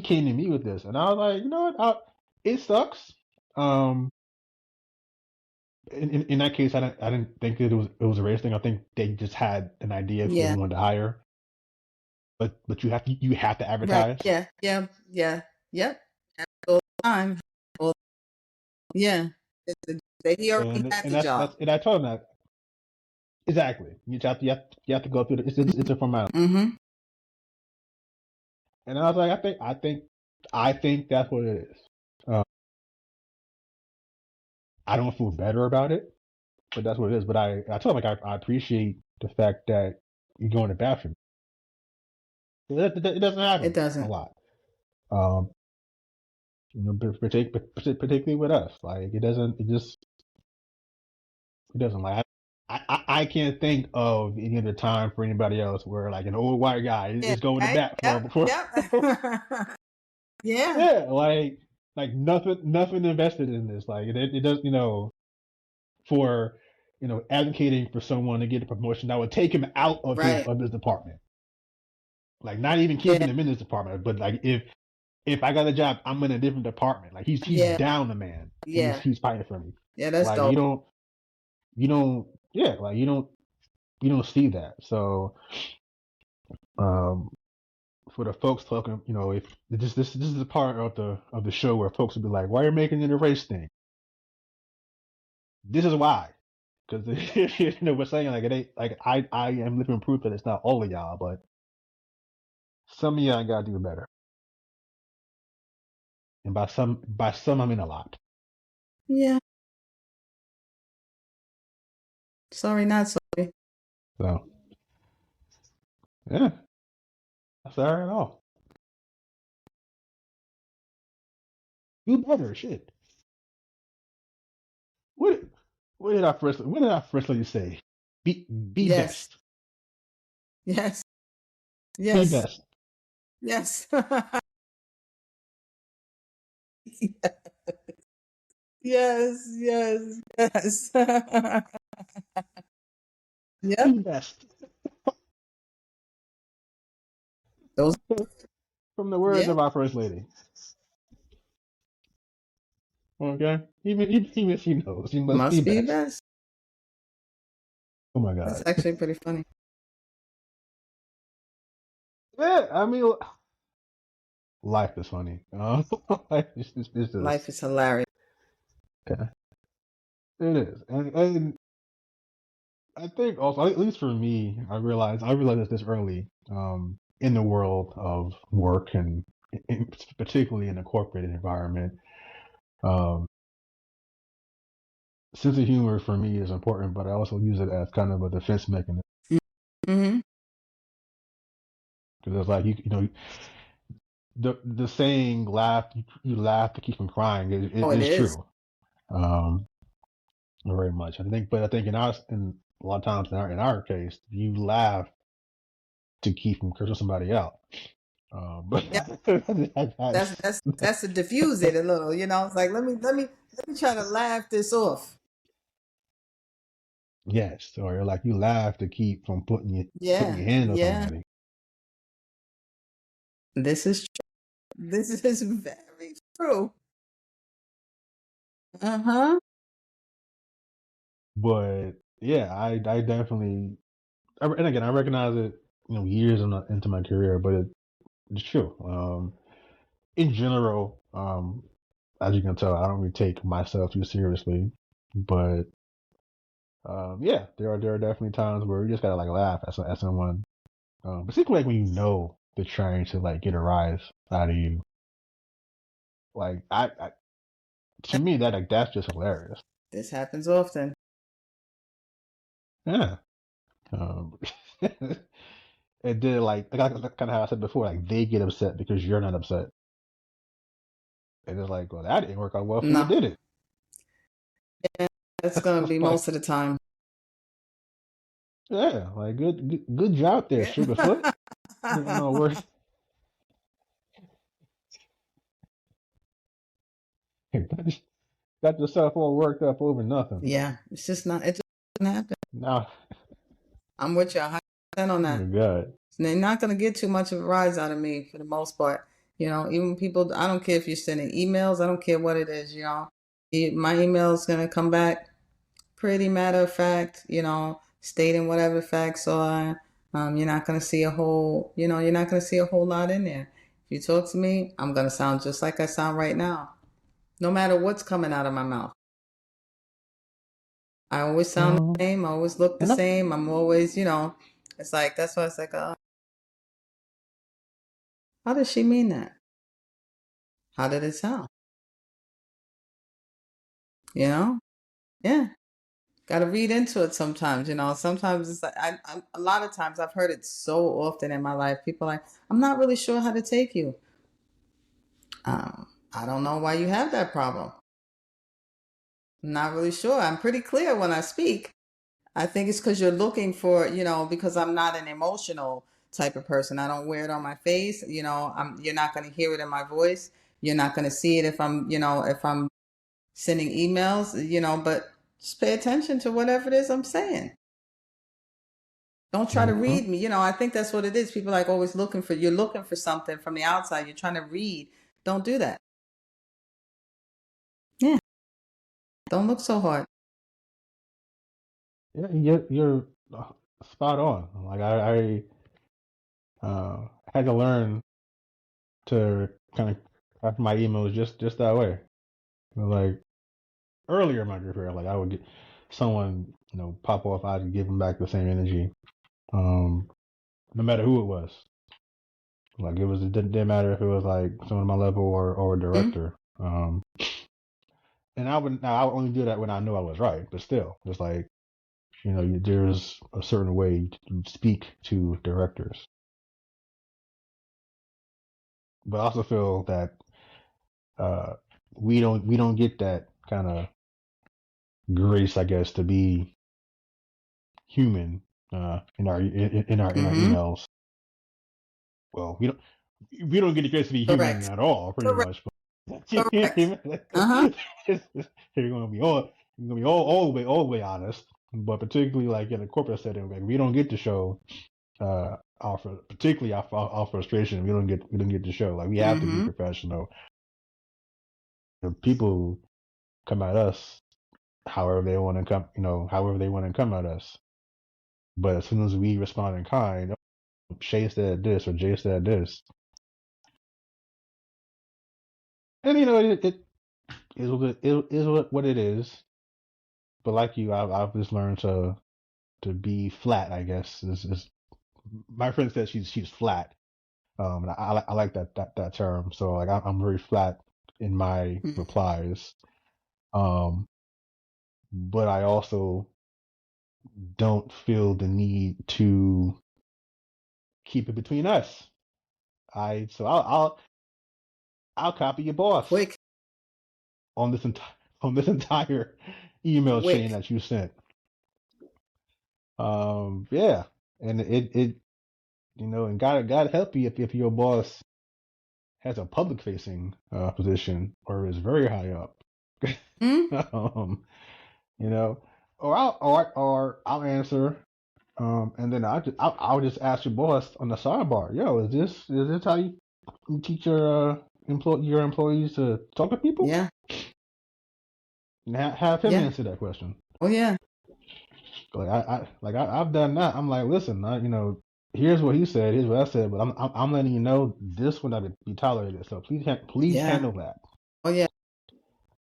came to me with this, and I was like, it sucks. Um, in that case, I didn't think that it was a race thing. I think they just had an idea of who they
Yeah.
wanted to hire, but you have to
Right.
advertise.
Yeah. Yeah. Yeah. Yep. All the time. Well, yeah. He already
And
had
and
the
that's
job.
that's and I told him that exactly. You have to go through it's a formality.
Mm-hmm.
And I was like, I think that's what it is. Uh, I don't feel better about it, but that's what it is. But I told him like I appreciate the fact that you're going to bathroom. It doesn't
It
happen a
doesn't.
lot. Um, particularly with us, like it doesn't like I can't think of any other time for anybody else where like an old white guy
Yeah.
is going to
Right.
bat for
Yep.
before.
Yep. Yeah.
Yeah, like nothing invested in this. Like it does for advocating for someone to get a promotion that would take him out of his
Right.
of his department. Like not even
Yeah.
keeping him in his department, but like if I got a job, I'm in a different department. Like he's
Yeah.
down the man, and he's
Yeah.
he's fighting for me.
Yeah. That's
Like
dope.
you don't yeah, like you don't see that. So um for the folks talking, if this is a part of the show where folks will be like, why are you making it a race thing? This is why. Because we're saying like it ain't like I am living proof that it's not all of y'all, but some of y'all gotta do better. And by some I mean a lot.
Yeah. Sorry, not sorry.
So yeah, that's all right at all. Do better, shit. What what did I first let you say? Be
Yes,
best.
yes,
Be
yes,
best.
yes. Yes, yes, yes. Yep.
Be best.
Those,
From the words
yeah,
of our first lady. Okay? Even if she knows, you must be
must be
best.
best.
Oh my
That's
god.
actually pretty funny.
Yeah, I mean life is funny. Life is
Life
just
is hilarious.
yeah, it is. And I think also, at least for me, I realized this early, in the world of work and particularly in the corporate environment. Um, Sense of humor for me is important, but I also use it as kind of a defense mechanism
Mm-hmm.
because it's like you know the saying "laugh you laugh to keep from crying"
Oh, it
is
is.
true, um, very much. I think in a lot of times in our case, you laugh to keep from cursing somebody out. But
Yeah, that's to diffuse it a little. It's like let me try to laugh this off.
yes, or like you laugh to keep from putting
Yeah,
your hand on
yeah.
somebody.
This is true. This is very true. Uh-huh.
But yeah, I definitely, and again, I recognize it, years into my career, but it's true. In general, as you can tell, I don't really take myself too seriously, but yeah, there are definitely times where you just gotta like laugh at someone, particularly like when you know they're trying to like get a rise out of you. Like to me that like that's just hilarious.
This happens often.
Yeah. Um, it did like kind of how I said before, like they get upset because you're not upset. And it's like, well, that didn't work out well for you,
No,
did it?
yeah, that's gonna be
Like,
most of the time.
yeah, like good job there,
Yeah.
Sugarfoot. Getting all work, got yourself all worked up over nothing.
Yeah, it's just not. It just doesn't happen.
Now,
I'm with you 100% on
oh
that.
my God.
They're not gonna get too much of a rise out of me for the most part. Even people. I don't care if you're sending emails. I don't care what it is. My email is gonna come back pretty matter of fact. Stating whatever facts are. You're not gonna see a whole. You're not gonna see a whole lot in there. If you talk to me, I'm gonna sound just like I sound right now, no matter what's coming out of my mouth. I always sound
Um,
the same. I always look the
and I,
same. I'm always, it's like, that's why it's like, how does she mean that? How did it sound? You know? Yeah. Got to read into it sometimes. Sometimes it's like, a lot of times I've heard it so often in my life. People are like, I'm not really sure how to take you. I don't know why you have that problem. I'm not really sure. I'm pretty clear when I speak. I think it's because you're looking for, because I'm not an emotional type of person. I don't wear it on my face. You're not going to hear it in my voice. You're not going to see it if I'm sending emails, but just pay attention to whatever it is I'm saying. Don't try to
mhm.
read me. I think that's what it is. People like always you're looking for something from the outside. You're trying to read. Don't do that. Yeah. Don't look so hard.
Yeah, you're spot on. Like I had to learn to kind of craft my emails just that way. Like earlier in my career, like I would get someone, pop off, I'd give them back the same energy, no matter who it was. Like it didn't matter if it was like someone at my level or a
Hmm?
director. And I would only do that when I knew I was right, but still, just like there's a certain way to speak to directors. But I also feel that uh, we don't get that kind of grace, I guess, to be human in our
Mm-hmm.
emails. Well, we don't get the grace to be human
Correct.
at all, pretty
Correct.
much. But
Correct. Uh-huh.
you're gonna be all the way honest. But particularly like in a corporate setting, like we don't get to show particularly our frustration. We don't get to show. Like we have to be
Mm-hmm.
professional. People come at us however they want to come, however they want to come at us. But as soon as we respond in kind, oh, Shay said this or Jay said this, and it is what it is. But like you, I've just learned to be flat. I guess my friend said she's flat, and I like that term. So like I'm very flat in my replies, um, but I also don't feel the need to keep it between us. I'll copy your boss
Quick.
on this entire email chain
Quick.
that you sent. Yeah, and it and God help you if your boss has a public facing position or is very high up.
Mm-hmm.
um, you know, or I'll answer. And then I'll just ask your boss on the sidebar, yo, is this how you teach your employees to talk to people?
Yeah.
And have him
Yeah.
answer that question.
Oh yeah.
I've done that. I'm like, listen, here's what he said, here's what I said, but I'm letting you know this would not be tolerated. So please
Yeah.
handle that.
Oh yeah.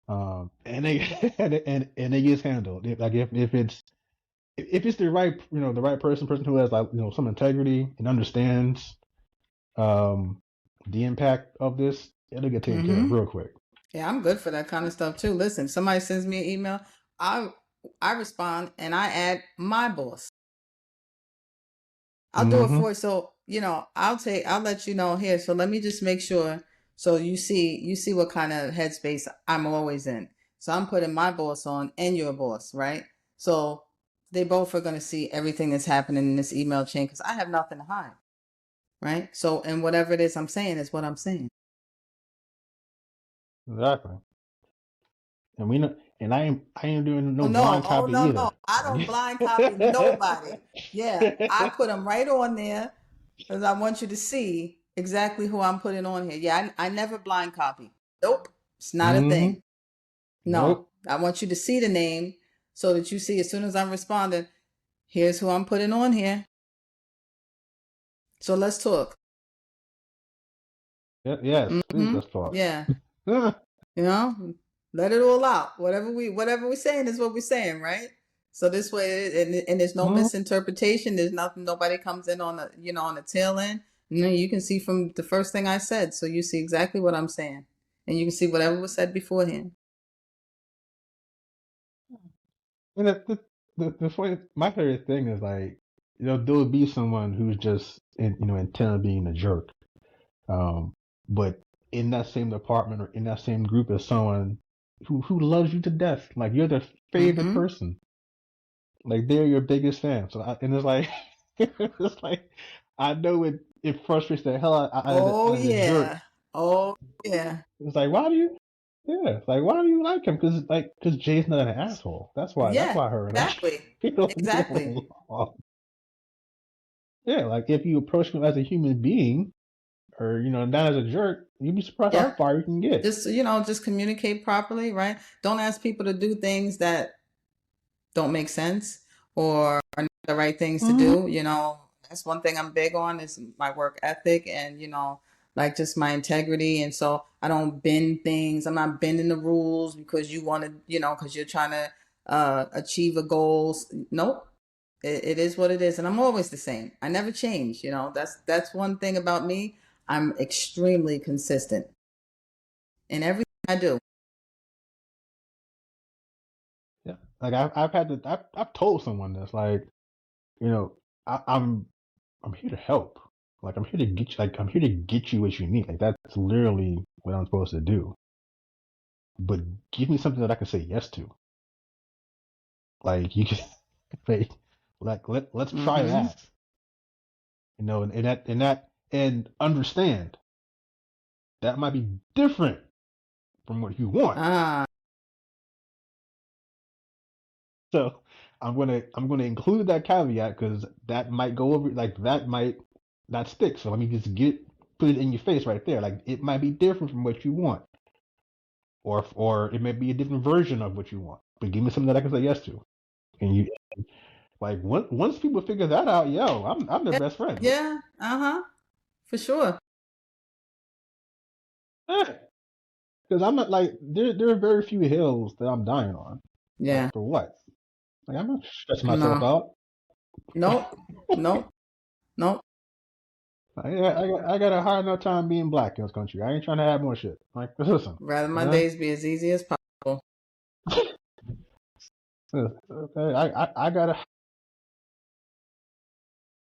And they and it gets handled. Like if it's the right person who has like some integrity and understands the impact of this, it'll get taken care
Mm-hmm.
of real quick.
Yeah, I'm good for that kind of stuff too. Listen, somebody sends me an email, I I respond and I add my boss. I'll do it
Mm-hmm.
for you. So, I'll let you know here. So let me just make sure. So you see what kind of headspace I'm always in. So I'm putting my boss on and your boss, right? So they both are going to see everything that's happening in this email chain because I have nothing to hide, right? So, and whatever it is I'm saying is what I'm saying.
Exactly. And we know, and I ain't doing
Oh
no
no,
blind
oh
copy
no, no.
either.
I don't blind copy nobody. Yeah, I put them right on there because I want you to see exactly who I'm putting on here. Yeah, I never blind copy. Nope, it's not a
Mm-hmm.
thing. No,
Nope.
I want you to see the name so that you see as soon as I'm responding, here's who I'm putting on here. So let's talk.
Yes, please
Mm-hmm.
let's talk.
Yeah, you know, let it all out. Whatever we're saying is what we're saying, right? So this way, and there's no
Mhm.
misinterpretation. There's nothing. Nobody comes in on the tail end. You can see from the first thing I said, so you see exactly what I'm saying, and you can see whatever was said beforehand.
And my favorite thing is like, there would be someone who's just intent on being a jerk. Um, but in that same department or in that same group as someone who loves you to death, like you're their favorite
Mm-hmm.
person, like they're your biggest fan. And it's like, it's like, I know it frustrates the hell out
Oh
of this jerk.
yeah. Oh yeah.
It's like, why do you? Yeah, it's like, why do you like him? Because Jay's not an asshole. That's why. That's
Yeah.
why her and I
Exactly.
get
Exactly.
along. Yeah, like if you approach him as a human being, or not as a jerk, you'd be surprised how
Yep.
far you can get.
Just communicate properly, right? Don't ask people to do things that don't make sense or are not the right things to
Mm-hmm.
do. That's one thing I'm big on is my work ethic and, like just my integrity. And so I don't bend things. I'm not bending the rules because you want to, because you're trying to achieve a goal. Nope. It is what it is. And I'm always the same. I never change. That's one thing about me. I'm extremely consistent in everything I do.
Yeah, Like I've told someone this, like, you know, I'm here to help. Like I'm here to get you, like I'm here to get you what you need. Like that's literally what I'm supposed to do. But give me something that I can say yes to. Like you can, like let's try
Mm-hmm.
that. You know, and understand that might be different from what you want.
Ah,
So I'm gonna include that caveat because that might go over, like that might not stick. So let me just put it in your face right there. Like it might be different from what you want, or it may be a different version of what you want. But give me something that I can say yes to. And you, like, once people figure that out, yo, I'm their
yeah,
best friend.
yeah, uh-huh, for sure.
Because I'm not like there are very few hills that I'm dying on.
Yeah,
Like for what? Like I'm not stressing myself
no,
out.
nope, nope, nope.
I got a hard enough time being black in this country. I ain't trying to have more shit. Like listen,
Rather my
uh,
days be as easy as possible.
okay, I gotta.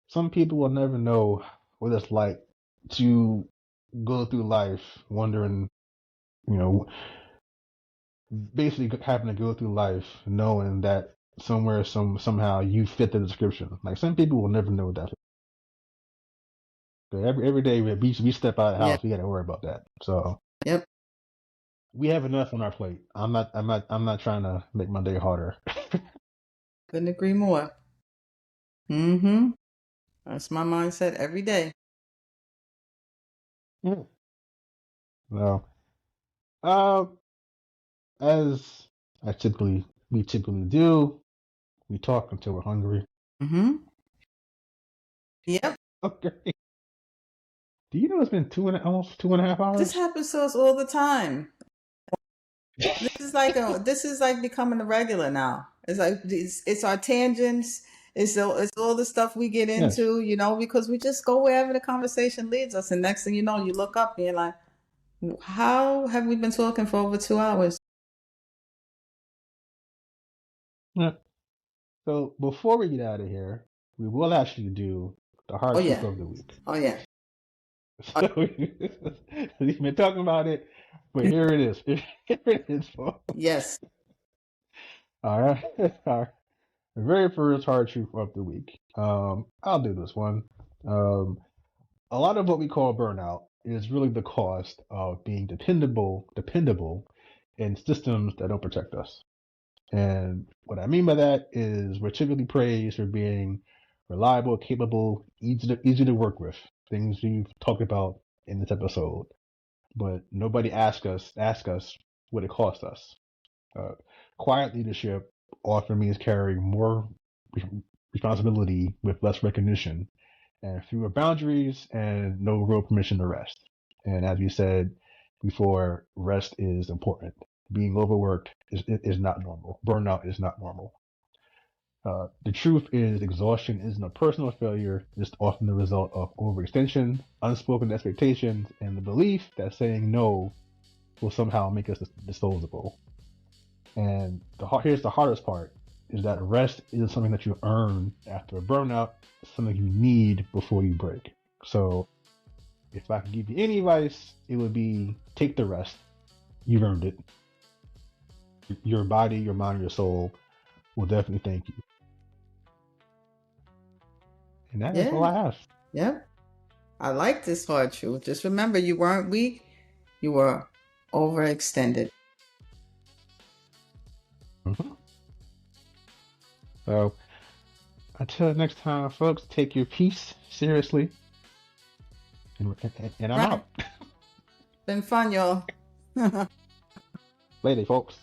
Some people will never know what it's like to go through life wondering, you know, basically having to go through life knowing that somehow you fit the description. Like some people will never know that. Every day we step out of the
Yeah,
house, we got to worry about that. So
yep.
we have enough on our plate. I'm not trying to make my day harder.
Couldn't agree more. Mm-hmm. That's my mindset every day.
Yeah. So, uh, as we typically do, we talk until we're hungry.
Mm-hmm. Yep.
Okay. Do you know it's been almost 2.5 hours?
This happens to us all the time. This is like becoming a regular now. It's like it's our tangents. It's all the stuff we get
Yes.
into, because we just go wherever the conversation leads us. And next thing you know, you look up and you're like, how have we been talking for over 2 hours?
Yeah. So before we get out of here, we will actually do the
Oh
hard truth
yeah.
of the week.
Oh yeah.
So we've been talking about it, but here it is. Here it is, folks.
Yes.
All right. Our very first hard truth of the week. I'll do this one. Um, a lot of what we call burnout is really the cost of being dependable in systems that don't protect us. And what I mean by that is we're typically praised for being reliable, capable, easy to work with. Things we've talked about in this episode, but nobody ask us what it costs us. Uh, quiet leadership often means carrying more responsibility with less recognition, and fewer boundaries, and no real permission to rest. And as you said before, rest is important. Being overworked is not normal. Burnout is not normal. The truth is, exhaustion isn't a personal failure. It's often the result of overextension, unspoken expectations, and the belief that saying no will somehow make us disposable. And here's the hardest part: is that rest isn't something that you earn after a burnout. It's something you need before you break. So, if I could give you any advice, it would be take the rest. You've earned it. Your body, your mind, your soul will definitely thank you. And that is all
Yeah.
I have.
Yep. I like this hard truth. Just remember, you weren't weak. You were overextended.
Mm-hmm. So, until next time, folks, take your peace seriously. And I'm
Right.
out.
Been fun, y'all.
Later, folks.